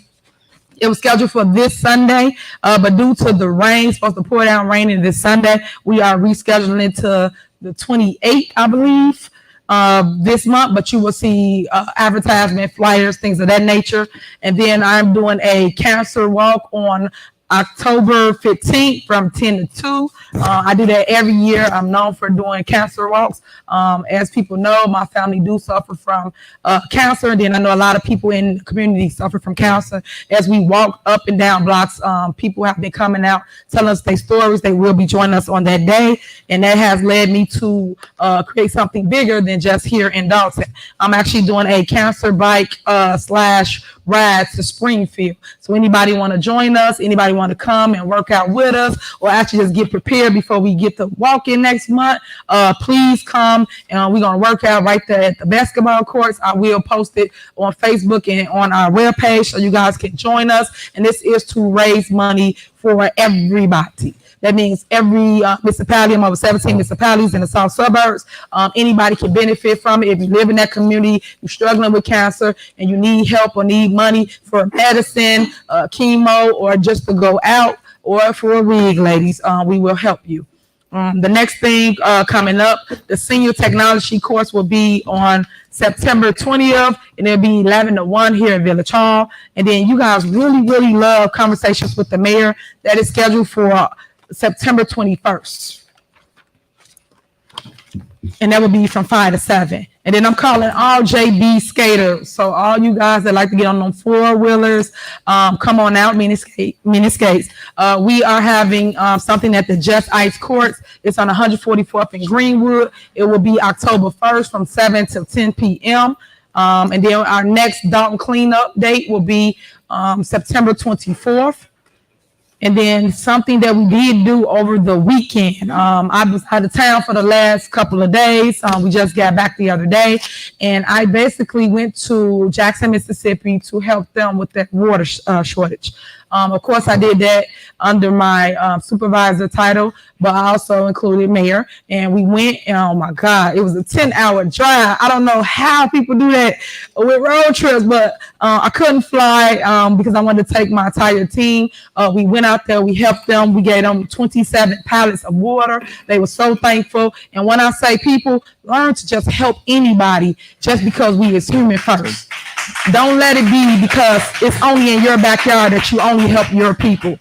It was scheduled for this Sunday, but due to the rain, supposed to pour down rain this Sunday, we are rescheduling it to the 28th, I believe, this month. But you will see advertisement, flyers, things of that nature. And then I'm doing a cancer walk on October 15th from 10 to 2. I do that every year. I'm known for doing cancer walks. As people know, my family do suffer from cancer. And then I know a lot of people in the community suffer from cancer. As we walk up and down blocks, people have been coming out, telling us their stories. They will be joining us on that day. And that has led me to create something bigger than just here in Dolton. I'm actually doing a cancer bike / ride to Springfield. So anybody want to join us, anybody want to come and work out with us, or actually just get prepared before we get to walk in next month, please come, and we're going to work out right there at the basketball courts. I will post it on Facebook and on our webpage so you guys can join us. And this is to raise money for everybody. That means every municipality, I'm over 17 municipalities in the south suburbs. Anybody can benefit from it. If you live in that community, you're struggling with cancer, and you need help or need money for medicine, chemo, or just to go out, or for a rig, ladies, we will help you. The next thing coming up, the senior technology course will be on September 20th, and it'll be 11 to 1 here in Village Hall. And then you guys really, really love Conversations with the Mayor. That is scheduled for September 21st. And that will be from 5 to 7. And then I'm calling all JB skaters. So all you guys that like to get on them 4-wheelers, come on out, mini skates. We are having something at the Just Ice Courts. It's on 144th in Greenwood. It will be October 1st from 7 to 10 p.m. And then our next Dolton cleanup date will be September 24th. And then something that we did do over the weekend. I was out of town for the last couple of days. We just got back the other day. And I basically went to Jackson, Mississippi to help them with that water shortage. Of course, I did that under my supervisor title, but I also included mayor. And we went, and oh my God, it was a 10-hour drive. I don't know how people do that with road trips, but I couldn't fly because I wanted to take my entire team. We went out there, we helped them. We gave them 27 pallets of water. They were so thankful. And when I say people, learn to just help anybody just because we is human first. Don't let it be because it's only in your backyard that you only help your people.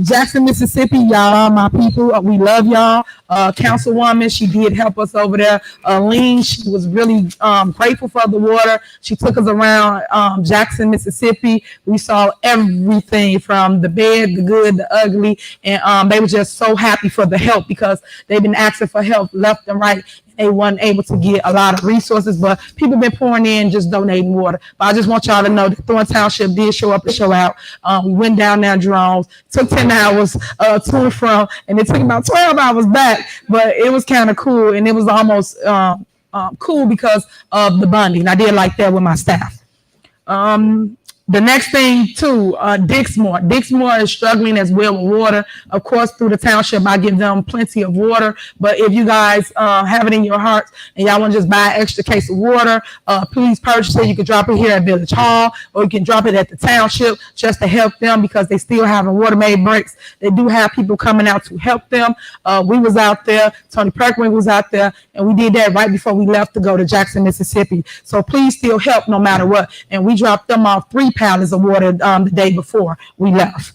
Jackson, Mississippi, y'all are my people. We love y'all. Councilwoman, she did help us over there. Lean, she was really grateful for the water. She took us around Jackson, Mississippi. We saw everything from the bad, the good, the ugly, and they were just so happy for the help because they've been asking for help left and right. They weren't able to get a lot of resources, but people been pouring in, just donating water. But I just want y'all to know that Thornton Township did show up and show out. We went down there drones, took 10 hours to and from, and it took about 12 hours back, but it was kind of cool, and it was almost cool because of the bonding. I did like that with my staff. The next thing too, Dixmoor. Dixmoor is struggling as well with water. Of course, through the township, I give them plenty of water. But if you guys have it in your hearts and y'all want to just buy an extra case of water, please purchase it. You can drop it here at Village Hall, or you can drop it at the township just to help them because they still having water made breaks. They do have people coming out to help them. We was out there. Tony Perkins was out there, and we did that right before we left to go to Jackson, Mississippi. So please still help no matter what. And we dropped them off 3 pallets of water the day before we left.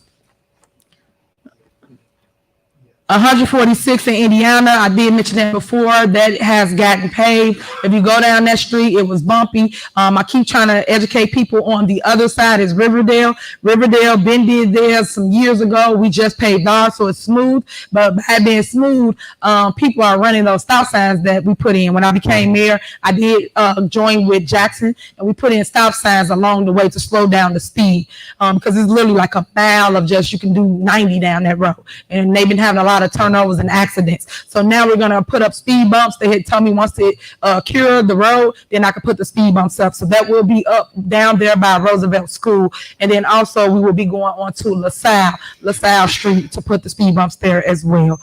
146 in Indiana, I did mention that before, that has gotten paved. If you go down that street, it was bumpy. I keep trying to educate people on the other side is Riverdale. Riverdale been did theirs some years ago. We just paved ours, so it's smooth. But by being smooth, people are running those stop signs that we put in. When I became mayor, I did join with Jackson, and we put in stop signs along the way to slow down the speed, because it's literally like a mile of just, you can do 90 down that road. And they've been having a lot of turnovers and accidents. So now we're going to put up speed bumps. They had told me once they cure the road, then I can put the speed bumps up. So that will be up down there by Roosevelt School. And then also we will be going on to LaSalle Street to put the speed bumps there as well.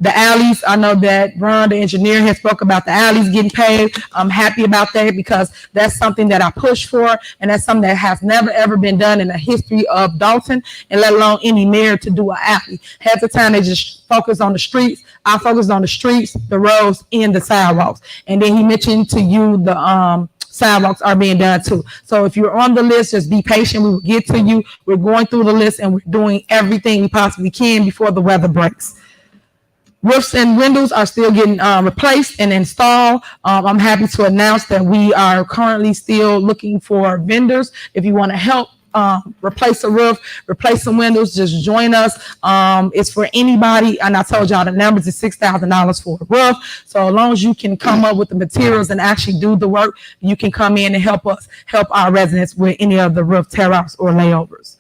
The alleys, I know that Ron, the engineer, has spoke about the alleys getting paved. I'm happy about that because that's something that I push for, and that's something that has never, ever been done in the history of Dolton, and let alone any mayor to do an alley. Half the time they just focus on the streets. I focus on the streets, the roads, and the sidewalks. And then he mentioned to you the sidewalks are being done too. So if you're on the list, just be patient. We will get to you. We're going through the list, and we're doing everything we possibly can before the weather breaks. Roofs and windows are still getting replaced and installed. I'm happy to announce that we are currently still looking for vendors. If you want to help replace a roof, replace some windows, just join us. It's for anybody, and I told y'all the numbers is $6,000 for a roof. So as long as you can come up with the materials and actually do the work, you can come in and help us help our residents with any of the roof tear-offs or layovers.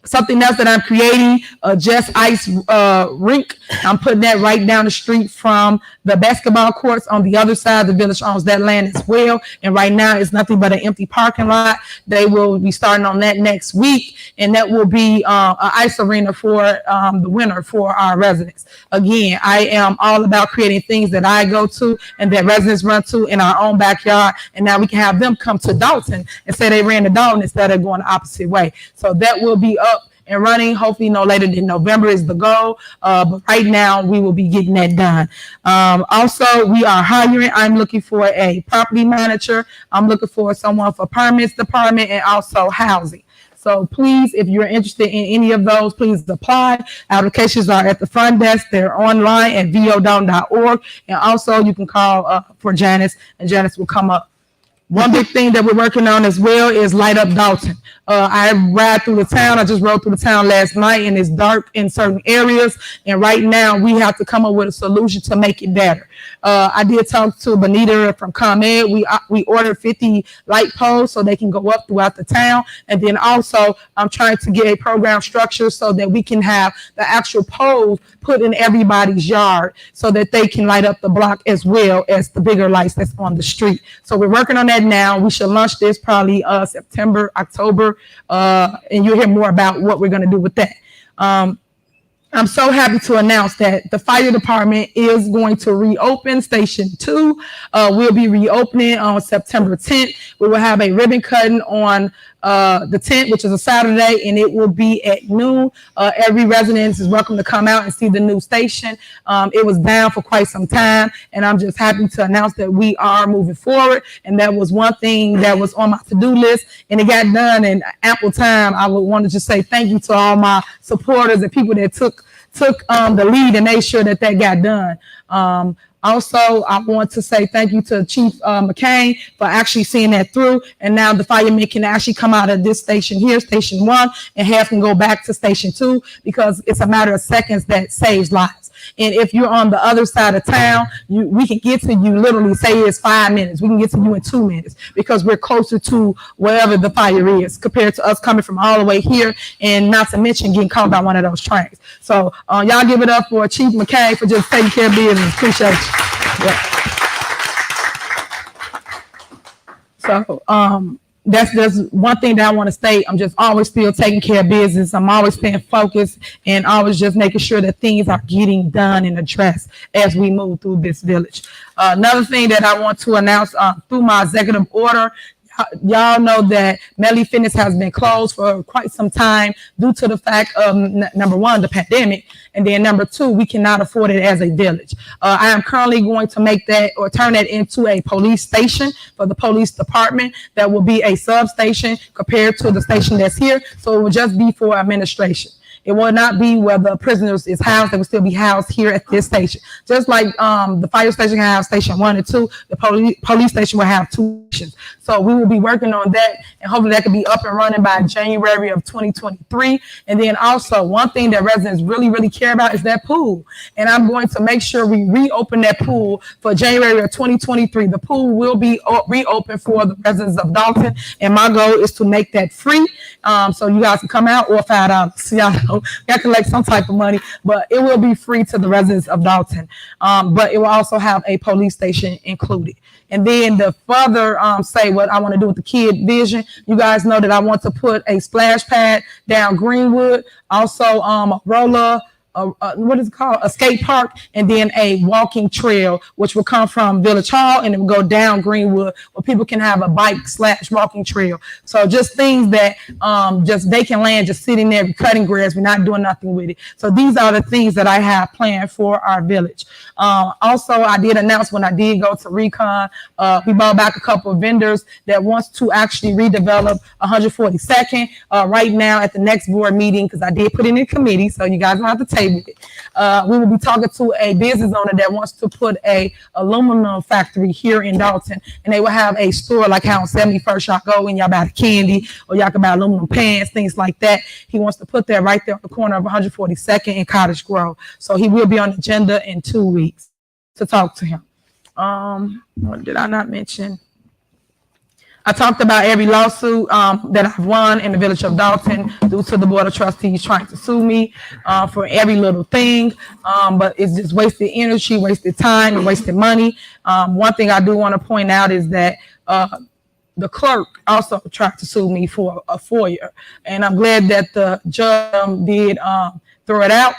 Something else that I'm creating, a Just Ice rink. I'm putting that right down the street from the basketball courts on the other side. The village owns that land as well. And right now it's nothing but an empty parking lot. They will be starting on that next week. And that will be an ice arena for the winter for our residents. Again, I am all about creating things that I go to and that residents run to in our own backyard. And now we can have them come to Dolton and say they ran to Dolton instead of going the opposite way. So that will be up and running, hopefully no later than November is the goal. But right now we will be getting that done. Also, we are hiring. I'm looking for a property manager. I'm looking for someone for permits department and also housing. So please, if you're interested in any of those, please apply. Applications are at the front desk. They're online at vodolton.org. And also you can call for Janice, and Janice will come up. One big thing that we're working on as well is Light Up Dolton. I ride through the town. I just rode through the town last night, and it's dark in certain areas. And right now, we have to come up with a solution to make it better. I did talk to Benita from ComEd. We ordered 50 light poles so they can go up throughout the town. And then also, I'm trying to get a program structure so that we can have the actual poles put in everybody's yard so that they can light up the block as well as the bigger lights that's on the street. So we're working on that now. We should launch this probably September, October, and you'll hear more about what we're going to do with that. I'm so happy to announce that the fire department is going to reopen Station 2. We'll be reopening on September 10th. We will have a ribbon cutting on the 10th, which is a Saturday, and it will be at noon. Every resident is welcome to come out and see the new station. It was down for quite some time, and I'm just happy to announce that we are moving forward. And that was one thing that was on my to-do list, and it got done in ample time. I would want to just say thank you to all my supporters and people that took the lead and made sure that got done. Also, I want to say thank you to Chief McCain for actually seeing that through. And now the firemen can actually come out of this station here, Station 1, and half can go back to Station 2 because it's a matter of seconds that saves lives. And if you're on the other side of town, we can get to you literally, say it's 5 minutes. We can get to you in 2 minutes because we're closer to wherever the fire is compared to us coming from all the way here, and not to mention getting caught by one of those trains. So y'all give it up for Chief McCain for just taking care of business. Appreciate you. Yeah. So that's one thing that I want to state. I'm just always still taking care of business. I'm always staying focused and always just making sure that things are getting done and addressed as we move through this village. Another thing that I want to announce through my executive order, y'all know that Medley Fitness has been closed for quite some time due to the fact of number one, the pandemic, and then number two, we cannot afford it as a village. I am currently going to make that or turn that into a police station for the police department. That will be a substation compared to the station that's here. So it will just be for administration. It will not be where the prisoners is housed. They will still be housed here at this station. Just like the fire station can have station 1 and 2, the police station will have 2 stations. So we will be working on that, and hopefully that can be up and running by January of 2023. And then also one thing that residents really, really care about is that pool. And I'm going to make sure we reopen that pool for January of 2023. The pool will be reopened for the residents of Dolton, and my goal is to make that free, so you guys can come out, or $5. So y'all know, y'all collect some type of money, but it will be free to the residents of Dolton. But it will also have a police station included. And then to further say what I want to do with the kid vision, you guys know that I want to put a splash pad down Greenwood, also a roller, what is it called? A skate park, and then a walking trail, which will come from Village Hall and it will go down Greenwood, where people can have a bike/walking trail. So just things that just vacant land, just sitting there, cutting grass, we're not doing nothing with it. So these are the things that I have planned for our village. Also, I did announce when I did go to Recon, we brought back a couple of vendors that wants to actually redevelop 142nd right now at the next board meeting, because I did put it in a committee, so you guys don't have to table it. We will be talking to a business owner that wants to put a aluminum factory here in Dolton, and they will have a store like how on 71st y'all go and y'all buy the candy, or y'all can buy aluminum pans, things like that. He wants to put that right there on the corner of 142nd and Cottage Grove. So he will be on the agenda in 2 weeks to talk to him. What did I not mention? I talked about every lawsuit that I've won in the village of Dolton due to the Board of Trustees trying to sue me for every little thing. But it's just wasted energy, wasted time, and wasted money. One thing I do want to point out is that the clerk also tried to sue me for a FOIA. And I'm glad that the judge did throw it out.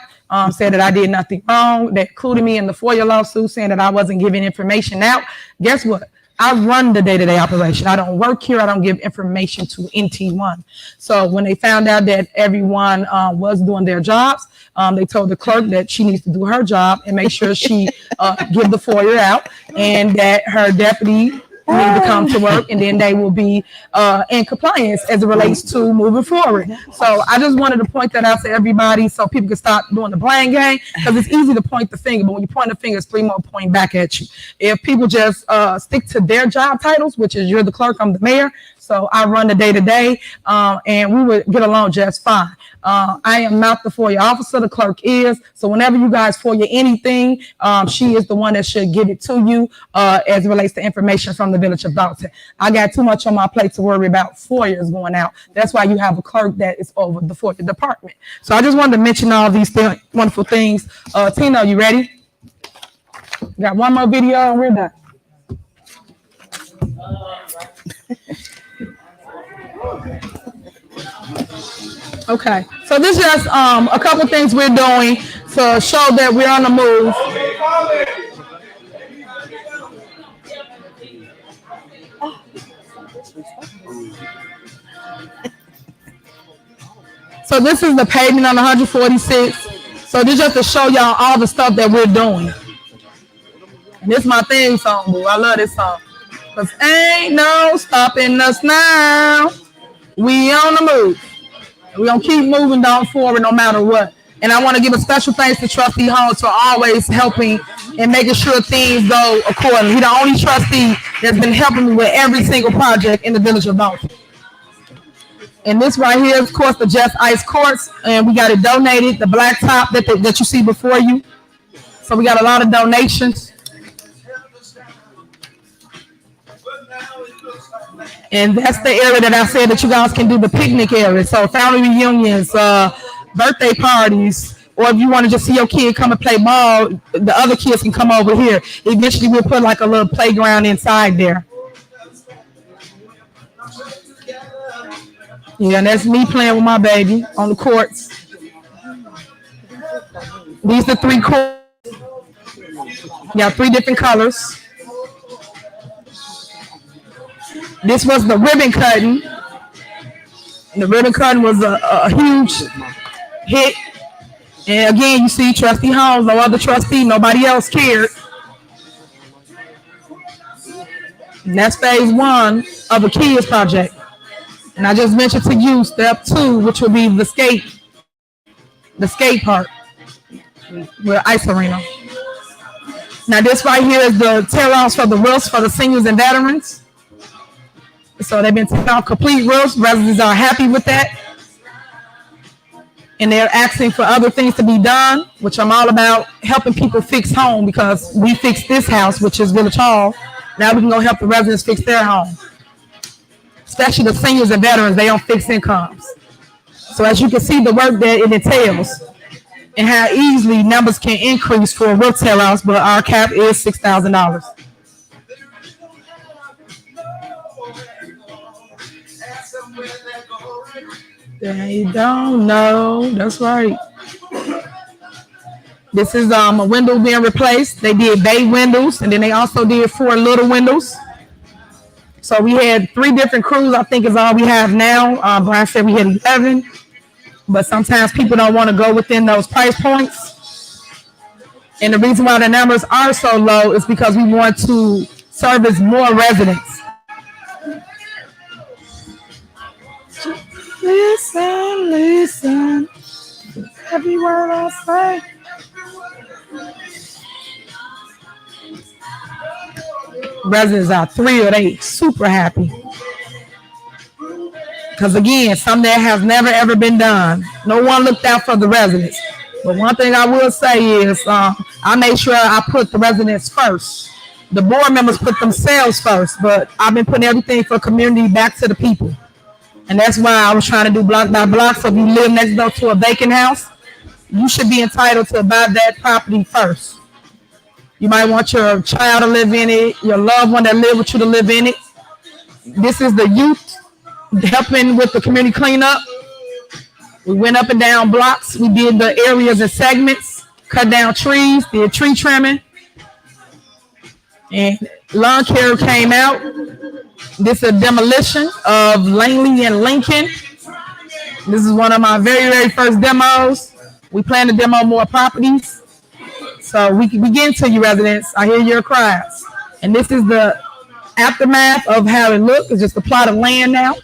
Said that I did nothing wrong. They included me in the FOIA lawsuit, saying that I wasn't giving information out. Guess what? I run the day-to-day operation. I don't work here. I don't give information to NT1. So when they found out that everyone was doing their jobs, they told the clerk that she needs to do her job and make sure she give the FOIA out, and that her deputy need to come to work, and then they will be in compliance as it relates to moving forward. So I just wanted to point that out to everybody so people can stop doing the blame game, because it's easy to point the finger, but when you point the finger, it's 3 more pointing back at you. If people just stick to their job titles, which is you're the clerk, I'm the mayor, so I run the day-to-day, and we would get along just fine. I am not the FOIA officer, the clerk is. So whenever you guys FOIA anything, she is the one that should give it to you as it relates to information from the village of Dolton. I got too much on my plate to worry about FOIAs going out. That's why you have a clerk that is over the FOIA department. So I just wanted to mention all these wonderful things. Tino, you ready? Got one more video and we're done. Okay, so this is just a couple things we're doing to show that we're on the move. So this is the pavement on 146. So this is just to show y'all all the stuff that we're doing. And this is my theme song, boo. I love this song. 'Cause ain't no stopping us now. We on the move. We're going to keep moving down forward no matter what. And I want to give a special thanks to Trustee Holmes for always helping and making sure things go accordingly. He's the only trustee that's been helping me with every single project in the village of Dolton. And this right here is, of course, the Just Ice Courts. And we got it donated, the blacktop that you see before you. So we got a lot of donations. And that's the area that I said that you guys can do the picnic area. So family reunions, birthday parties, or if you want to just see your kid come and play ball, the other kids can come over here. Eventually we'll put like a little playground inside there. Yeah, and that's me playing with my baby on the courts. These are 3 courts. You got 3 different colors. This was the ribbon cutting. The ribbon cutting was a huge hit. And again, you see Trustee Holmes, no other trustee, nobody else cared. And that's phase 1 of the kids project. And I just mentioned to you step 2, which will be the skate the skate park with ice arena. Now this right here is the tear-offs for the roofs for the seniors and veterans. So they've been taking off complete roofs. Residents are happy with that. And they're asking for other things to be done, which I'm all about helping people fix home, because we fixed this house, which is Village Hall. Now we can go help the residents fix their home. Especially the seniors and veterans, they don't fix incomes. So as you can see, the work that it entails and how easily numbers can increase for roof tear-offs, but our cap is $6,000. They don't know. That's right. This is a window being replaced. They did bay windows, and then they also did 4 little windows. So we had 3 different crews, I think is all we have now. Brian said we had 11, but sometimes people don't want to go within those price points. And the reason why the numbers are so low is because we want to service more residents. Listen, listen, every word I say. Residents are thrilled, they super happy. Because again, something that has never ever been done. No one looked out for the residents. But one thing I will say is I made sure I put the residents first. The board members put themselves first, but I've been putting everything for community back to the people. And that's why I was trying to do block by block. So if you live next door to a vacant house, you should be entitled to buy that property first. You might want your child to live in it, your loved one that live with you to live in it. This is the youth helping with the community cleanup. We went up and down blocks. We did the areas and segments, cut down trees, did tree trimming. And lawn care came out. This is a demolition of Langley and Lincoln. This is one of my very, very first demos. We plan to demo more properties. So we get into you residents. I hear your cries. And this is the aftermath of how it looked. It's just a plot of land now.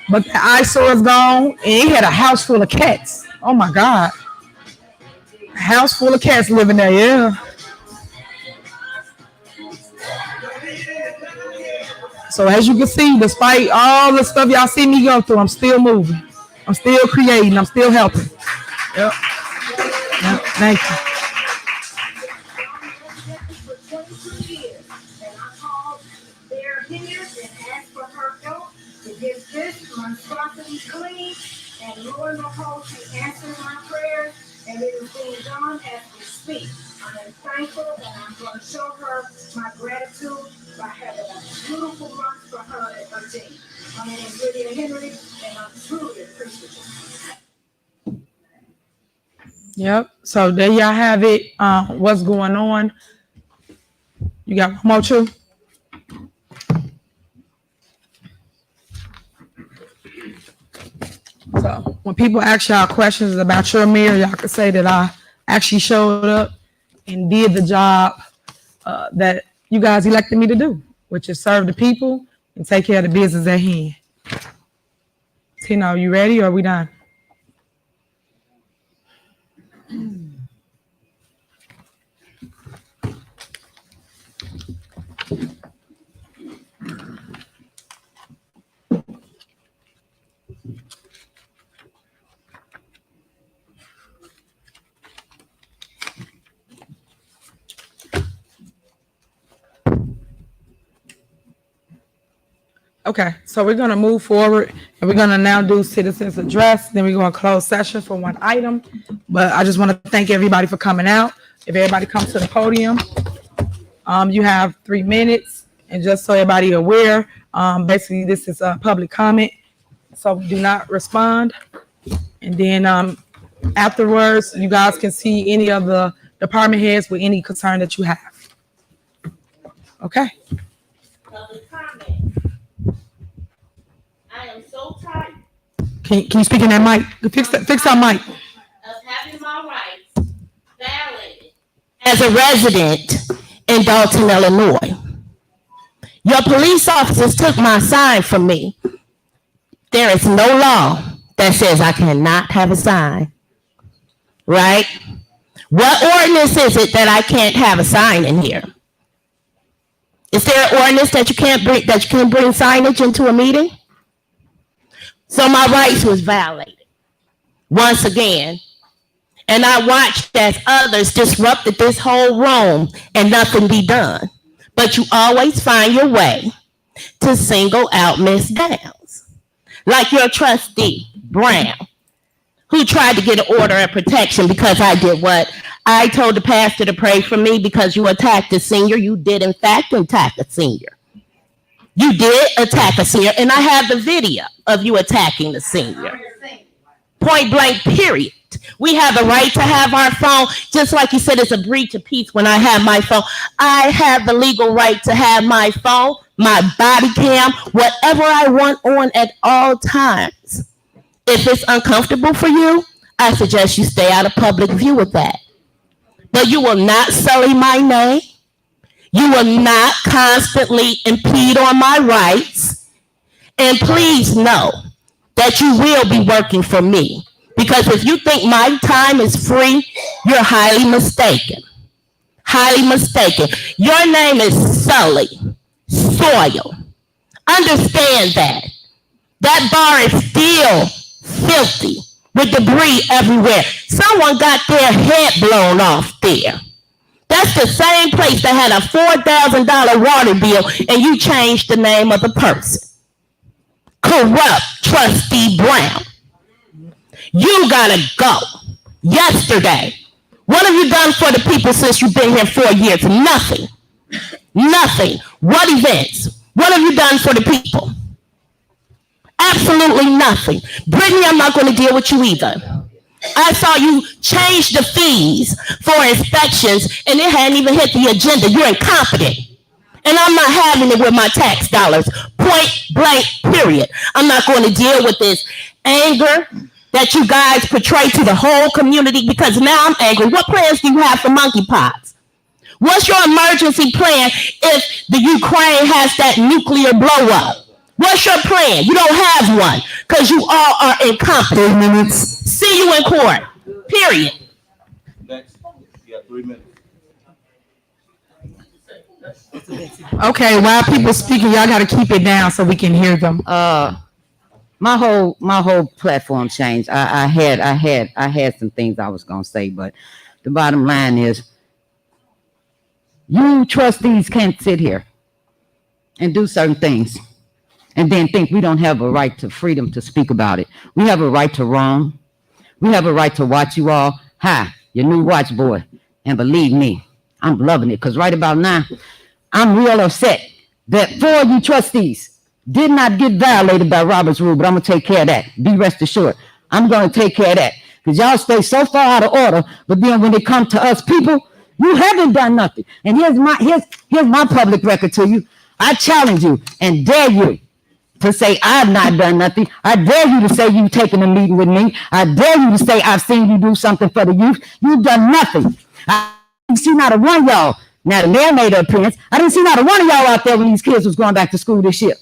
But the eyesore is gone. And it had a house full of cats. Oh my God. A house full of cats living there, yeah. So as you can see, despite all the stuff y'all see me go through, I'm still moving. I'm still creating. I'm still helping. Yep. Thank you. And Lord knows she answered my prayers, and it is being done as we speak. I am thankful, and I'm going to show her my gratitude by having a beautiful month for her at 13. My name is Lydia Henry, and I'm truly appreciative. Yep. So there y'all have it. What's going on? You got one more, True? So when people ask y'all questions about your mayor, y'all can say that I actually showed up and did the job that you guys elected me to do, which is serve the people and take care of the business at hand. Tina, are you ready or are we done? Okay, so we're going to move forward and we're going to now do citizens address. Then we're going to close session for one item. But I just want to thank everybody for coming out. If everybody comes to the podium, you have 3 minutes. And just so everybody aware, basically this is a public comment. So do not respond. And then afterwards, you guys can see any of the department heads with any concern that you have. Okay. Public comment. I am so tired Can you speak in that mic? Fix that mic. of having my rights violated as a resident in Dolton, Illinois. Your police officers took my sign from me. There is no law that says I cannot have a sign. right? What ordinance is it that I can't have a sign in here? Is there an ordinance that you can't bring signage into a meeting? So my rights was violated once again. And I watched as others disrupted this whole room and nothing be done. But you always find your way to single out Miss Downs. Like your trustee, Brown, who tried to get an order of protection because I did what? I told the pastor to pray for me because you attacked a senior. You did, in fact, attack a senior. You did attack a senior, and I have the video of you attacking the senior. Point blank, period. We have the right to have our phone, just like you said, it's a breach of peace when I have my phone. I have the legal right to have my phone, my body cam, whatever I want on at all times. If it's uncomfortable for you, I suggest you stay out of public view with that. But you will not sully my name. You will not constantly impede on my rights. And please know that you will be working for me. Because if you think my time is free, you're highly mistaken. Highly mistaken. Your name is Sully Soil. Understand that. That bar is still filthy with debris everywhere. Someone got their head blown off there. That's the same place that had a $4,000 water bill and you changed the name of the person. Corrupt Trustee Brown. You gotta go. Yesterday. What have you done for the people since you've been here 4 years? Nothing. Nothing. What events? What have you done for the people? Absolutely nothing. Brittany, I'm not going to deal with you either. I saw you change the fees for inspections and it hadn't even hit the agenda. You're incompetent. And I'm not having it with my tax dollars. Point blank, period. I'm not going to deal with this anger that you guys portray to the whole community because now I'm angry. What plans do you have for monkeypox? What's your emergency plan if the Ukraine has that nuclear blow up? What's your plan? You don't have one because you all are incompetent. 3 minutes. See you in court. Period. Next, you got 3 minutes. Okay, while people speaking, y'all got to keep it down so we can hear them. My whole platform changed. I had some things I was gonna say, but the bottom line is, you trustees can't sit here and do certain things and then think we don't have a right to freedom to speak about it. We have a right to wrong. We have a right to watch you all. Hi, your new watch boy. And believe me, I'm loving it because right about now, I'm real upset that 4 of you trustees did not get violated by Robert's rule, but I'm going to take care of that. Be rest assured. I'm going to take care of that because y'all stay so far out of order, but then when it comes to us people, you haven't done nothing. And here's my public record to you. I challenge you and dare you to say I've not done nothing. I dare you to say you've taken a meeting with me. I dare you to say I've seen you do something for the youth. You've done nothing. I didn't see not a one of y'all. Now the mayor made an appearance. I didn't see not a one of y'all out there when these kids was going back to school this year.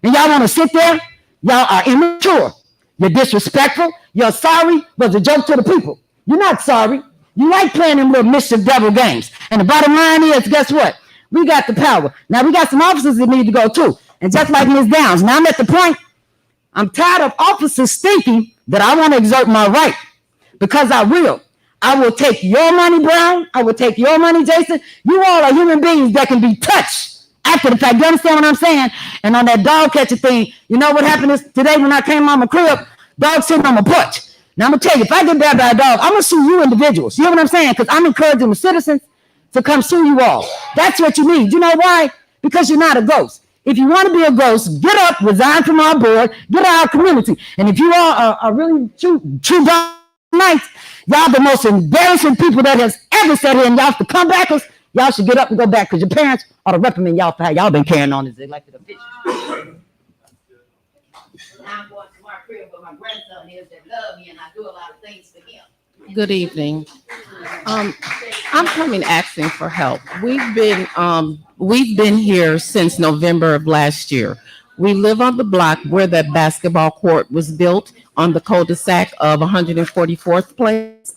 And y'all want to sit there? Y'all are immature. You're disrespectful. You're sorry was a joke to the people. You're not sorry. You like playing them little mischief devil games. And the bottom line is, guess what? We got the power. Now we got some officers that need to go too. And just like Ms. Downs, now I'm at the point, I'm tired of officers thinking that I want to exert my right. Because I will. I will take your money, Brown. I will take your money, Jason. You all are human beings that can be touched after the fact. You understand what I'm saying? And on that dog catcher thing, you know what happened is today when I came on my crib, dog sitting on my porch. Now I'm going to tell you, if I get bad by a dog, I'm going to sue you individuals. You know what I'm saying? Because I'm encouraging the citizens to come sue you all. That's what you need. You know why? Because you're not a ghost. If you want to be a ghost, get up, resign from our board, get out of our community. And if you all are really true dog nights, y'all the most embarrassing people that has ever sat here, and y'all the comebackers, y'all should get up and go back because your parents ought to reprimand y'all for how y'all been carrying on as elected officials. Now I'm going to my crib where my grandson is that love me and I do a lot of things for him. Good evening. I'm coming asking for help. We've been here since November of last year. We live on the block where that basketball court was built on the cul-de-sac of 144th Place.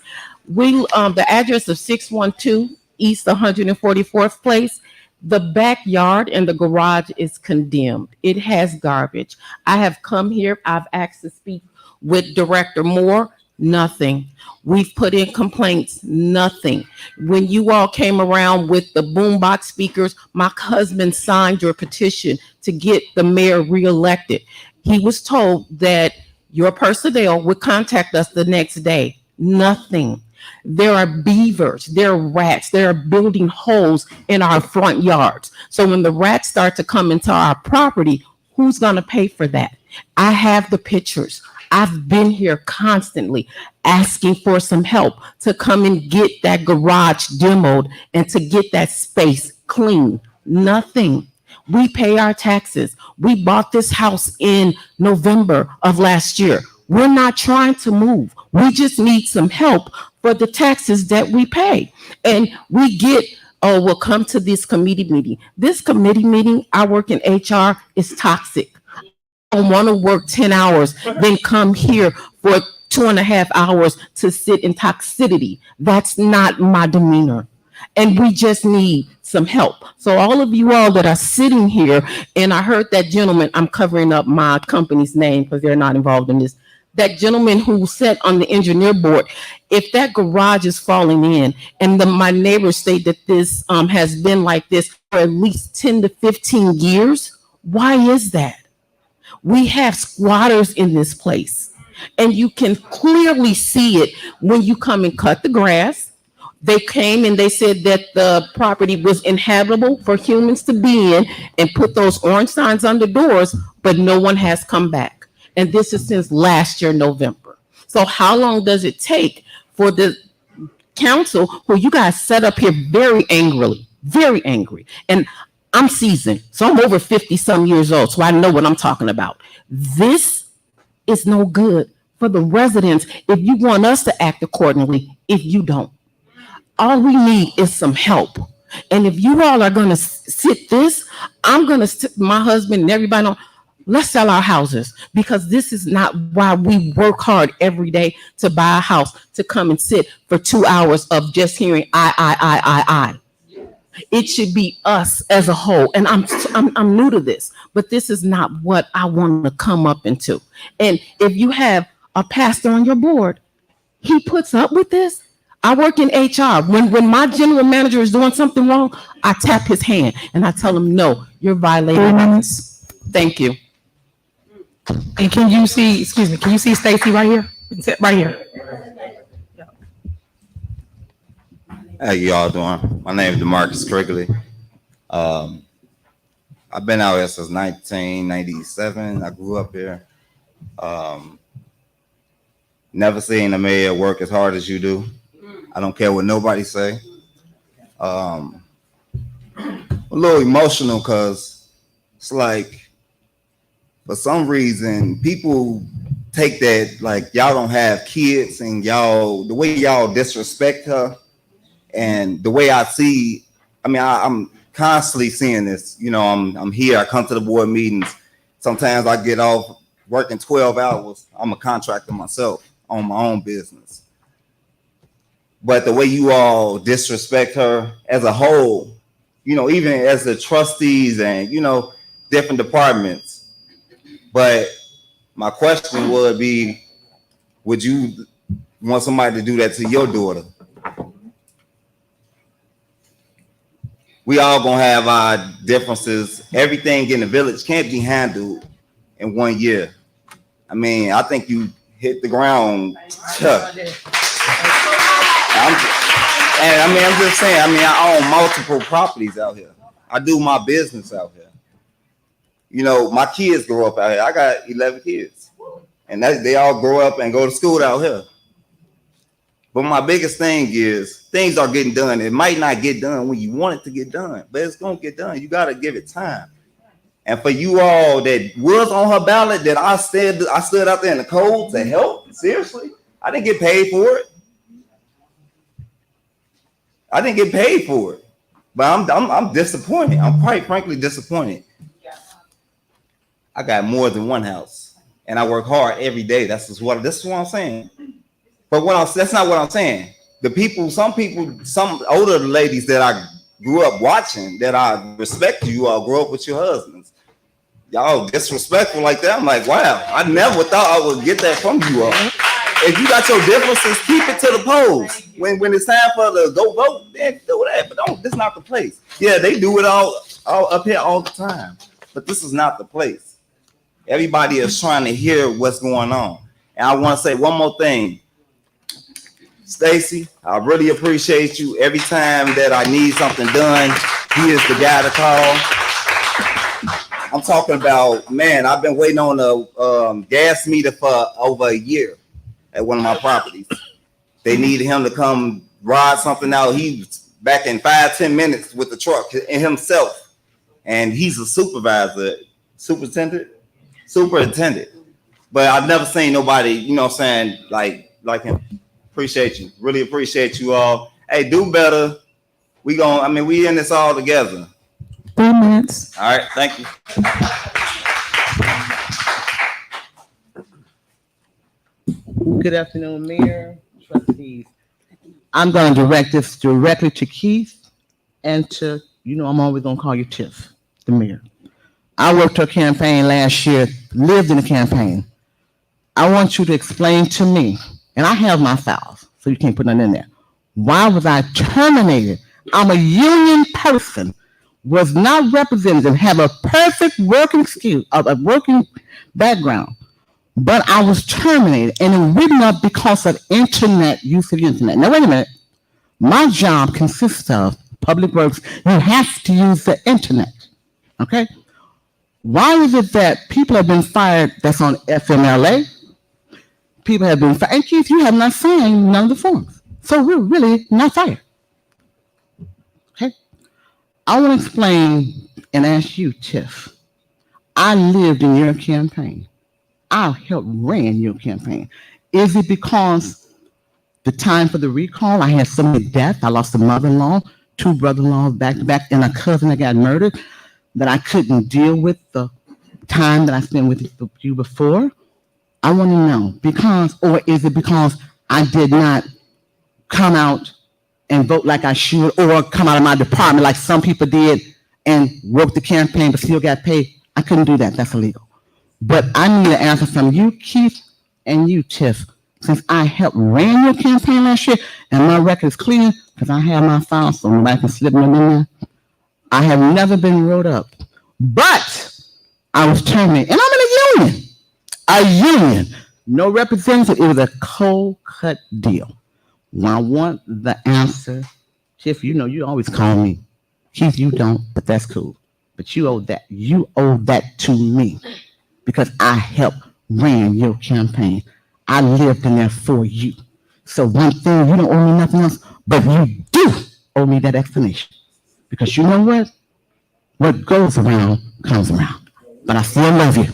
The address of 612 East 144th Place, the backyard and the garage is condemned. It has garbage. I have come here, I've asked to speak with Director Moore, nothing. We've put in complaints, nothing. When you all came around with the boombox speakers, my husband signed your petition to get the mayor reelected. He was told that your personnel would contact us the next day. Nothing. There are beavers, there are rats, there are building holes in our front yards. So when the rats start to come into our property, who's going to pay for that? I have the pictures. I've been here constantly asking for some help to come and get that garage demoed and to get that space clean. Nothing. We pay our taxes. We bought this house in November of last year. We're not trying to move. We just need some help for the taxes that we pay. And we get, oh, we'll come to this committee meeting. This committee meeting, I work in HR, is toxic. I don't want to work 10 hours, then come here for 2.5 hours to sit in toxicity. That's not my demeanor. And we just need some help. So all of you all that are sitting here, and I heard that gentleman, I'm covering up my company's name because they're not involved in this, that gentleman who sat on the engineer board, if that garage is falling in, and my neighbors state that this has been like this for at least 10 to 15 years, why is that? We have squatters in this place, and you can clearly see it when you come and cut the grass. They came and they said that the property was inhabitable for humans to be in and put those orange signs on the doors, but no one has come back. And this is since last year, November. So how long does it take for the council, who you guys set up here very angrily, very angry? And I'm seasoned, so I'm over 50 some years old, so I know what I'm talking about. This is no good for the residents if you want us to act accordingly, if you don't. All we need is some help. And if you all are gonna sit this, I'm gonna sit my husband and everybody on, let's sell our houses, because this is not why we work hard every day to buy a house, to come and sit for 2 hours of just hearing I. It should be us as a whole. And I'm new to this, but this is not what I want to come up into. And if you have a pastor on your board, he puts up with this. I work in HR. When my general manager is doing something wrong, I tap his hand and I tell him, no, you're violating ethics. Thank you. And can you see Stacy right here? Right here. How y'all doing? My name is DeMarcus Quigley. I've been out here since 1997. I grew up here. Never seen a mayor work as hard as you do. I don't care what nobody say. A little emotional because it's like, for some reason, people take that like y'all don't have kids, and y'all, the way y'all disrespect her, and the way I see, I mean, I'm constantly seeing this. You know, I'm here. I come to the board meetings. Sometimes I get off working 12 hours. I'm a contractor myself, on my own business. But the way you all disrespect her as a whole, you know, even as the trustees and, you know, different departments. But my question would be, would you want somebody to do that to your daughter? We all gonna have our differences. Everything in the village can't be handled in 1 year. I mean, I think you hit the ground. I'm just saying, I mean, I own multiple properties out here. I do my business out here. You know, my kids grow up out here. I got 11 kids. And they all grow up and go to school out here. But my biggest thing is things are getting done. It might not get done when you want it to get done, but it's going to get done. You got to give it time. And for you all that was on her ballot, that I stood out there in the cold to help, seriously, I didn't get paid for it. I didn't get paid for it. But I'm disappointed. I'm quite frankly disappointed. I got more than one house, and I work hard every day. This is what I'm saying. But that's not what I'm saying. some older ladies that I grew up watching, that I respect you all, grew up with your husbands. Y'all disrespectful like that. I'm like, wow, I never thought I would get that from you all. If you got your differences, keep it to the polls. When it's time for the go vote, then do that. But this is not the place. Yeah, they do it all up here all the time. But this is not the place. Everybody is trying to hear what's going on. And I want to say one more thing. Stacy, I really appreciate you. Every time that I need something done, he is the guy to call. I'm talking about, man, I've been waiting on a gas meter for over a year at one of my properties. They needed him to come ride something out. He's back in 5-10 minutes with the truck and himself. And he's a superintendent. But I've never seen nobody, you know what I'm saying, like him. Appreciate you. Really appreciate you all. Hey, do better. We in this all together. 3 minutes. All right, thank you. Good afternoon, Mayor, trustees. I'm going to direct this directly to Keith and to, I'm always going to call you Tiff, the mayor. I worked a campaign last year, lived in the campaign. I want you to explain to me, and I have my files, so you can't put nothing in there. Why was I terminated? I'm a union person, was not representative, have a perfect working skill, a working background, but I was terminated and it written up because of internet, use of the internet. Now, wait a minute. My job consists of public works. You have to use the internet, okay? Why is it that people have been fired that's on FMLA? People have been fired. And Keith, you have not signed none of the forms. So we're really not fired. Okay? I want to explain and ask you, Tiff. I lived in your campaign. I helped ran your campaign. Is it because the time for the recall, I had so many deaths, I lost a mother-in-law, 2 brother-in-laws back to back, and a cousin that got murdered, that I couldn't deal with the time that I spent with you before? I want to know, or is it because I did not come out and vote like I should, or come out of my department like some people did and worked the campaign but still got paid? I couldn't do that. That's illegal. But I need an answer from you, Keith, and you, Tiff, since I helped ran your campaign last year, and my record is clean because I have my files so nobody can slip them in there. I have never been wrote up, but I was terminated, and I'm in a union, no representative. It was a cold cut deal. When I want the answer, Tiff, you always call me. Keith, you don't, but that's cool. But you owe that to me because I helped ran your campaign. I lived in there for you. So one thing, you don't owe me nothing else, but you do owe me that explanation. Because you know what? What goes around comes around. But I still love you.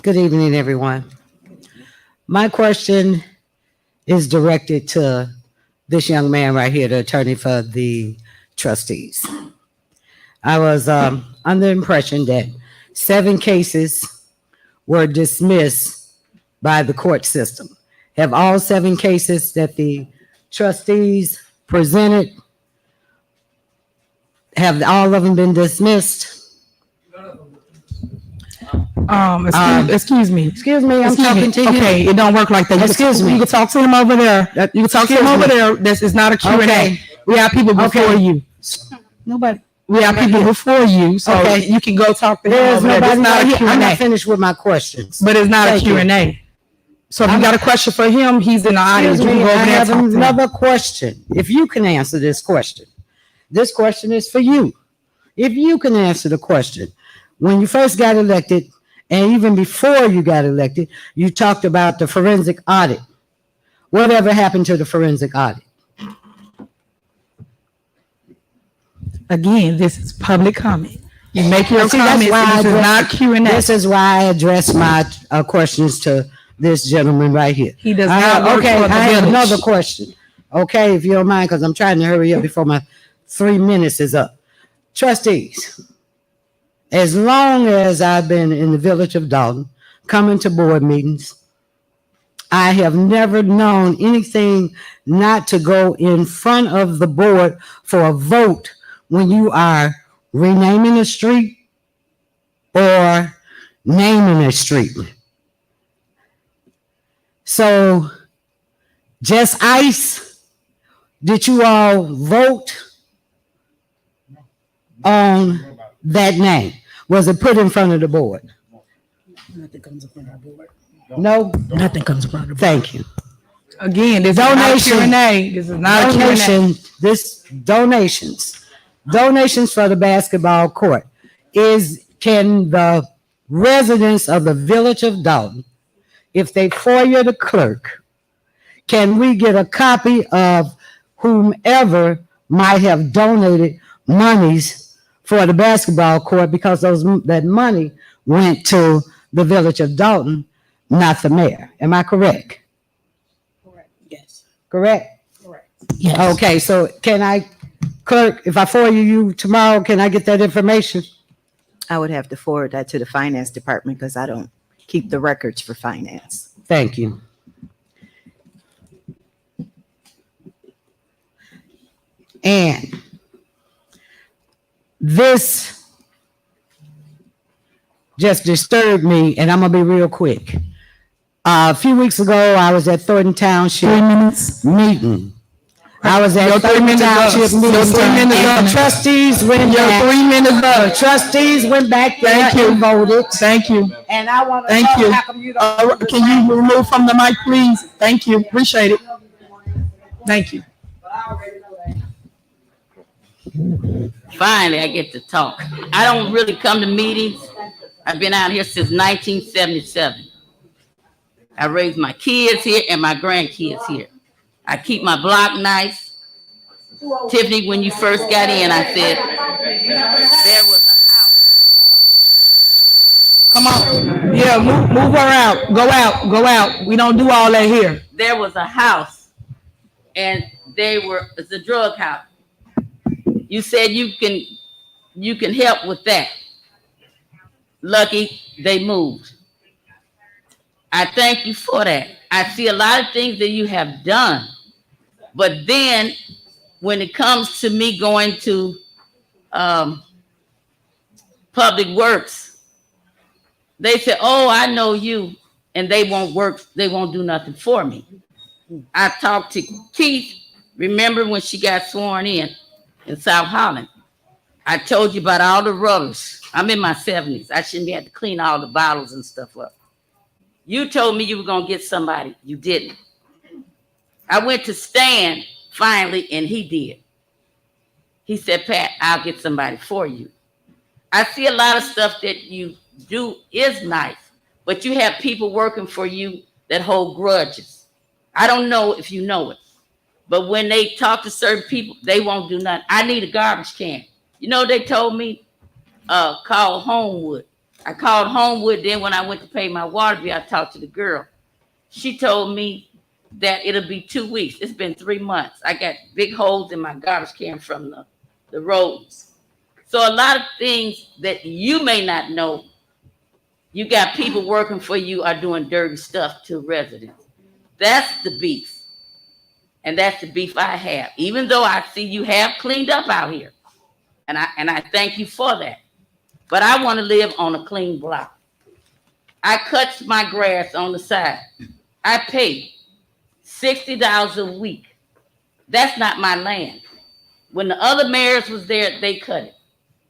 Good evening, everyone. My question is directed to this young man right here, the attorney for the trustees. I was under the impression that 7 cases were dismissed by the court system. Have all 7 cases that the trustees presented, have all of them been dismissed? Excuse me. Excuse me, I'm talking to you. Okay, it don't work like that. Excuse me. You can talk to him over there. You can talk to him over there. This is not a Q&A. Okay. We have people before you. Nobody. We have people before you, so you can go talk to him There's over there. It's nobody not right a here. I'm Q&A. not finished with my questions. But it's not Thank a you. Q&A. So if you got a question for him, he's in the audience. Excuse You me, can go I over there and have talk to him. another question. If you can answer this question. This question is for you. If you can answer the question. When you first got elected, and even before you got elected, you talked about the forensic audit. Whatever happened to the forensic audit? Again, this is public comment. You make your See, that's comments, why and this is not Q&A. This is why I address my questions to this gentleman right here. He does not work okay, for the I have village. another question. Okay, if you don't mind, because I'm trying to hurry up before my 3 minutes is up. Trustees, As long as I've been in the village of Dolton, coming to board meetings, I have never known anything not to go in front of the board for a vote when you are renaming a street or naming a street. So, just ice, did you all vote on that name? Was it put in front of the board? Nothing comes in front of the board. No? Nothing comes in front of the board. Thank you. Again, this is not a Q&A. This is not a Q&A. Donations for the basketball court. Can the residents of the village of Dolton, if they FOIA the clerk, can we get a copy of whomever might have donated monies for the basketball court, because that money went to the village of Dolton, not the mayor? Am I correct? Correct. Yes. Correct? Correct. Yes. Okay, so can I, clerk, if I FOIA you tomorrow, can I get that information? I would have to forward that to the finance department because I don't keep the records for finance. Thank you. And this just disturbed me, and I'm gonna be real quick. A few weeks ago, I was at Thornton Township meeting. I was at Thornton Township meeting, and the trustees went back. 3 minutes up. The trustees went back there Thank you. and voted. Thank you. And I want to Thank know you. how come you don't. Can you remove from the mic, please? Thank you. Appreciate it. Thank you. Finally, I get to talk. I don't really come to meetings. I've been out here since 1977. I raised my kids here and my grandkids here. I keep my block nice. Tiffany, when you first got in, I said, there was Come on. Yeah, move her out. Go out. Go out. We don't do all that here. there was a house, and it's a drug house. You said you can help with that. Lucky they moved. I thank you for that. I see a lot of things that you have done, but then when it comes to me going to Public Works, they say, "Oh, I know you," and they won't work. They won't do nothing for me. I talked to Keith. Remember when she got sworn in South Holland? I told you about all the rubbish. I'm in my 70s. I shouldn't be had to clean all the bottles and stuff up. You told me you were going to get somebody. You didn't. I went to Stan finally, and he did. He said, "Pat, I'll get somebody for you." I see a lot of stuff that you do is nice, but you have people working for you that hold grudges. I don't know if you know it, but when they talk to certain people, they won't do nothing. I need a garbage can. You know, they told me, call Homewood. I called Homewood. Then when I went to pay my water bill, I talked to the girl. She told me that it'll be 2 weeks. It's been 3 months. I got big holes in my garbage can from the roads. So a lot of things that you may not know, you got people working for you are doing dirty stuff to residents. That's the beef. And that's the beef I have. Even though I see you have cleaned up out here. And I thank you for that. But I want to live on a clean block. I cut my grass on the side. I pay $60 a week. That's not my land. When the other mayors was there, they cut it.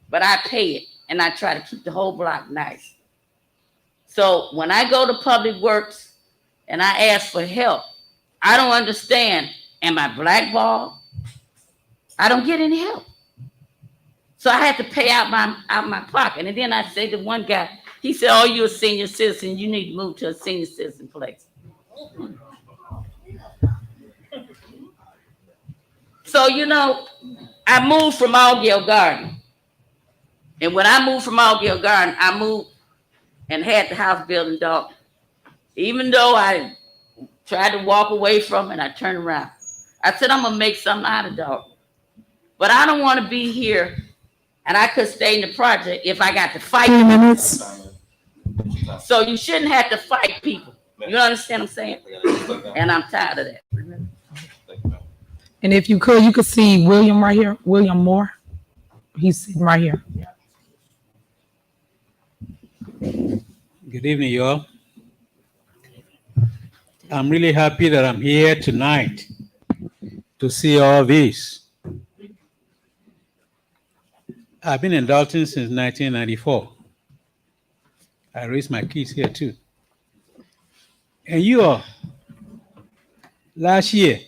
But I pay it, and I try to keep the whole block nice. So when I go to Public Works and I ask for help, I don't understand. Am I blackballed? I don't get any help. So I had to pay out my pocket. And then I said to one guy, he said, "Oh, you're a senior citizen. You need to move to a senior citizen place." So, you know, I moved from Allgale Garden. And when I moved from Allgale Garden, I moved and had the house built in Dolton. Even though I tried to walk away from it, I turned around. I said, I'm going to make something out of Dolton. But I don't want to be here And I could stay in the project if I got to fight. 3 minutes. So you shouldn't have to fight people. You understand what I'm saying? And I'm tired of that. And if you could see William right here, William Moore. He's sitting right here. Good evening, y'all. I'm really happy that I'm here tonight to see all this. I've been in Dolton since 1994. I raised my kids here too. And you all, last year,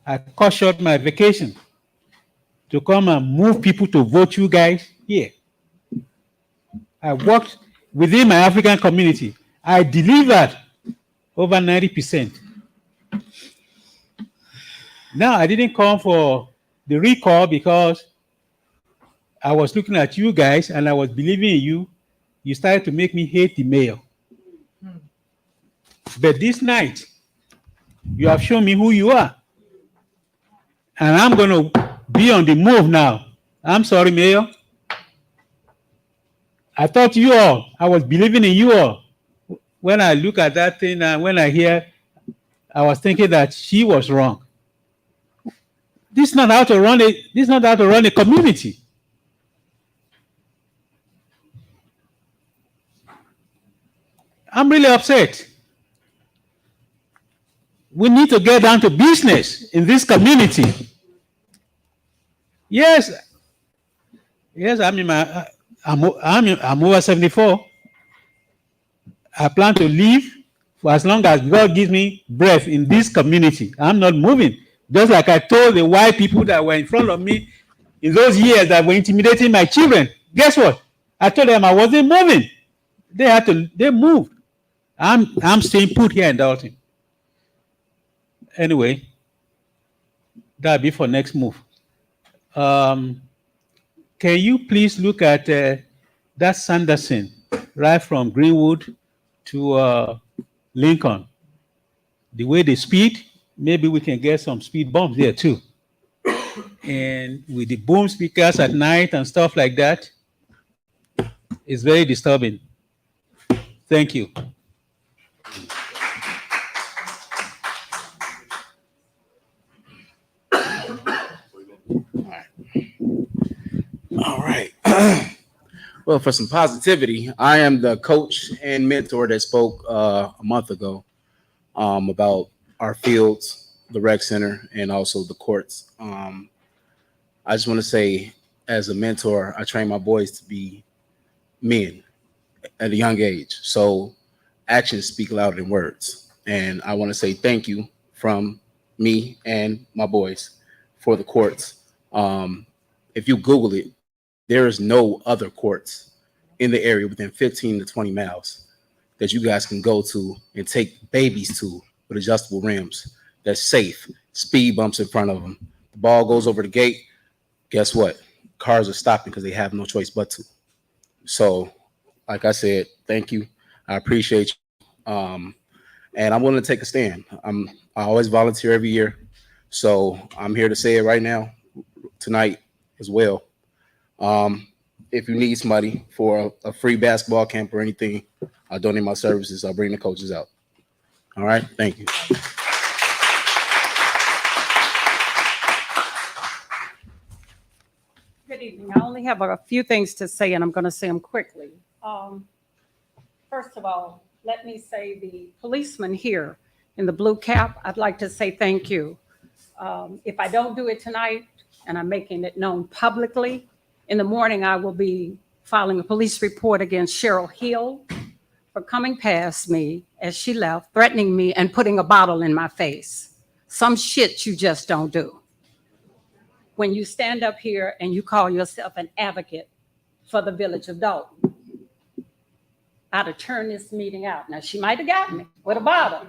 I cut short my vacation to come and move people to vote you guys here. I worked within my African community. I delivered over 90%. Now, I didn't come for the recall because I was looking at you guys and I was believing in you. You started to make me hate the mayor. But this night, you have shown me who you are. And I'm going to be on the move now. I'm sorry, Mayor. I thought you all, I was believing in you all. When I look at that thing and when I hear, I was thinking that she was wrong. This is not how to run a community. I'm really upset. We need to get down to business in this community. Yes, I'm over 74. I plan to live for as long as God gives me breath in this community. I'm not moving. Just like I told the white people that were in front of me in those years that were intimidating my children. Guess what? I told them I wasn't moving. They moved. I'm staying put here in Dolton. Anyway, that'll be for next move. Can you please look at that Sanderson, right from Greenwood to Lincoln? The way they speed, maybe we can get some speed bumps there too. And with the boom speakers at night and stuff like that, it's very disturbing. Thank you. All right. Well, for some positivity, I am the coach and mentor that spoke a month ago about our fields, the rec center, and also the courts. I just want to say, as a mentor, I train my boys to be men at a young age. So actions speak louder than words. And I want to say thank you from me and my boys for the courts. If you Google it, there is no other courts in the area within 15 to 20 miles that you guys can go to and take babies to with adjustable rims that's safe. Speed bumps in front of them. The ball goes over the gate. Guess what? Cars are stopping because they have no choice but to. So, like I said, thank you. I appreciate you. And I'm willing to take a stand. I always volunteer every year. So I'm here to say it right now, tonight as well. If you need somebody for a free basketball camp or anything, I'll donate my services. I'll bring the coaches out. All right. Thank you. Good evening. I only have a few things to say, and I'm going to say them quickly. First of all, let me say the policeman here in the blue cap, I'd like to say thank you. If I don't do it tonight, and I'm making it known publicly, in the morning I will be filing a police report against Cheryl Hill for coming past me as she left, threatening me and putting a bottle in my face. Some shit you just don't do. When you stand up here and you call yourself an advocate for the village of Dolton, I'd have turned this meeting out. Now, she might have got me with a bottle,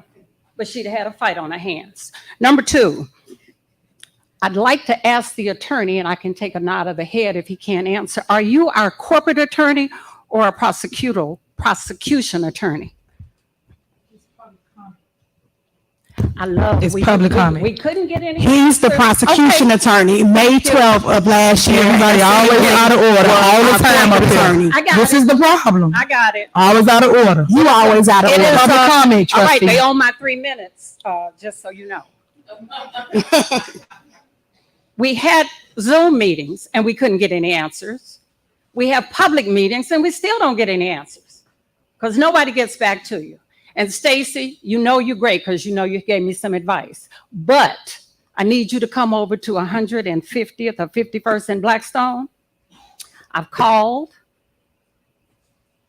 but she'd have had a fight on her hands. Number two, I'd like to ask the attorney, and I can take a nod of the head if he can't answer. Are you our corporate attorney or a prosecution attorney? I love. It's public comment. We couldn't get any. He's the answers. prosecution Okay. attorney. May Thank you. 12th of last year, everybody always out of order all the time up here. I got This it. is the problem. I got it. Always out of order. You always out of It order. is, Public comment, all right, trustee. they own my 3 minutes, just so you know. We had Zoom meetings and we couldn't get any answers. We have public meetings and we still don't get any answers because nobody gets back to you. And Stacy, you know you're great because you know you gave me some advice. But I need you to come over to 150th or 51st in Blackstone. I've called.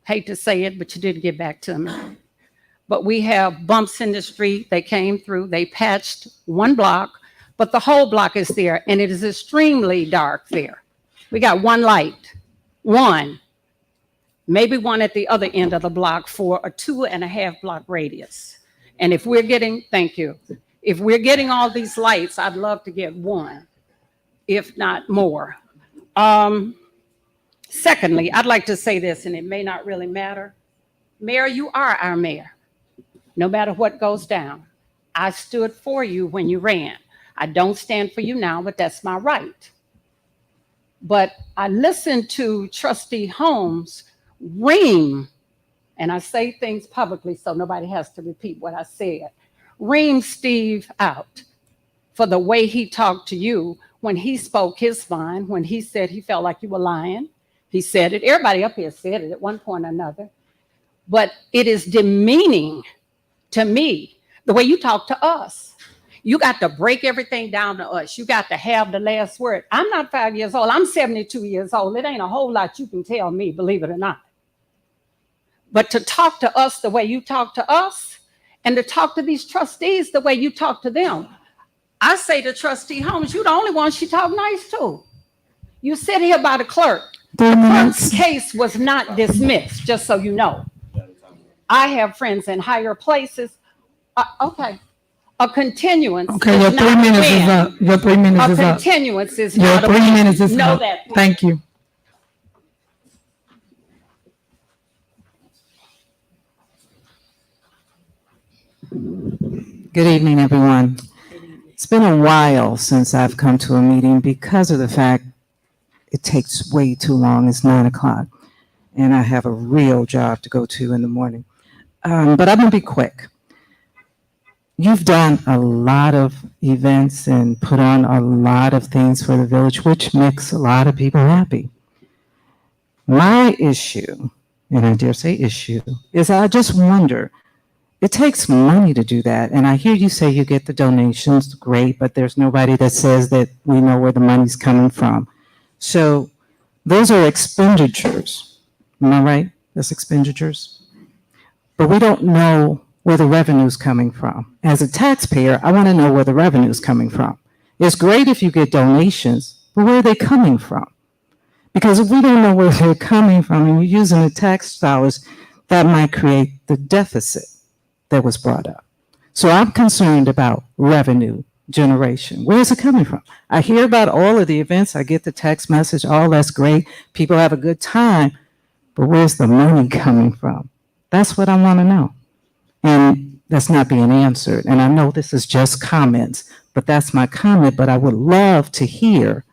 Hate to say it, but you didn't get back to me. But we have bumps in the street. They came through, they patched one block, but the whole block is there and it is extremely dark there. We got one light, one, maybe one at the other end of the block for a 2.5 block radius. And if we're getting, thank you, if we're getting all these lights, I'd love to get one, if not more. Secondly, I'd like to say this, and it may not really matter. Mayor, you are our mayor. No matter what goes down, I stood for you when you ran. I don't stand for you now, but that's my right. But I listened to Trustee Holmes ream, and I say things publicly so nobody has to repeat what I said, ream Steve out for the way he talked to you when he spoke his mind, when he said he felt like you were lying. He said it. Everybody up here said it at one point or another. But it is demeaning to me the way you talk to us. You got to break everything down to us. You got to have the last word. I'm not 5 years old. I'm 72 years old. It ain't a whole lot you can tell me, believe it or not. But to talk to us the way you talk to us and to talk to these trustees the way you talk to them, I say to Trustee Holmes, you're the only one she talk nice to. You sit here by the clerk. The clerk's case was not dismissed, just so you know. I have friends in higher places. Okay. A continuance. Okay, your 3 minutes is up. Your 3 minutes is A up. continuance is Your not a 3 win. minutes is Know up. that. Thank you. Good evening, everyone. It's been a while since I've come to a meeting because of the fact it takes way too long. It's 9 o'clock and I have a real job to go to in the morning. But I'm gonna be quick. You've done a lot of events and put on a lot of things for the village, which makes a lot of people happy. My issue, and I dare say issue, is I just wonder, it takes money to do that. And I hear you say you get the donations, great, but there's nobody that says that we know where the money's coming from. So those are expenditures. Am I right? That's expenditures. But we don't know where the revenue's coming from. As a taxpayer, I want to know where the revenue's coming from. It's great if you get donations, but where are they coming from? Because if we don't know where they're coming from and you're using the tax dollars, that might create the deficit that was brought up. So I'm concerned about revenue generation. Where is it coming from? I hear about all of the events. I get the text message. Oh, that's great. People have a good time. But where's the money coming from? That's what I want to know. And that's not being answered. And I know this is just comments, but that's my comment. But I would love to hear,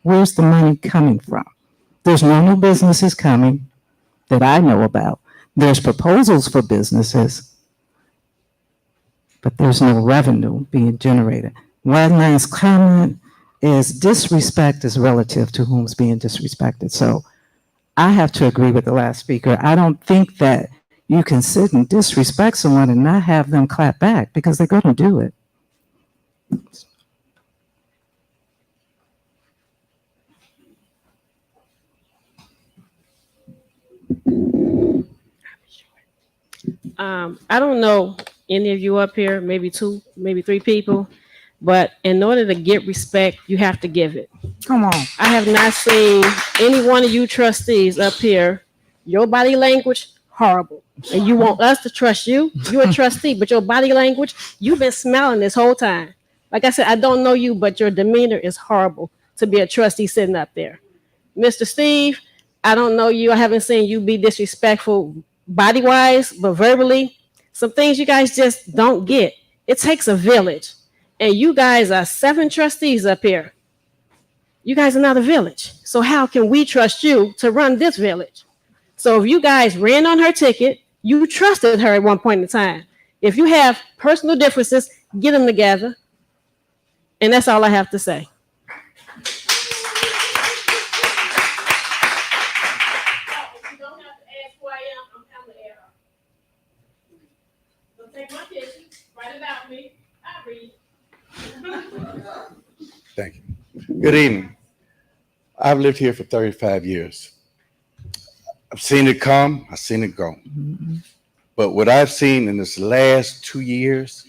where's the money coming from? There's no new businesses coming that I know about. There's proposals for businesses, but there's no revenue being generated. One last comment is disrespect is relative to whom's being disrespected. So I have to agree with the last speaker. I don't think that you can sit and disrespect someone and not have them clap back because they're going to do it. I don't know any of you up here, maybe 2, maybe 3 people, but in order to get respect, you have to give it. Come on. I have not seen any one of you trustees up here, your body language, horrible. And you want us to trust you? You're a trustee, but your body language, you've been smiling this whole time. Like I said, I don't know you, but your demeanor is horrible to be a trustee sitting up there. Mr. Steve, I don't know you. I haven't seen you be disrespectful body-wise, but verbally, some things you guys just don't get. It takes a village. And you guys are 7 trustees up here. You guys are not a village. So how can we trust you to run this village? So if you guys ran on her ticket, you trusted her at one point in time. If you have personal differences, get them together. And that's all I have to say. Thank you. Good evening. I've lived here for 35 years. I've seen it come, I've seen it go. But what I've seen in this last 2 years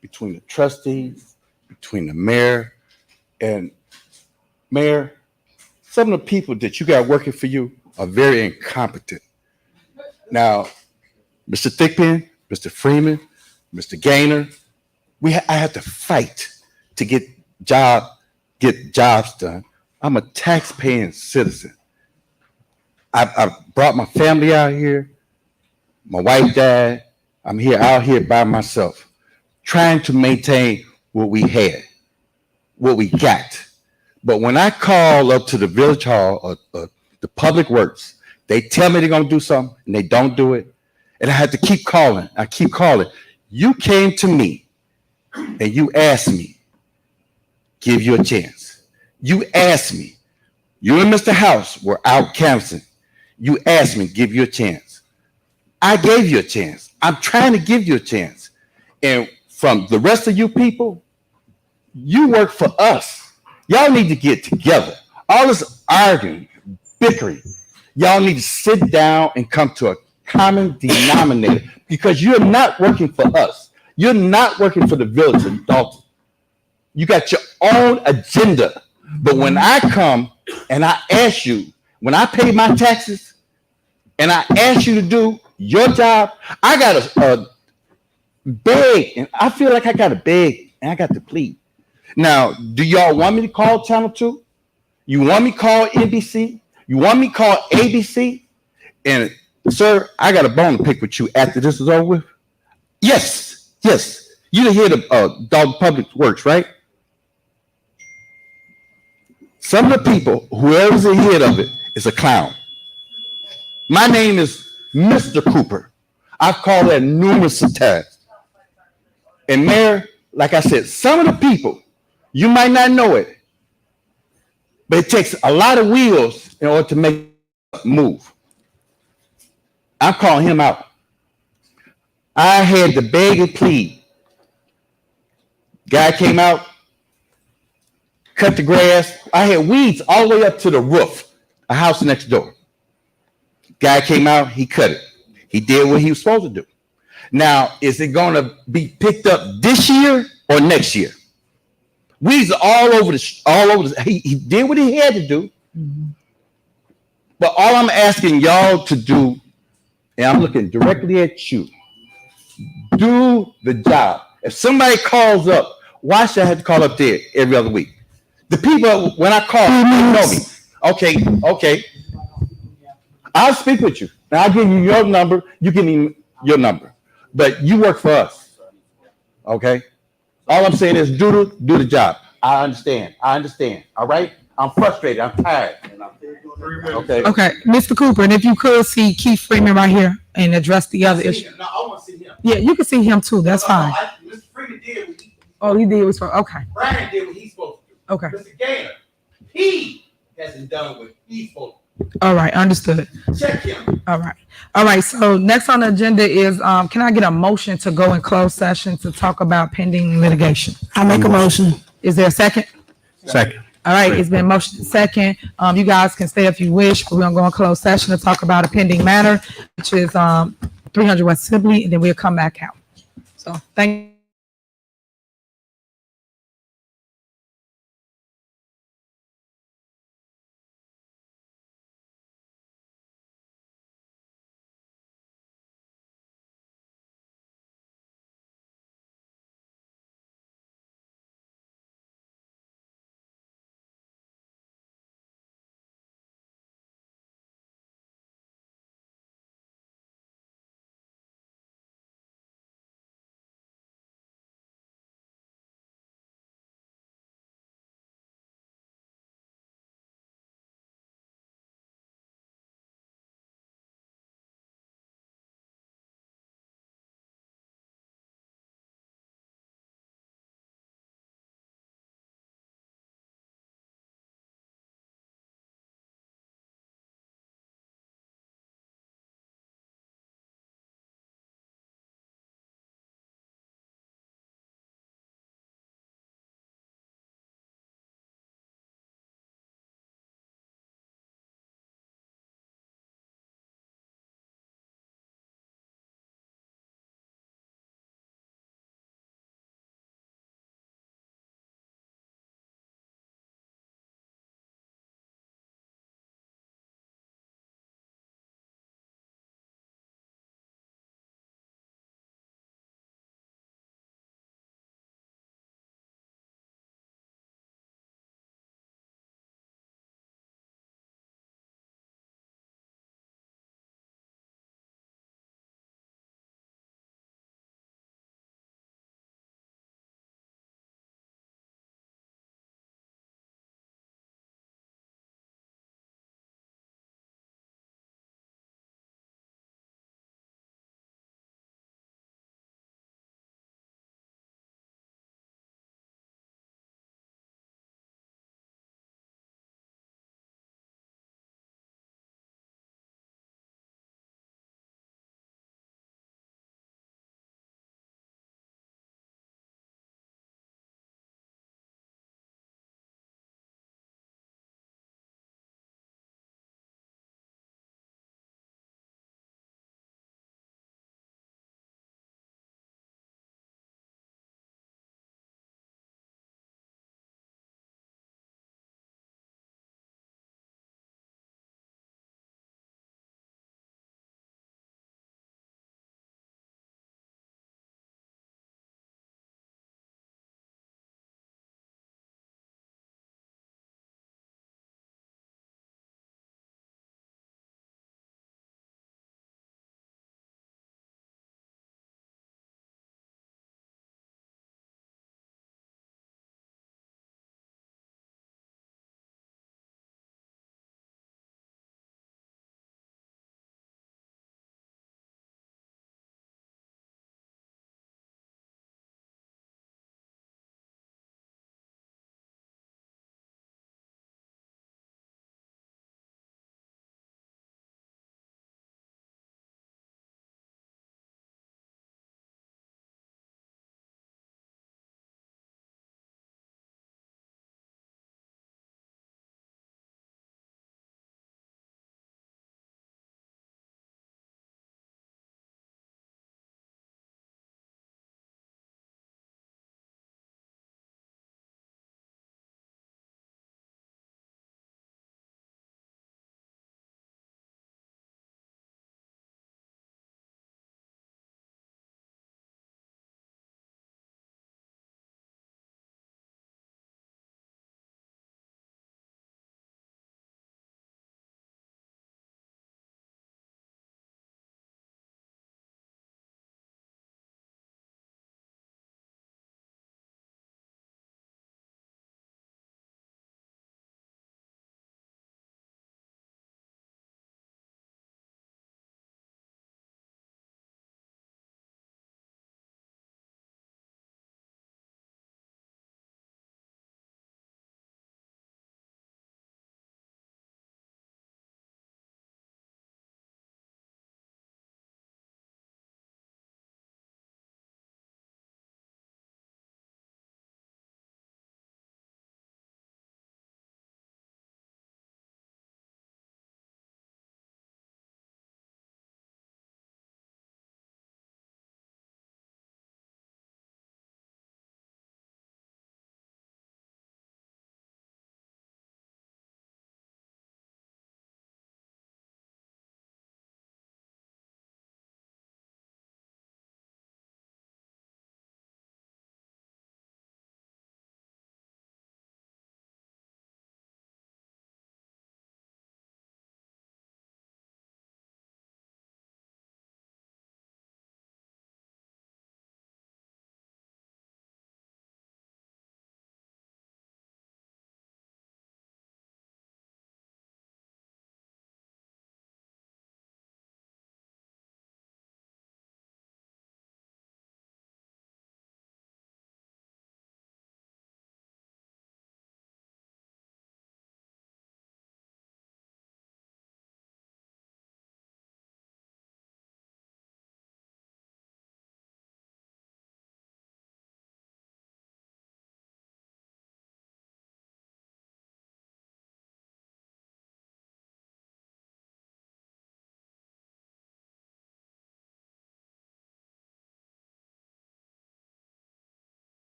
between the trustees, between the mayor, and mayor, some of the people that you got working for you are very incompetent. Now, Mr. Thickpen, Mr. Freeman, Mr. Gaynor, I have to fight to get jobs done. I'm a tax-paying citizen. I brought my family out here. My wife died. I'm out here by myself, trying to maintain what we had, what we got. But when I call up to the village hall or the public works, they tell me they're gonna do something and they don't do it. And I had to keep calling. I keep calling. You came to me and you asked me, give you a chance. You asked me, you and Mr. House were out canvassing. You asked me, give you a chance. I gave you a chance. I'm trying to give you a chance. And from the rest of you people, you work for us. Y'all need to get together. All this arguing, bickering, y'all need to sit down and come to a common denominator because you're not working for us. You're not working for the village of Dolton. You got your own agenda. But when I come and I ask you, when I pay my taxes and I ask you to do your job, I got to beg, and I feel like I got to beg and I got to plead. Now, do y'all want me to call Channel 2? You want me to call NBC? You want me to call ABC? And sir, I got a bone to pick with you after this is over with. Yes. You didn't hear the Dolton Public Works, right? Some of the people, whoever's the head of it, is a clown. My name is Mr. Cooper. I've called that numerous times. And Mayor, like I said, some of the people, you might not know it, but it takes a lot of wheels in order to make a move. I'm calling him out. I had to beg and plead. Guy came out, cut the grass. I had weeds all the way up to the roof, a house next door. Guy came out, he cut it. He did what he was supposed to do. Now, is it going to be picked up this year or next year? Weeds are all over he did what he had to do. But all I'm asking y'all to do, and I'm looking directly at you, do the job. If somebody calls up, why should I have to call up there every other week? The people, when I call, they know me. Okay. I'll speak with you. And I'll give you your number. You give me your number. But you work for us. Okay? All I'm saying is do the job. I understand. All right? I'm frustrated. I'm tired. Okay. Okay, Mr. Cooper, and if you could see Keith Freeman right here and address the other issue. No, I want to see him. Yeah, you can see him too. That's fine. Mr. Freeman did what he He did what's wrong. Okay. Brian did what he's supposed to do. Okay. Mr. Gaynor, he hasn't done what he's supposed to do. All right, understood. Check him. All right. So next on the agenda is, can I get a motion to go in closed session to talk about pending litigation? I make a motion. Is there a second? Second. All right, it's been motion second. You guys can stay if you wish, but we're gonna go in closed session to talk about a pending matter, which is 300 West Sibley, and then we'll come back out. So thank you.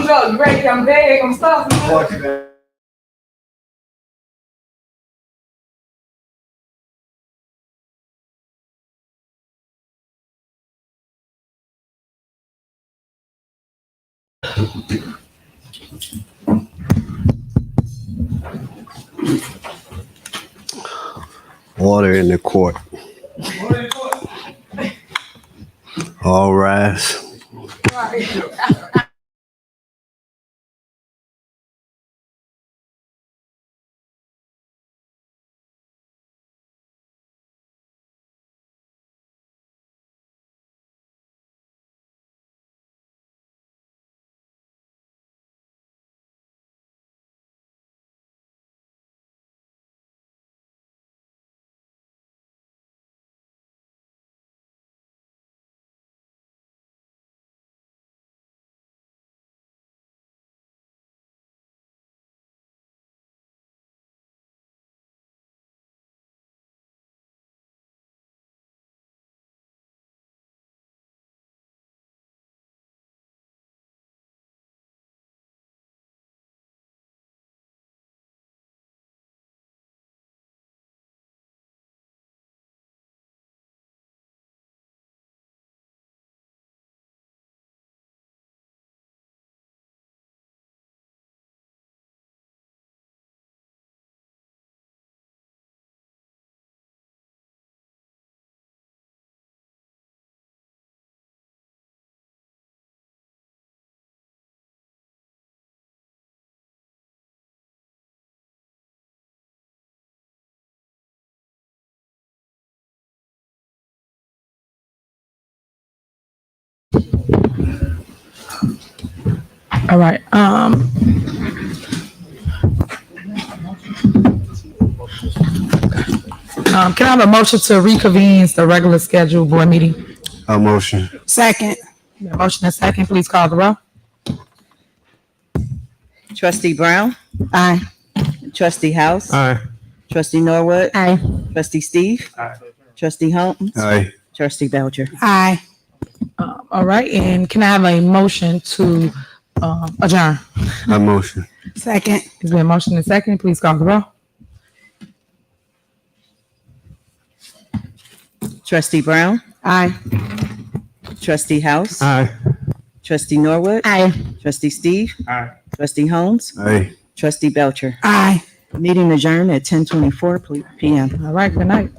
go. You ready? I'm big. I'm stuffed. Order in the court. All rise. All right. Can I have a motion to reconvene the regular scheduled board meeting? A motion. Second. Motion and second, please call the roll. Trustee Brown? Aye. Trustee House? Aye. Trustee Norwood? Aye. Trustee Steve? Aye. Trustee Holmes? Aye. Trustee Belcher? Aye. All right, and can I have a motion to adjourn? A motion. Second. It's been motion and second, please call the roll. Trustee Brown? Aye. Trustee House? Aye. Trustee Norwood? Aye. Trustee Steve? Aye. Trustee Holmes? Aye. Trustee Belcher? Aye. Meeting adjourned at 10:24 p.m. All right, good night.